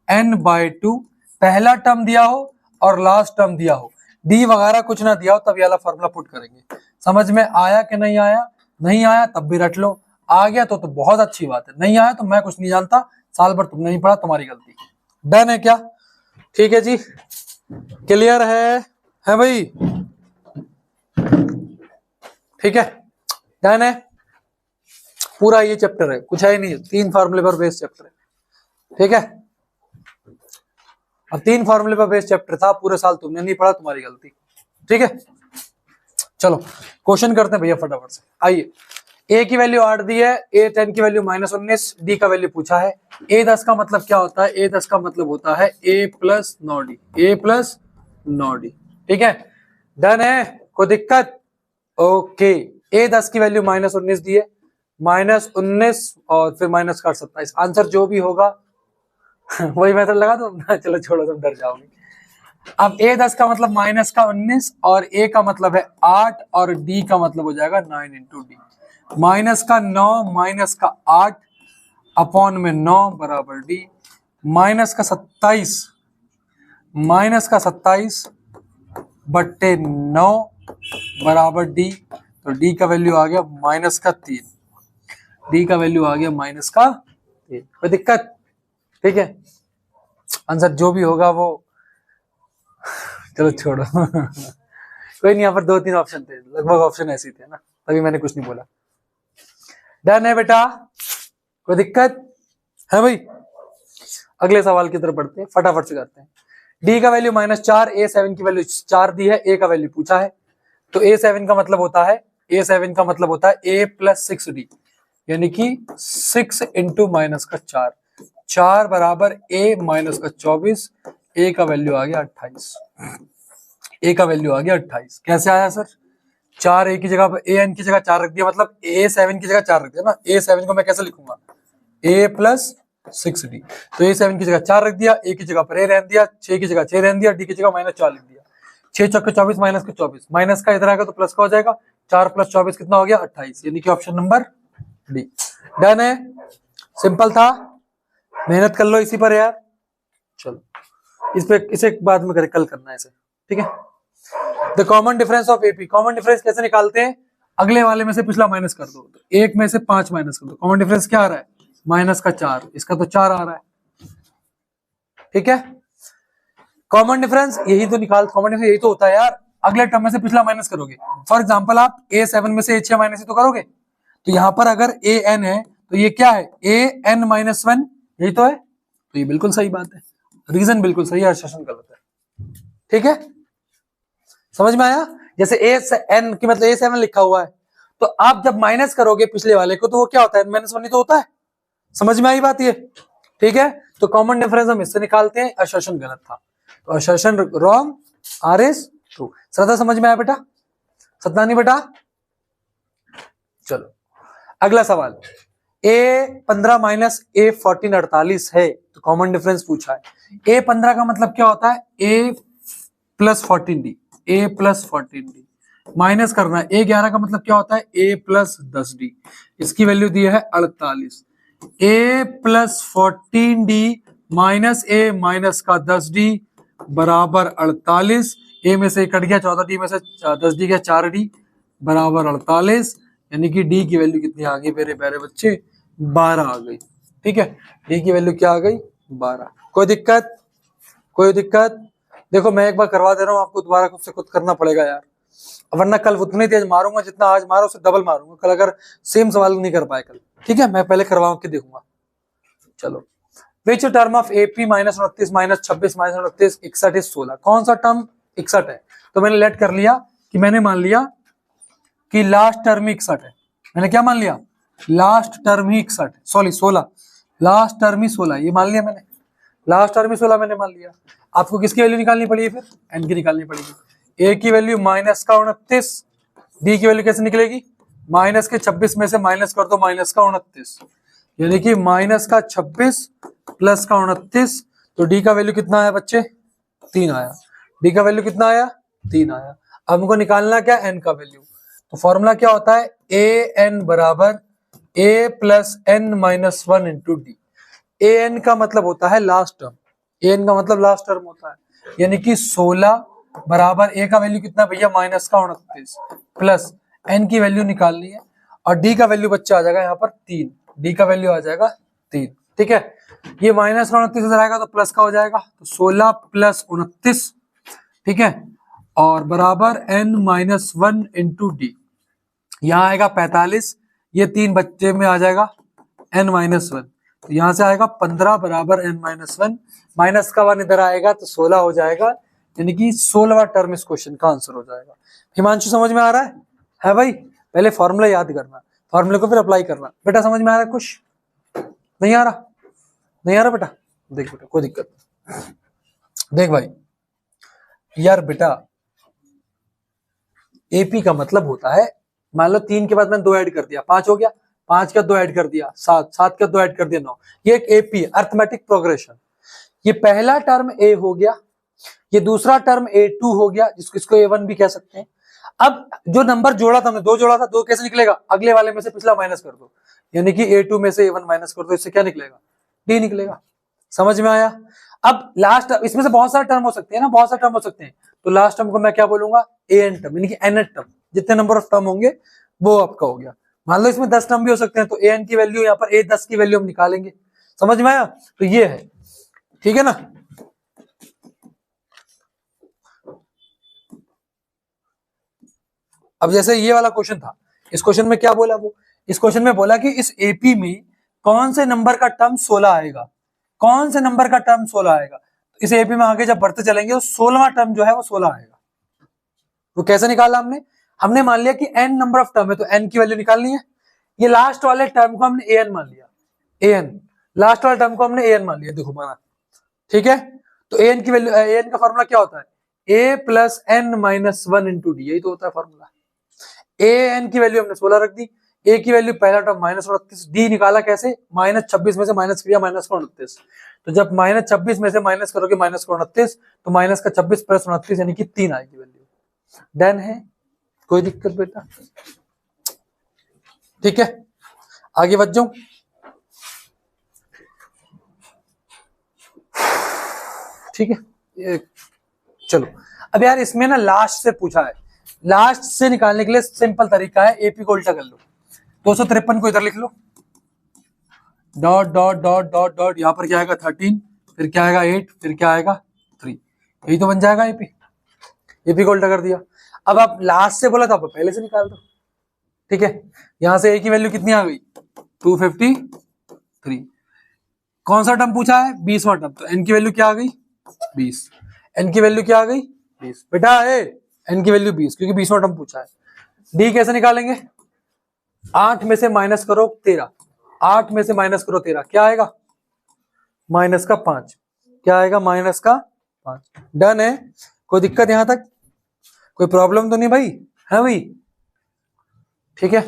n/2, पहला टर्म दिया हो और लास्ट टर्म दिया हो, डी वगैरह कुछ ना दिया हो, तब ये वाला फॉर्मूला पुट करेंगे। समझ में आया कि नहीं आया, नहीं आया तब भी रट लो, आ गया तो बहुत अच्छी बात है, नहीं आया तो मैं कुछ नहीं जानता, साल भर तुमने नहीं पढ़ा, तुम्हारी गलती। डन है क्या? ठीक है जी, क्लियर है भाई? ठीक है, डन है। पूरा ये चैप्टर है, कुछ है ही नहीं, 3 फार्मूले पर बेस्ड चैप्टर है। ठीक है, अब 3 फार्मूले पर बेस्ड चैप्टर था, पूरे साल तुमने नहीं पढ़ा, तुम्हारी गलती। ठीक है, चलो क्वेश्चन करते हैं भैया फटाफट से। आइए, ए की वैल्यू 8 दी है, ए 10 की वैल्यू -19, डी का वैल्यू पूछा है। ए 10 का मतलब क्या होता है? ए 10 का मतलब होता है a plus 9d, a plus 9d। ठीक है, डन है, कोई दिक्कत? ओके, ए 10 की वैल्यू -19 दी है, -19 और फिर माइनस का 27, आंसर जो भी होगा वही मेथड लगा दो ना, चलो छोड़ो, तुम डर जाओगे। अब a 10 का मतलब माइनस का 19 और a का मतलब है 8 और d का मतलब हो जाएगा 9 इंटू डी। माइनस का 9 माइनस का 8 अपॉन में 9 बराबर d, माइनस का 27 बट्टे 9 बराबर d। तो d का वैल्यू आ गया -3, d का वैल्यू आ गया -3। कोई दिक्कत? ठीक है, आंसर जो भी होगा वो चलो छोड़ो कोई नहीं, यहाँ पर 2-3 ऑप्शन थे, लगभग ऑप्शन ऐसे थे ना, तभी मैंने कुछ नहीं बोला। डन है बेटा, कोई दिक्कत है भाई? अगले सवाल की तरफ बढ़ते हैं, फटाफट से करते हैं। डी का वैल्यू -4, A7 की वैल्यू 4 दी है, ए का वैल्यू पूछा है। तो A7 का मतलब होता है A प्लस 6D, यानी कि 6 इंटू -4, 4 बराबर A माइनस का 24, ए का वैल्यू आ गया 28। ए का वैल्यू आ गया 28। कैसे आया सर? 4 ए की जगह पर an की जगह 4 रख दिया, मतलब A7 की जगह 4 रख दिया ना। A7 को मैं कैसे लिखूंगा? A plus 6D। तो A7 की जगह 4 रख दिया, ए की जगह पर ए रहने दिया, 6 की जगह 6 रहने दिया, डी की जगह -4 लिख दिया। 6 चौके 24 माइनस का 24, माइनस का इधर आएगा तो प्लस का हो जाएगा। 4 प्लस 24 कितना हो गया? 28, यानी कि ऑप्शन नंबर डी। डन है, सिंपल था, मेहनत कर लो इसी पर यार। चलो इस पे, इसे बाद में कल करना है इसे। ठीक है, the common difference of AP. Common difference कैसे निकालते हैं? अगले वाले में से पिछला माइनस कर दो, तो 1 में से 5 माइनस कर दो। कॉमन डिफरेंस क्या आ रहा है? माइनस का 4, इसका तो 4 आ रहा है। ठीक है, कॉमन डिफरेंस यही तो कॉमन डिफरेंस यही तो होता है यार, अगले टर्म में से पिछला माइनस करोगे। फॉर एग्जाम्पल आप A7 में से A6 माइनस ही तो करोगे, तो यहां पर अगर AN है तो ये क्या है? AN -1, यही तो है। तो ये बिल्कुल सही बात है, रीजन बिल्कुल सही है, सेशन गलत है। ठीक है, समझ में आया? जैसे AN की मतलब A7 लिखा हुआ है, तो आप जब माइनस करोगे पिछले वाले को तो वो क्या होता है? -1 ही तो होता है। समझ में आई बात ये? ठीक है, तो कॉमन डिफरेंस हम इससे निकालते हैं, असर्शन गलत था, तो assertion wrong, R is true. Shraddha समझ में आया बेटा? सतनानी बेटा? चलो अगला सवाल, A15 माइनस A14 48 है, तो कॉमन डिफरेंस पूछा है। A15 का मतलब क्या होता है? A plus 14D, A plus 14D minus करना है। A11 का मतलब क्या होता है? A प्लस 10D, इसकी वैल्यू दी है 48। A plus 14D minus A minus का 10D बराबर 48। A में से कट गया 14D में से 10D गया 4D बराबर 48, यानी कि D की वैल्यू कितनी आ गई मेरे प्यारे बच्चे? 12 आ गई। ठीक है, D की वैल्यू क्या आ गई? 12। कोई दिक्कत? कोई दिक्कत? देखो मैं एक बार करवा दे रहा हूँ आपको, दोबारा खुद से खुद करना पड़ेगा यार, वरना कल उतनी तेज मारूंगा जितना आज मारो उससे डबल मारूंगा कल, अगर सेम सवाल नहीं कर पाए कल। ठीक है, मैं पहले करवा के देखूंगा। चलो, which term of AP -29 -26 -29 61 is 16? कौन सा टर्म 61 है? तो मैंने लेट कर लिया कि मैंने मान लिया कि लास्ट टर्म ही 61 है। मैंने क्या मान लिया? लास्ट टर्म ही 61, सॉरी 16, लास्ट टर्म ही 16, ये मान लिया मैंने, लास्ट टर्म ही 16 मैंने मान लिया। आपको किसकी वैल्यू निकालनी पड़ेगी? फिर n की निकालनी पड़ेगी। A की वैल्यू माइनस का 29, D की वैल्यू कैसे निकलेगी? माइनस के 26 में से माइनस कर दो माइनस का 29, यानी कि माइनस का 26 प्लस का 29, तो D का वैल्यू कितना आया बच्चे? 3 आया। D का वैल्यू कितना आया? 3 आया। अब हमको निकालना क्या? n का वैल्यू। तो फॉर्मूला क्या होता है? AN बराबर A plus n minus 1 into D. AN का मतलब होता है लास्ट टर्म, AN का मतलब लास्ट टर्म होता है, यानी कि 16 बराबर A का वैल्यू कितना भैया? माइनस का 29 प्लस n की वैल्यू निकालनी है। और डी का वैल्यू बच्चा आ जाएगा यहाँ पर 3, डी का वैल्यू आ जाएगा 3। ठीक है, ये माइनस 29 इधर आएगा तो प्लस का हो जाएगा, तो 16 प्लस 29, ठीक है, और बराबर n-1 इंटू डी, यहाँ आएगा 45, ये 3 बच्चे में आ जाएगा n-1, तो यहाँ से आएगा 15 बराबर n-1, माइनस का 1 इधर आएगा तो 16 हो जाएगा, यानी कि 16वां टर्म इस क्वेश्चन का आंसर हो जाएगा। हिमांशु समझ में आ रहा है भाई? पहले फॉर्मूला याद करना, फॉर्मूले को फिर अप्लाई करना। बेटा समझ में आ रहा है? कुछ नहीं आ रहा? नहीं आ रहा बेटा? देख बेटा कोई दिक्कत नहीं, देख भाई यार बेटा, एपी का मतलब होता है, मान लो 3 के बाद मैंने 2 ऐड कर दिया 5 हो गया, 5 का 2 ऐड कर दिया 7, 7 का 2 ऐड कर दिया 9, ये एक एपी अर्थमेटिक प्रोग्रेशन। ये पहला टर्म ए हो गया, ये दूसरा टर्म A2 हो गया, जिसको A1 भी कह सकते हैं। अब जो नंबर जोड़ा था हमने, 2 जोड़ा था, 2 कैसे निकलेगा? अगले वाले में से पिछला माइनस कर दो, यानी कि A2 में से A1 माइनस कर दो, इससे क्या निकलेगा? D निकलेगा। समझ में आया? अब लास्ट, इसमें से बहुत सारे टर्म हो सकते हैं ना, बहुत सारे टर्म हो सकते हैं, तो लास्ट टर्म को मैं क्या बोलूंगा? AN टर्म, यानी कि nth टर्म, जितने नंबर ऑफ टर्म होंगे वो आपका हो गया। मान लो इसमें 10 टर्म भी हो सकते हैं, तो AN की वैल्यू यहाँ पर A10 की वैल्यू हम निकालेंगे। समझ में आया? तो ये है, ठीक है ना। अब जैसे ये वाला क्वेश्चन था, इस क्वेश्चन में क्या बोला वो? इस क्वेश्चन में बोला कि इस एपी में कौन से नंबर का टर्म 16 आएगा, कौन से नंबर का टर्म 16 आएगा। इस एपी में आगे जब बढ़ते चलेंगे तो 16वां टर्म जो है वो 16 आएगा। वो कैसे निकाला हमने? हमने मान लिया कि n नंबर ऑफ टर्म है, तो n की वैल्यू निकालनी है। ये लास्ट वाले टर्म को हमने an मान लिया, an लास्ट वाले टर्म को हमने an मान लिया, देखो माना, ठीक है। तो an की वैल्यू, an का फॉर्मूला क्या होता है? a plus n-1 into D, यही तो होता है फॉर्मूला। an की वैल्यू हमने 16 रख दी, a की वैल्यू पहला टर्म -29, d निकाला कैसे? -26 में से माइनस किया -29, तो जब -26 में से माइनस करोगे -29, तो माइनस का 26 प्लस 29 यानी कि 3 आएगी वैल्यू। डन है, कोई दिक्कत बेटा? ठीक है, आगे बढ़ जाऊं। ठीक है, चलो अब यार इसमें ना लास्ट से पूछा है, लास्ट से निकालने के लिए सिंपल तरीका है, एपी को उल्टा कर लो, 253 को इधर लिख लो, dot dot dot dot dot, यहाँ पर क्या आएगा 13, फिर क्या आएगा 8, फिर क्या आएगा 3, यही तो बन जाएगा एपी। एपी को उल्टा कर दिया। अब आप लास्ट से बोला था, आप पहले से निकाल दो, ठीक है। यहां से ए की वैल्यू कितनी आ गई? 253। कौन सा टर्म पूछा है? 20वां टर्म, तो एन की वैल्यू क्या आ गई? 20। एन की वैल्यू क्या आ गई? 20 बेटा, एन की वैल्यू 20, क्योंकि 20वां टर्म पूछा है। डी कैसे निकालेंगे? 8 में से माइनस करो 13, 8 में से माइनस करो 13, क्या आएगा? माइनस का 5, क्या आएगा? माइनस का 5। डन है, कोई दिक्कत यहां तक? कोई प्रॉब्लम तो नहीं भाई? है भाई? ठीक है,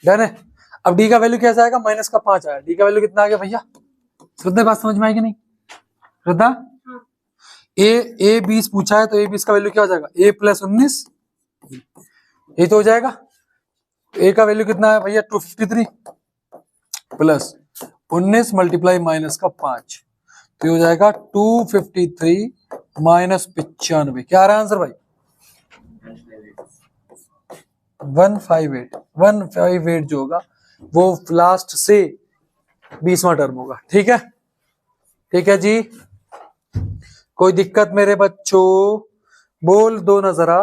डन है। अब डी का वैल्यू कैसा आएगा? माइनस का 5 आया, डी का वैल्यू कितना आ गया भैया? श्रद्धा बात समझ में आएगी नहीं? श्रद्धा, ए 20 पूछा है, तो ए 20 का वैल्यू क्या हो जाएगा? ए प्लस 19, ये तो हो जाएगा। ए का वैल्यू कितना है भैया? 253 प्लस 19 मल्टीप्लाई माइनस का 5, तो हो जाएगा 253 माइनस 95, क्या आ रहा है आंसर भाई? 158 जो होगा वो लास्ट से 20वां टर्म होगा। ठीक है, ठीक है जी, कोई दिक्कत मेरे बच्चों? बोल दो ना जरा,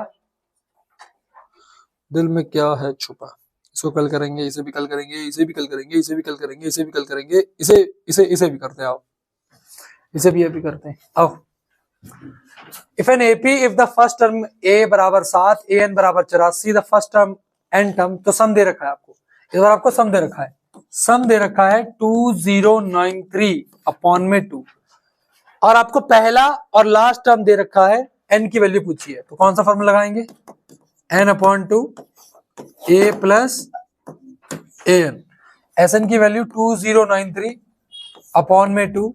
दिल में क्या है छुपा? इसको कल करेंगे, इसे भी कल करेंगे, इसे भी कल करेंगे, इसे भी कल करेंगे, इसे भी कल करेंगे, इसे इसे इसे भी करते हैं, आओ इसे भी ये भी करते हैं, आओ। If an AP, if the first term a बराबर 7, ए एन बराबर 84, the first term n term, तो सम दे रखा है आपको, इस बार आपको सम दे रखा है, सम दे रखा है 2093 अपॉन में 2, और आपको पहला और लास्ट टर्म दे रखा है, एन की वैल्यू पूछी है, तो कौन सा फॉर्मूला लगाएंगे? N upon 2 A plus A N, S N की वैल्यू 2093 अपॉन में 2,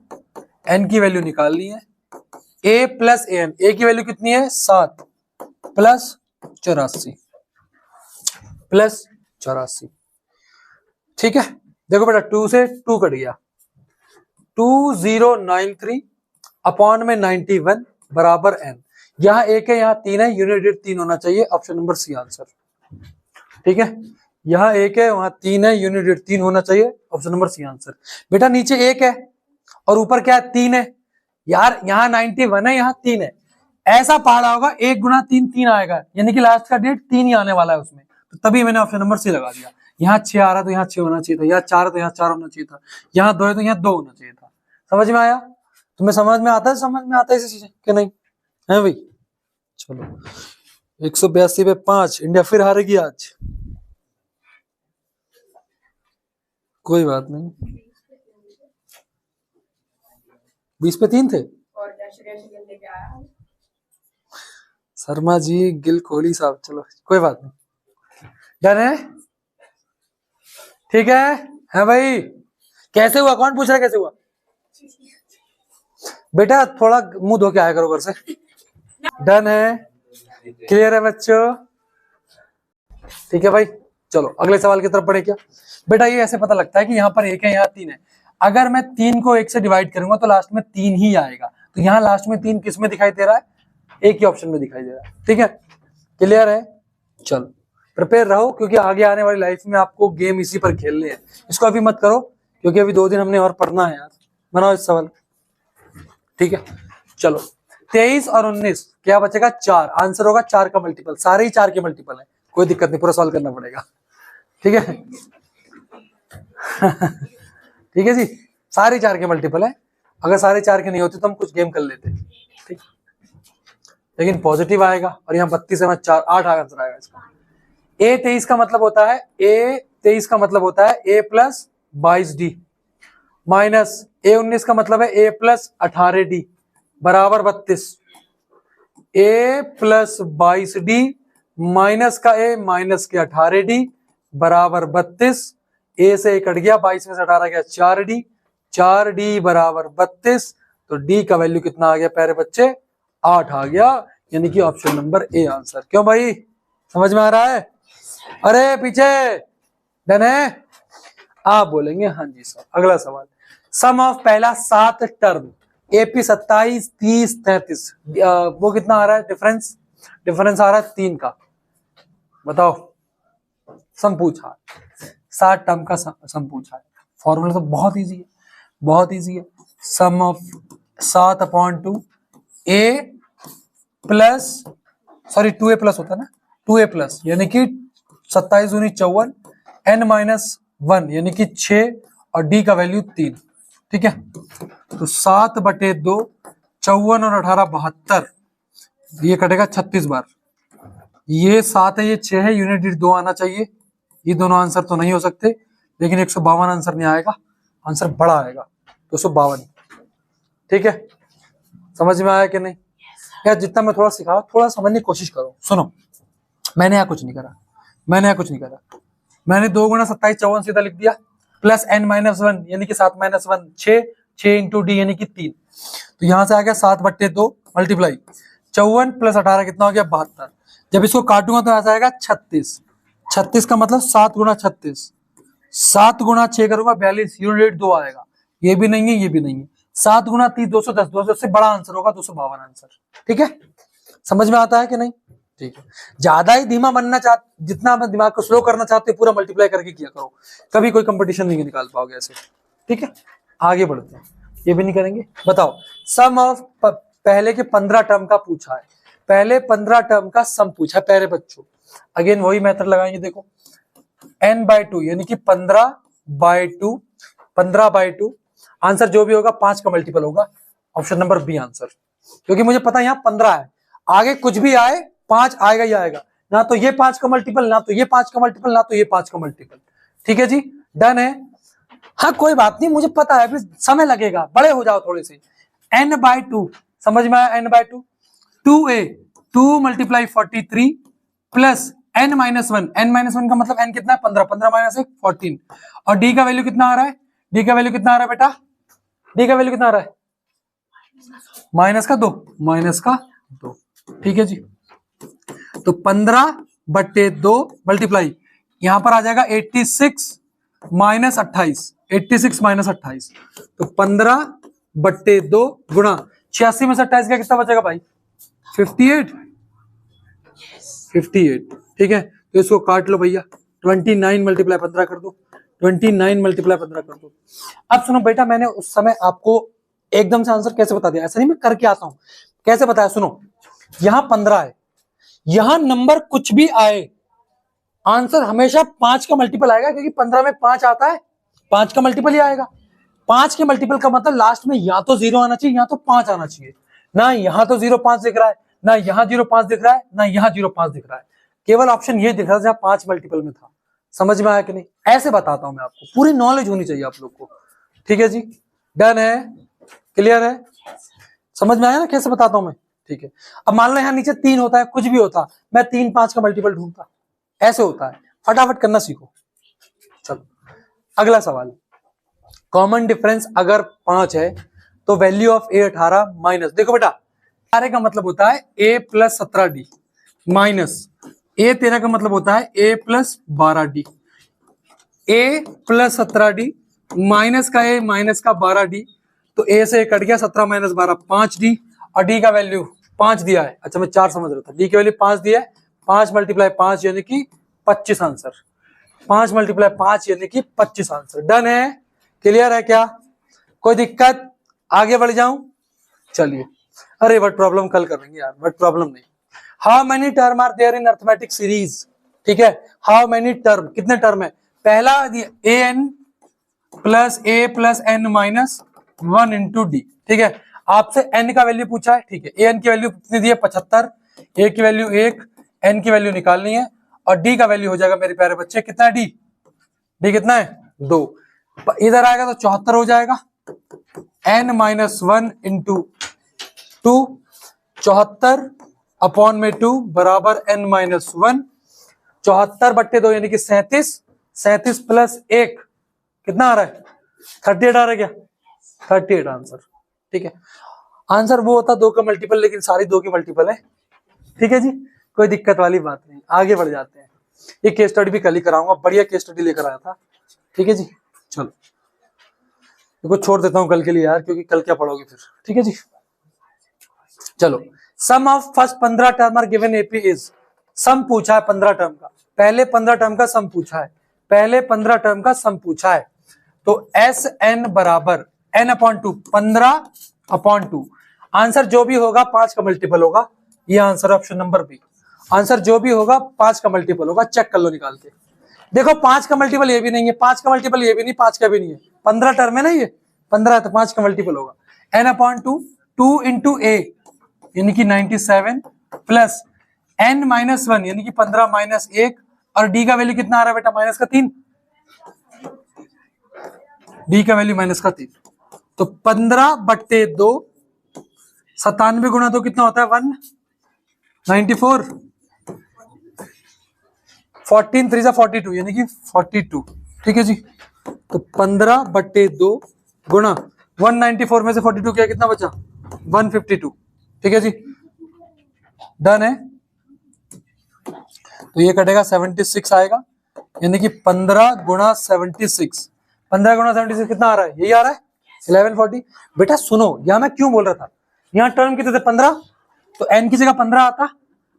एन की वैल्यू निकालनी है, ए प्लस ए एन, ए की वैल्यू कितनी है? 7 प्लस 84 प्लस 84, ठीक है। देखो बेटा, 2 से 2 कट गया, 2093 अपॉन में 91 बराबर एन, यहां 1 है, यहां 3 है, यूनिट 3 होना चाहिए, ऑप्शन नंबर सी आंसर। ठीक है, यहाँ 1 है, वहां 3 है, यूनिट 3 होना चाहिए। Option number C answer. बेटा नीचे 1 है और ऊपर क्या है, 3 है यार। यहाँ 91 है, यहाँ 3 है। ऐसा पहाड़ा होगा 1 गुना 3 3 आएगा, यानी कि लास्ट का डेट 3 ही आने वाला है उसमें, तो तभी मैंने ऑप्शन नंबर सी लगा दिया। यहाँ 6 आ रहा तो यहाँ 6 होना चाहिए था, यहाँ 4 है तो यहाँ 4 होना चाहिए था, यहाँ 2 है तो यहाँ 2 होना चाहिए था। समझ में आया? तुम्हें समझ में आता है, समझ में आता है ऐसी चीजें कि नहीं है भाई? चलो 182 पे 5, इंडिया फिर हारेगी आज। कोई बात नहीं, 20 पे 3 थे। और क्या श्रेयस गिल लेके आया? शर्मा जी, गिल, कोहली साहब, चलो कोई बात नहीं, डन है, ठीक है भाई। कैसे हुआ, कौन पूछ रहा है कैसे हुआ? बेटा थोड़ा मुंह धो के आया करो घर से। डन है, क्लियर है बच्चों? ठीक है भाई, चलो अगले सवाल की तरफ बढ़े। क्या बेटा, ये ऐसे पता लगता है कि यहाँ पर 1 है, यहाँ 3 है। अगर मैं 3 को 1 से डिवाइड करूंगा तो लास्ट में 3 ही आएगा, तो यहाँ लास्ट में 3 किस में दिखाई दे रहा है? एक ही ऑप्शन में दिखाई दे रहा है। ठीक है, क्लियर है? चलो प्रिपेयर रहो, क्योंकि आगे आने वाली लाइफ में आपको गेम इसी पर खेलने हैं। इसको अभी मत करो, क्योंकि अभी 2 दिन हमने और पढ़ना है यार। बनाओ इस सवाल, ठीक है? चलो 23 और 19 क्या बचेगा? 4। आंसर होगा 4 का मल्टीपल, सारे ही 4 के मल्टीपल है, कोई दिक्कत नहीं, पूरा सॉल्व करना पड़ेगा। ठीक है? ठीक है जी, सारे 4 के मल्टीपल है। अगर सारे 4 के नहीं होते तो हम कुछ गेम कर लेते, ठीक, लेकिन पॉजिटिव आएगा। और यहाँ 32 है, 4, 8 आंसर आएगा इसका। A23 का मतलब होता है, A23 का मतलब होता है A plus 22D minus A19 का मतलब है A प्लस 18D बराबर 32। A प्लस 22D माइनस का A माइनस के 18D बराबर 32। A से A कट गया, 22 में से 18 गया 4D, 4D बराबर 32। तो D का वैल्यू कितना आ गया प्यारे बच्चे? 8 आ गया, यानी कि ऑप्शन नंबर A आंसर। क्यों भाई, समझ में आ रहा है? अरे पीछे डन है? आप बोलेंगे हाँ जी सर। अगला सवाल, सम ऑफ पहला 7 टर्म AP 27, 30, 33, वो कितना आ रहा है? डिफरेंस आ रहा है 3 का। बताओ, सम पूछा है, 7 टर्म का सम पूछा है। फॉर्मूला तो बहुत इजी है, बहुत इजी है। Sum of 7/2 A plus, sorry 2A plus होता है ना, 2A प्लस यानी कि 27 दूनी 54, n-1 यानी कि 6 और D का वैल्यू 3। ठीक है, तो 7/2, 54 और 18 72, ये कटेगा 36 बार। ये 7 है, ये 6 है, यूनिट डिजिट 2 आना चाहिए। ये दोनों आंसर तो नहीं हो सकते, लेकिन 152 आंसर नहीं आएगा, आंसर बड़ा आएगा 252। ठीक है, समझ में आया कि नहीं? यार जितना मैं थोड़ा सिखाऊं, थोड़ा समझने की कोशिश करो। सुनो, मैंने यहाँ कुछ नहीं करा, मैंने 2 गुना 27 54 सीधा लिख दिया, प्लस n-1 यानी कि 7-1 6 इंटू डी यानी कि 3। तो यहाँ से आ गया 7/2 मल्टीप्लाई 54 प्लस 18 कितना हो गया? 72। जब इसको काटूंगा तो ऐसा आएगा 36। 36 का मतलब 7 गुना 36, 7 गुना 6 करूंगा 42, यूनिट 2 आएगा। ये भी नहीं है, ये भी नहीं है। 7 गुना 30 210, 210 से बड़ा आंसर होगा 252 आंसर। ठीक है, समझ में आता है कि नहीं? ठीक है, ज्यादा ही धीमा बनना चाहते, जितना आप दिमाग को स्लो करना चाहते हो पूरा मल्टीप्लाई करके किया करो, कभी कोई कंपटीशन नहीं निकाल पाओगे ऐसे। ठीक है, आगे बढ़ते हैं, ये भी नहीं करेंगे। बताओ, सम ऑफ पहले के 15 टर्म का पूछा है, पहले 15 टर्म का सम पूछा है प्यारे बच्चों। अगेन वही मेथड लगाएंगे, देखो n/2 यानी कि 15/2, 15/2 आंसर जो भी होगा 5 का मल्टीपल होगा। ऑप्शन नंबर बी आंसर, क्योंकि मुझे पता है यहाँ 15 है, आगे कुछ भी आए 5 आएगा ही आएगा, ना तो ये 5 का मल्टीपल, ना तो ये 5 का मल्टीपल, ना तो ये 5 का मल्टीपल। ठीक है जी, डन है? हाँ कोई बात नहीं, मुझे पता है, समय लगेगा, बड़े हो जाओ थोड़े से। n/2 समझ में आया? n/2 2a 2 × 43 plus n-1, n-1 का मतलब n कितना है? 15, 15 माइनस 1 14। और d का वैल्यू कितना आ रहा है? d का वैल्यू कितना आ रहा है बेटा? d का वैल्यू कितना आ रहा है? -2। ठीक है जी, तो 15/2 मल्टीप्लाई, यहां पर आ जाएगा 86 माइनस 28, 86 माइनस 28, तो 15/2 गुणा 86 में से 28 का कितना बचेगा भाई? 58। ठीक है, तो इसको काट लो भैया, 29 मल्टीप्लाई 15 कर दो, 29 मल्टीप्लाई 15 कर दो। अब सुनो बेटा, मैंने उस समय आपको एकदम से आंसर कैसे बता दिया, ऐसा नहीं मैं करके आता हूं, कैसे बताया सुनो। यहां 15 है, यहां नंबर कुछ भी आए आंसर हमेशा 5 का मल्टीपल आएगा, क्योंकि 15 में 5 आता है, 5 का मल्टीपल ही आएगा। 5 के मल्टीपल का मतलब लास्ट में या तो 0 आना चाहिए या तो 5 आना चाहिए। ना यहां तो 0.5 दिख रहा है, ना यहां 0.5 दिख रहा है, ना यहां 0.5 दिख रहा है, केवल ऑप्शन ये दिख रहा है जहां 5 मल्टीपल में था। समझ में आया कि नहीं? ऐसे बताता हूं मैं आपको, पूरी नॉलेज होनी चाहिए आप लोग को। ठीक है जी, डन है, क्लियर है, समझ में आया ना कैसे बताता हूं मैं? ठीक है। अब मान लो यहाँ नीचे 3 होता है, कुछ भी होता, मैं 3 5 का मल्टीपल ढूंढता, ऐसे होता है। फटाफट करना सीखो। चलो अगला सवाल, कॉमन डिफरेंस अगर 5 है तो वैल्यू ऑफ ए 18 माइनस, देखो बेटा 18 का मतलब होता है a plus 17d minus a 13 का मतलब होता है a plus 12d, a plus 17d minus का a माइनस का 12d, तो a से कट गया 17 माइनस 12 5d, और d का वैल्यू 5 दिया है। अच्छा मैं 4 समझ रहा था, d की वैल्यू 5 दिया है, 5 मल्टीप्लाई 5 यानी कि 25 आंसर, 5 मल्टीप्लाई 5 यानी कि 25 आंसर। डन है, क्लियर है क्या? कोई दिक्कत? आगे बढ़ जाऊं? चलिए, अरे वर्ड प्रॉब्लम कल करेंगे यार, वर्ड प्रॉब्लम नहीं। How many term are there in arithmetic series? ठीक है, हाउ मेनी टर्म, कितने टर्म है? पहला a n plus n minus 1 into d. ठीक है, आपसे एन का वैल्यू पूछा है, ठीक है, ए एन की वैल्यू कितनी दी है? 75, ए की वैल्यू 1, एन की वैल्यू निकालनी है, और डी का वैल्यू हो जाएगा मेरे प्यारे बच्चे, कितना है डी? डी कितना है? 2। इधर आएगा तो 74 हो जाएगा, n माइनस 1 इंटू 2, 74 अपॉन में 2 बराबर n माइनस 1, 74 बट्टे 2 यानी कि 37, 37 प्लस 1 कितना आ रहा है? 38 आ रहा है क्या? 38 आंसर। ठीक है, आंसर वो होता 2 का मल्टीपल, लेकिन सारी 2 की मल्टीपल है। ठीक है जी, कोई दिक्कत वाली बात नहीं। आगे बढ़ जाते हैं, ये केस स्टडी भी कल ही कराऊंगा, बढ़िया केस स्टडी लेकर आया था। ठीक है जी, चलो इसको छोड़ देता हूं कल के लिए यार, क्योंकि कल क्या पढ़ोगे फिर। ठीक है जी, चलो sum of first 15 term are given AP is, sum पूछा है 15 टर्म का, पहले 15 टर्म का सम पूछा है, पहले 15 टर्म का सम पूछा है, तो एस एन बराबर एन अपॉन 2, 15 अपॉन 2, आंसर जो भी होगा 5 का मल्टीपल होगा, ये answer option number B, answer जो भी होगा 5 का मल्टीपल होगा, चेक कर लो निकाल के। देखो 5 का मल्टीपल ये भी नहीं है, 5 का मल्टीपल ये भी नहीं, 5 का भी नहीं है, 15 टर्म है ना, ये 15 है तो 5 का मल्टीपल होगा। n अपॉन 2, 2 इंटू ए यानी कि 97 प्लस n माइनस 1 यानी कि 15 माइनस 1, और d का वैल्यू कितना आ रहा है बेटा? माइनस का 3, d का वैल्यू माइनस का 3, तो 15 बट्टे 2, 97 गुणा 2 कितना होता है? 194, 14 3 42 यानी कि 42। ठीक है जी, तो 15 बट्टे 2 गुणा 194 में से 42 क्या, कितना बचा? 152। ठीक है जी, डन है, तो ये कटेगा 76 आएगा, यानी कि 15 गुणा 76, 15 गुणा 76 कितना आ रहा है? यही आ रहा है 1140। बेटा सुनो, यहां मैं क्यों बोल रहा था, यहाँ टर्म कितने थे? 15, तो n की जगह 15 आता,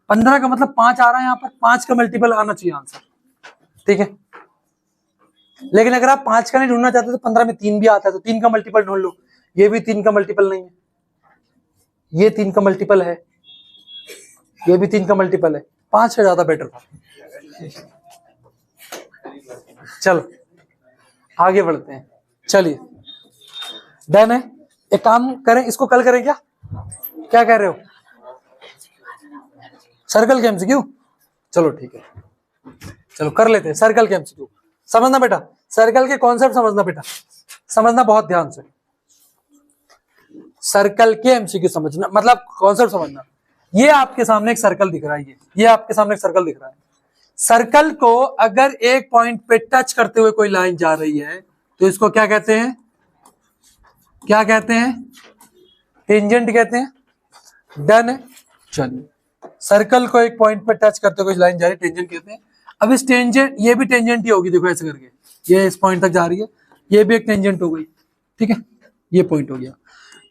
15 का मतलब 5 आ रहा है, यहाँ पर 5 का मल्टीपल आना चाहिए आंसर। ठीक है, लेकिन अगर आप 5 का नहीं ढूंढना चाहते तो 15 में 3 भी आता है, तो 3 का मल्टीपल ढूंढ लो, ये भी 3 का मल्टीपल नहीं है, ये 3 का मल्टीपल है, ये भी 3 का मल्टीपल है, 5 का ज्यादा बेटर था। चलो आगे बढ़ते हैं, चलिए डन है। एक काम करें, इसको कल करें क्या? क्या कह रहे हो? सर्कल के एमसीक्यू, चलो ठीक है, चलो कर लेते हैं सर्कल के एमसीक्यू। समझना बेटा, सर्कल के कॉन्सेप्ट समझना बेटा, समझना बहुत ध्यान से, सर्कल के एमसीक्यू समझना, मतलब कॉन्सेप्ट समझना। ये आपके सामने एक सर्कल दिख रहा है, ये आपके सामने एक सर्कल दिख रहा है, सर्कल को अगर एक पॉइंट पे टच करते हुए कोई लाइन जा रही है तो इसको क्या कहते हैं? क्या कहते हैं? टेंजेंट कहते हैं। डन है, चलिए सर्कल को एक पॉइंट पे टच करते हुए कोई लाइन जा रही है, टेंजेंट कहते हैं। अब इस टेंजेंट, ये भी टेंजेंट ही होगी, देखो ऐसे करके, ये इस पॉइंट तक जा रही है, ये भी एक टेंजेंट हो गई। ठीक है, ये पॉइंट हो गया,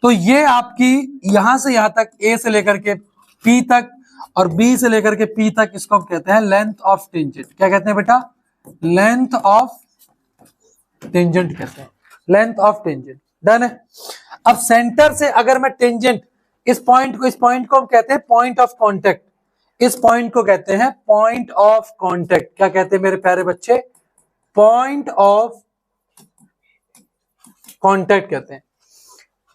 तो ये आपकी यहां से यहां तक ए से लेकर के पी तक और बी से लेकर के पी तक, इसको कहते हैं लेंथ ऑफ टेंजेंट। क्या कहते हैं बेटा? लेंथ ऑफ टेंजेंट कहते हैं, लेंथ ऑफ टेंजेंट। डन है। अब सेंटर से अगर मैं टेंजेंट इस पॉइंट को हम कहते हैं पॉइंट ऑफ कांटेक्ट, इस पॉइंट को कहते हैं पॉइंट ऑफ कांटेक्ट। क्या कहते हैं मेरे प्यारे बच्चे? पॉइंट ऑफ कांटेक्ट कहते हैं।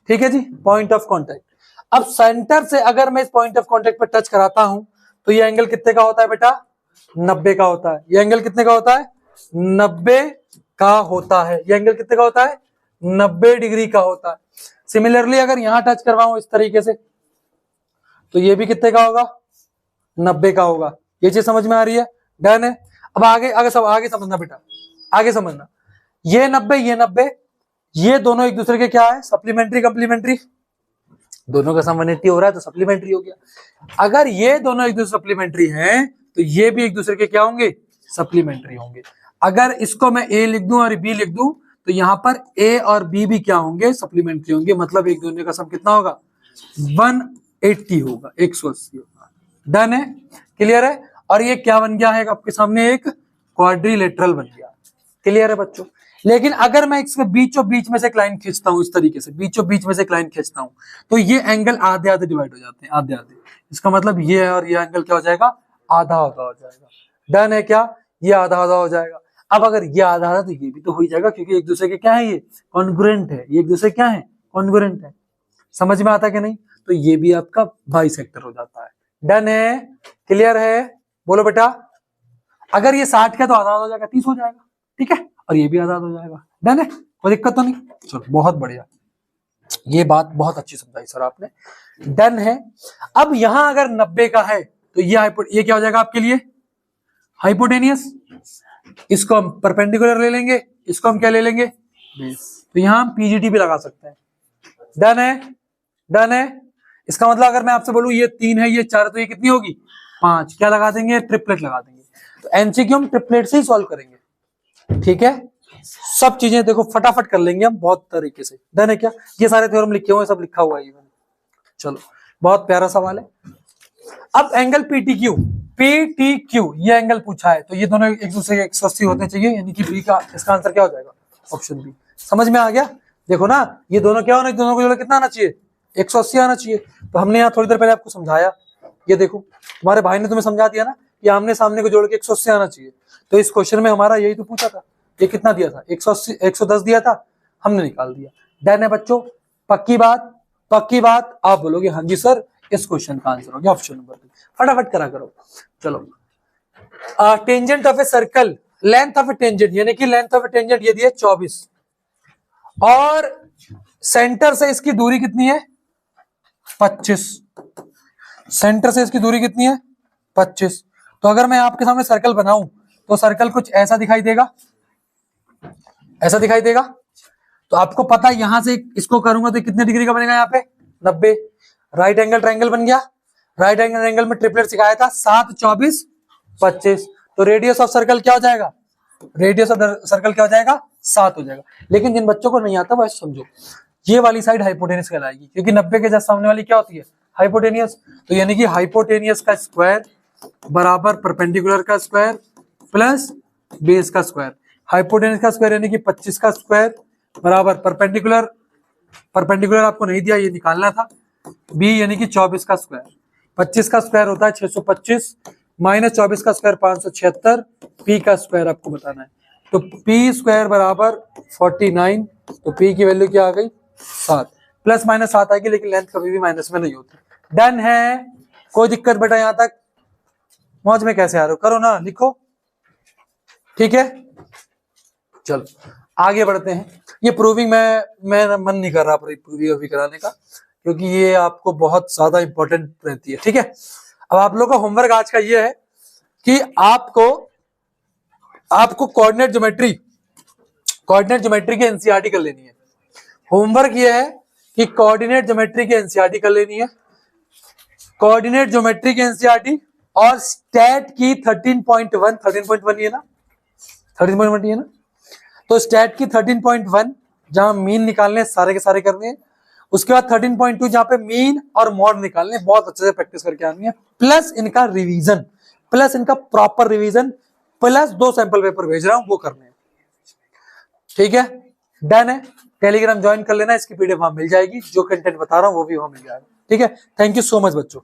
ठीक है जी, पॉइंट ऑफ कांटेक्ट। अब सेंटर से अगर मैं इस पॉइंट ऑफ कांटेक्ट पर टच कराता हूं तो ये एंगल कितने का होता है बेटा? 90 का होता है। ये एंगल कितने का होता है? 90 का होता है। ये एंगल कितने का होता है? 90 डिग्री का होता है। सिमिलरली अगर यहां टच करवाऊं इस तरीके से तो ये भी कितने का होगा? 90 का होगा। ये चीज समझ में आ रही है? डन है। अब आगे समझना बेटा, आगे समझना। ये 90, ये 90, ये दोनों एक दूसरे के क्या है? Supplementary complementary. दोनों का सम 180 हो रहा है तो सप्लीमेंट्री हो गया। अगर ये दोनों एक दूसरे सप्लीमेंट्री हैं तो ये भी एक दूसरे के क्या होंगे? सप्लीमेंट्री होंगे। अगर इसको मैं ए लिख दूं और बी लिख दूं तो यहां पर ए और बी भी क्या होंगे? सप्लीमेंट्री होंगे। मतलब एक दोनों का सम कितना होगा? 180 होगा, 180 होगा। डन है, क्लियर है। और ये क्या बन गया है आपके सामने? एक क्वाड्रिलेटरल बन गया। क्लियर है बच्चों। लेकिन अगर मैं इसके बीचों बीच में से एक लाइन खींचता हूं, इस तरीके से बीचों बीच में से एक लाइन खींचता हूं तो ये एंगल आधे आधे डिवाइड हो जाते हैं, आधे आधे। इसका मतलब ये है और ये एंगल क्या हो जाएगा? आधा आधा हो जाएगा। डन है क्या? ये आधा आधा हो जाएगा। अब अगर ये आधा आधा तो ये भी तो हो ही जाएगा, क्योंकि एक दूसरे के क्या है? ये कॉन्ग्रुएंट है। ये एक दूसरे क्या है? कॉन्ग्रुएंट है। समझ में आता कि नहीं? तो ये भी आपका बाइसेक्टर हो जाता है। डन है, क्लियर है? बोलो बेटा। अगर ये 60 का तो आधा हो जाएगा, 30 हो जाएगा। ठीक है, और ये भी आजाद हो जाएगा। डन है, कोई दिक्कत तो नहीं? चलो बहुत बढ़िया, ये बात बहुत अच्छी समझाई सर आपने। डन है। अब यहां अगर 90 का है तो ये क्या हो जाएगा आपके लिए? हाइपोटेनियस। इसको हम परपेंडिकुलर ले लेंगे, इसको हम क्या ले लेंगे? तो यहां हम पीजीटी भी लगा सकते हैं। डन है, डन है। इसका मतलब अगर मैं आपसे बोलूं ये 3 है, ये 4 है, तो ये कितनी होगी? 5। क्या लगा देंगे? ट्रिपलेट लगा देंगे। तो एमसीक्यू हम ट्रिपलेट से ही सॉल्व करेंगे। ठीक है, सब चीजें देखो फटाफट कर लेंगे हम बहुत तरीके से। डन है क्या? ये सारे थ्योरम लिखे हुए हैं, सब लिखा हुआ है। चलो बहुत प्यारा सवाल है। अब एंगल पीटीक्यू, पीटीक्यू ये एंगल पूछा है तो ये दोनों एक दूसरे के 180 होने चाहिए, यानी कि बी का इसका आंसर क्या हो जाएगा? Option B. समझ में आ गया? देखो ना, ये दोनों क्या होना, दोनों को जोड़ कितना आना चाहिए? 180 आना चाहिए। तो हमने यहाँ थोड़ी देर पहले आपको समझाया, ये देखो तुम्हारे भाई ने तुम्हें समझा दिया ना कि आमने सामने को जोड़ के 180 आना चाहिए। तो इस क्वेश्चन में हमारा यही तो पूछा था। ये कितना दिया था? 180, 110 दिया था, हमने निकाल दिया। डन है बच्चों, पक्की बात? पक्की बात। आप बोलोगे हाँ जी सर, इस क्वेश्चन का आंसर हो गया ऑप्शन नंबर 2। फटाफट करा करो। चलो, tangent of a circle, length of A tangent, यानी कि लेंथ ऑफ ए टेंजेंट ये दिया 24 और सेंटर से इसकी दूरी कितनी है? 25। सेंटर से इसकी दूरी कितनी है? 25। तो अगर मैं आपके सामने सर्कल बनाऊं तो सर्कल कुछ ऐसा दिखाई देगा, ऐसा दिखाई देगा। तो आपको पता है यहां से इसको करूंगा तो कितने डिग्री का बनेगा? यहाँ पे 90। राइट एंगल ट्रायंगल बन गया। राइट एंगल ट्रायंगल में ट्रिपलेट सिखाया था, 7, 24, 25। तो रेडियस ऑफ सर्कल क्या हो जाएगा? रेडियस ऑफ सर्कल क्या हो जाएगा? 7 हो जाएगा। लेकिन जिन बच्चों को नहीं आता वो समझो, ये वाली साइड हाइपोटेनियस कहलाएगी, क्योंकि 90 के जस्ट सामने वाली क्या होती है? हाइपोटेनियस। तो यानी कि हाइपोटेनियस का स्क्वायर बराबर परपेंडिकुलर का स्क्वायर प्लस बेस का स्क्वायर। हाइपोटेनियस का स्क्वायर यानी कि 25 का स्क्वायर बराबर परपेंडिकुलर, परपेंडिकुलर आपको नहीं दिया, ये निकालना था, बी यानी कि 24 का स्क्वायर। 25 का स्क्वायर होता है 625 माइनस 24 का स्क्वायर 576, पी का स्क्वायर आपको बताना है। तो पी स्क्वायर बराबर 49। तो पी की वैल्यू क्या आ गई? 7। प्लस माइनस 7 आएगी, लेकिन लेंथ कभी भी माइनस में नहीं होती। डन है, कोई दिक्कत बेटा? यहां तक मौज में कैसे आ रहे हो? करो ना, लिखो। ठीक है, चलो आगे बढ़ते हैं। ये प्रूविंग मैं मन नहीं कर रहा प्रूविंग अभी कराने का, क्योंकि ये आपको बहुत ज्यादा इंपॉर्टेंट रहती है। ठीक है, अब आप लोगों का होमवर्क आज का ये है कि आपको कोऑर्डिनेट ज्योमेट्री की एनसीईआरटी कर लेनी है। होमवर्क ये है कि कोऑर्डिनेट ज्योमेट्री की एनसीईआरटी कर लेनी है, कोऑर्डिनेट ज्योमेट्री की एनसीईआरटी और स्टैट की 13.1 ये ना, 13.1 ये ना। तो स्टैट की 13.1 जहां मीन निकालने सारे के सारे करने हैं, उसके बाद 13.2 जहां पे मीन और मॉड निकालने, बहुत अच्छे से प्रैक्टिस करके आनी है, प्लस इनका रिवीजन, प्लस इनका proper revision plus 2 sample paper भेज रहा हूं, वो करने हैं। ठीक है, डन है। टेलीग्राम ज्वाइन कर लेना, इसकी पीडीएफ वहां मिल जाएगी, जो कंटेंट बता रहा हूं वो भी वहां मिल जाएगा। ठीक है, थैंक यू सो मच बच्चों।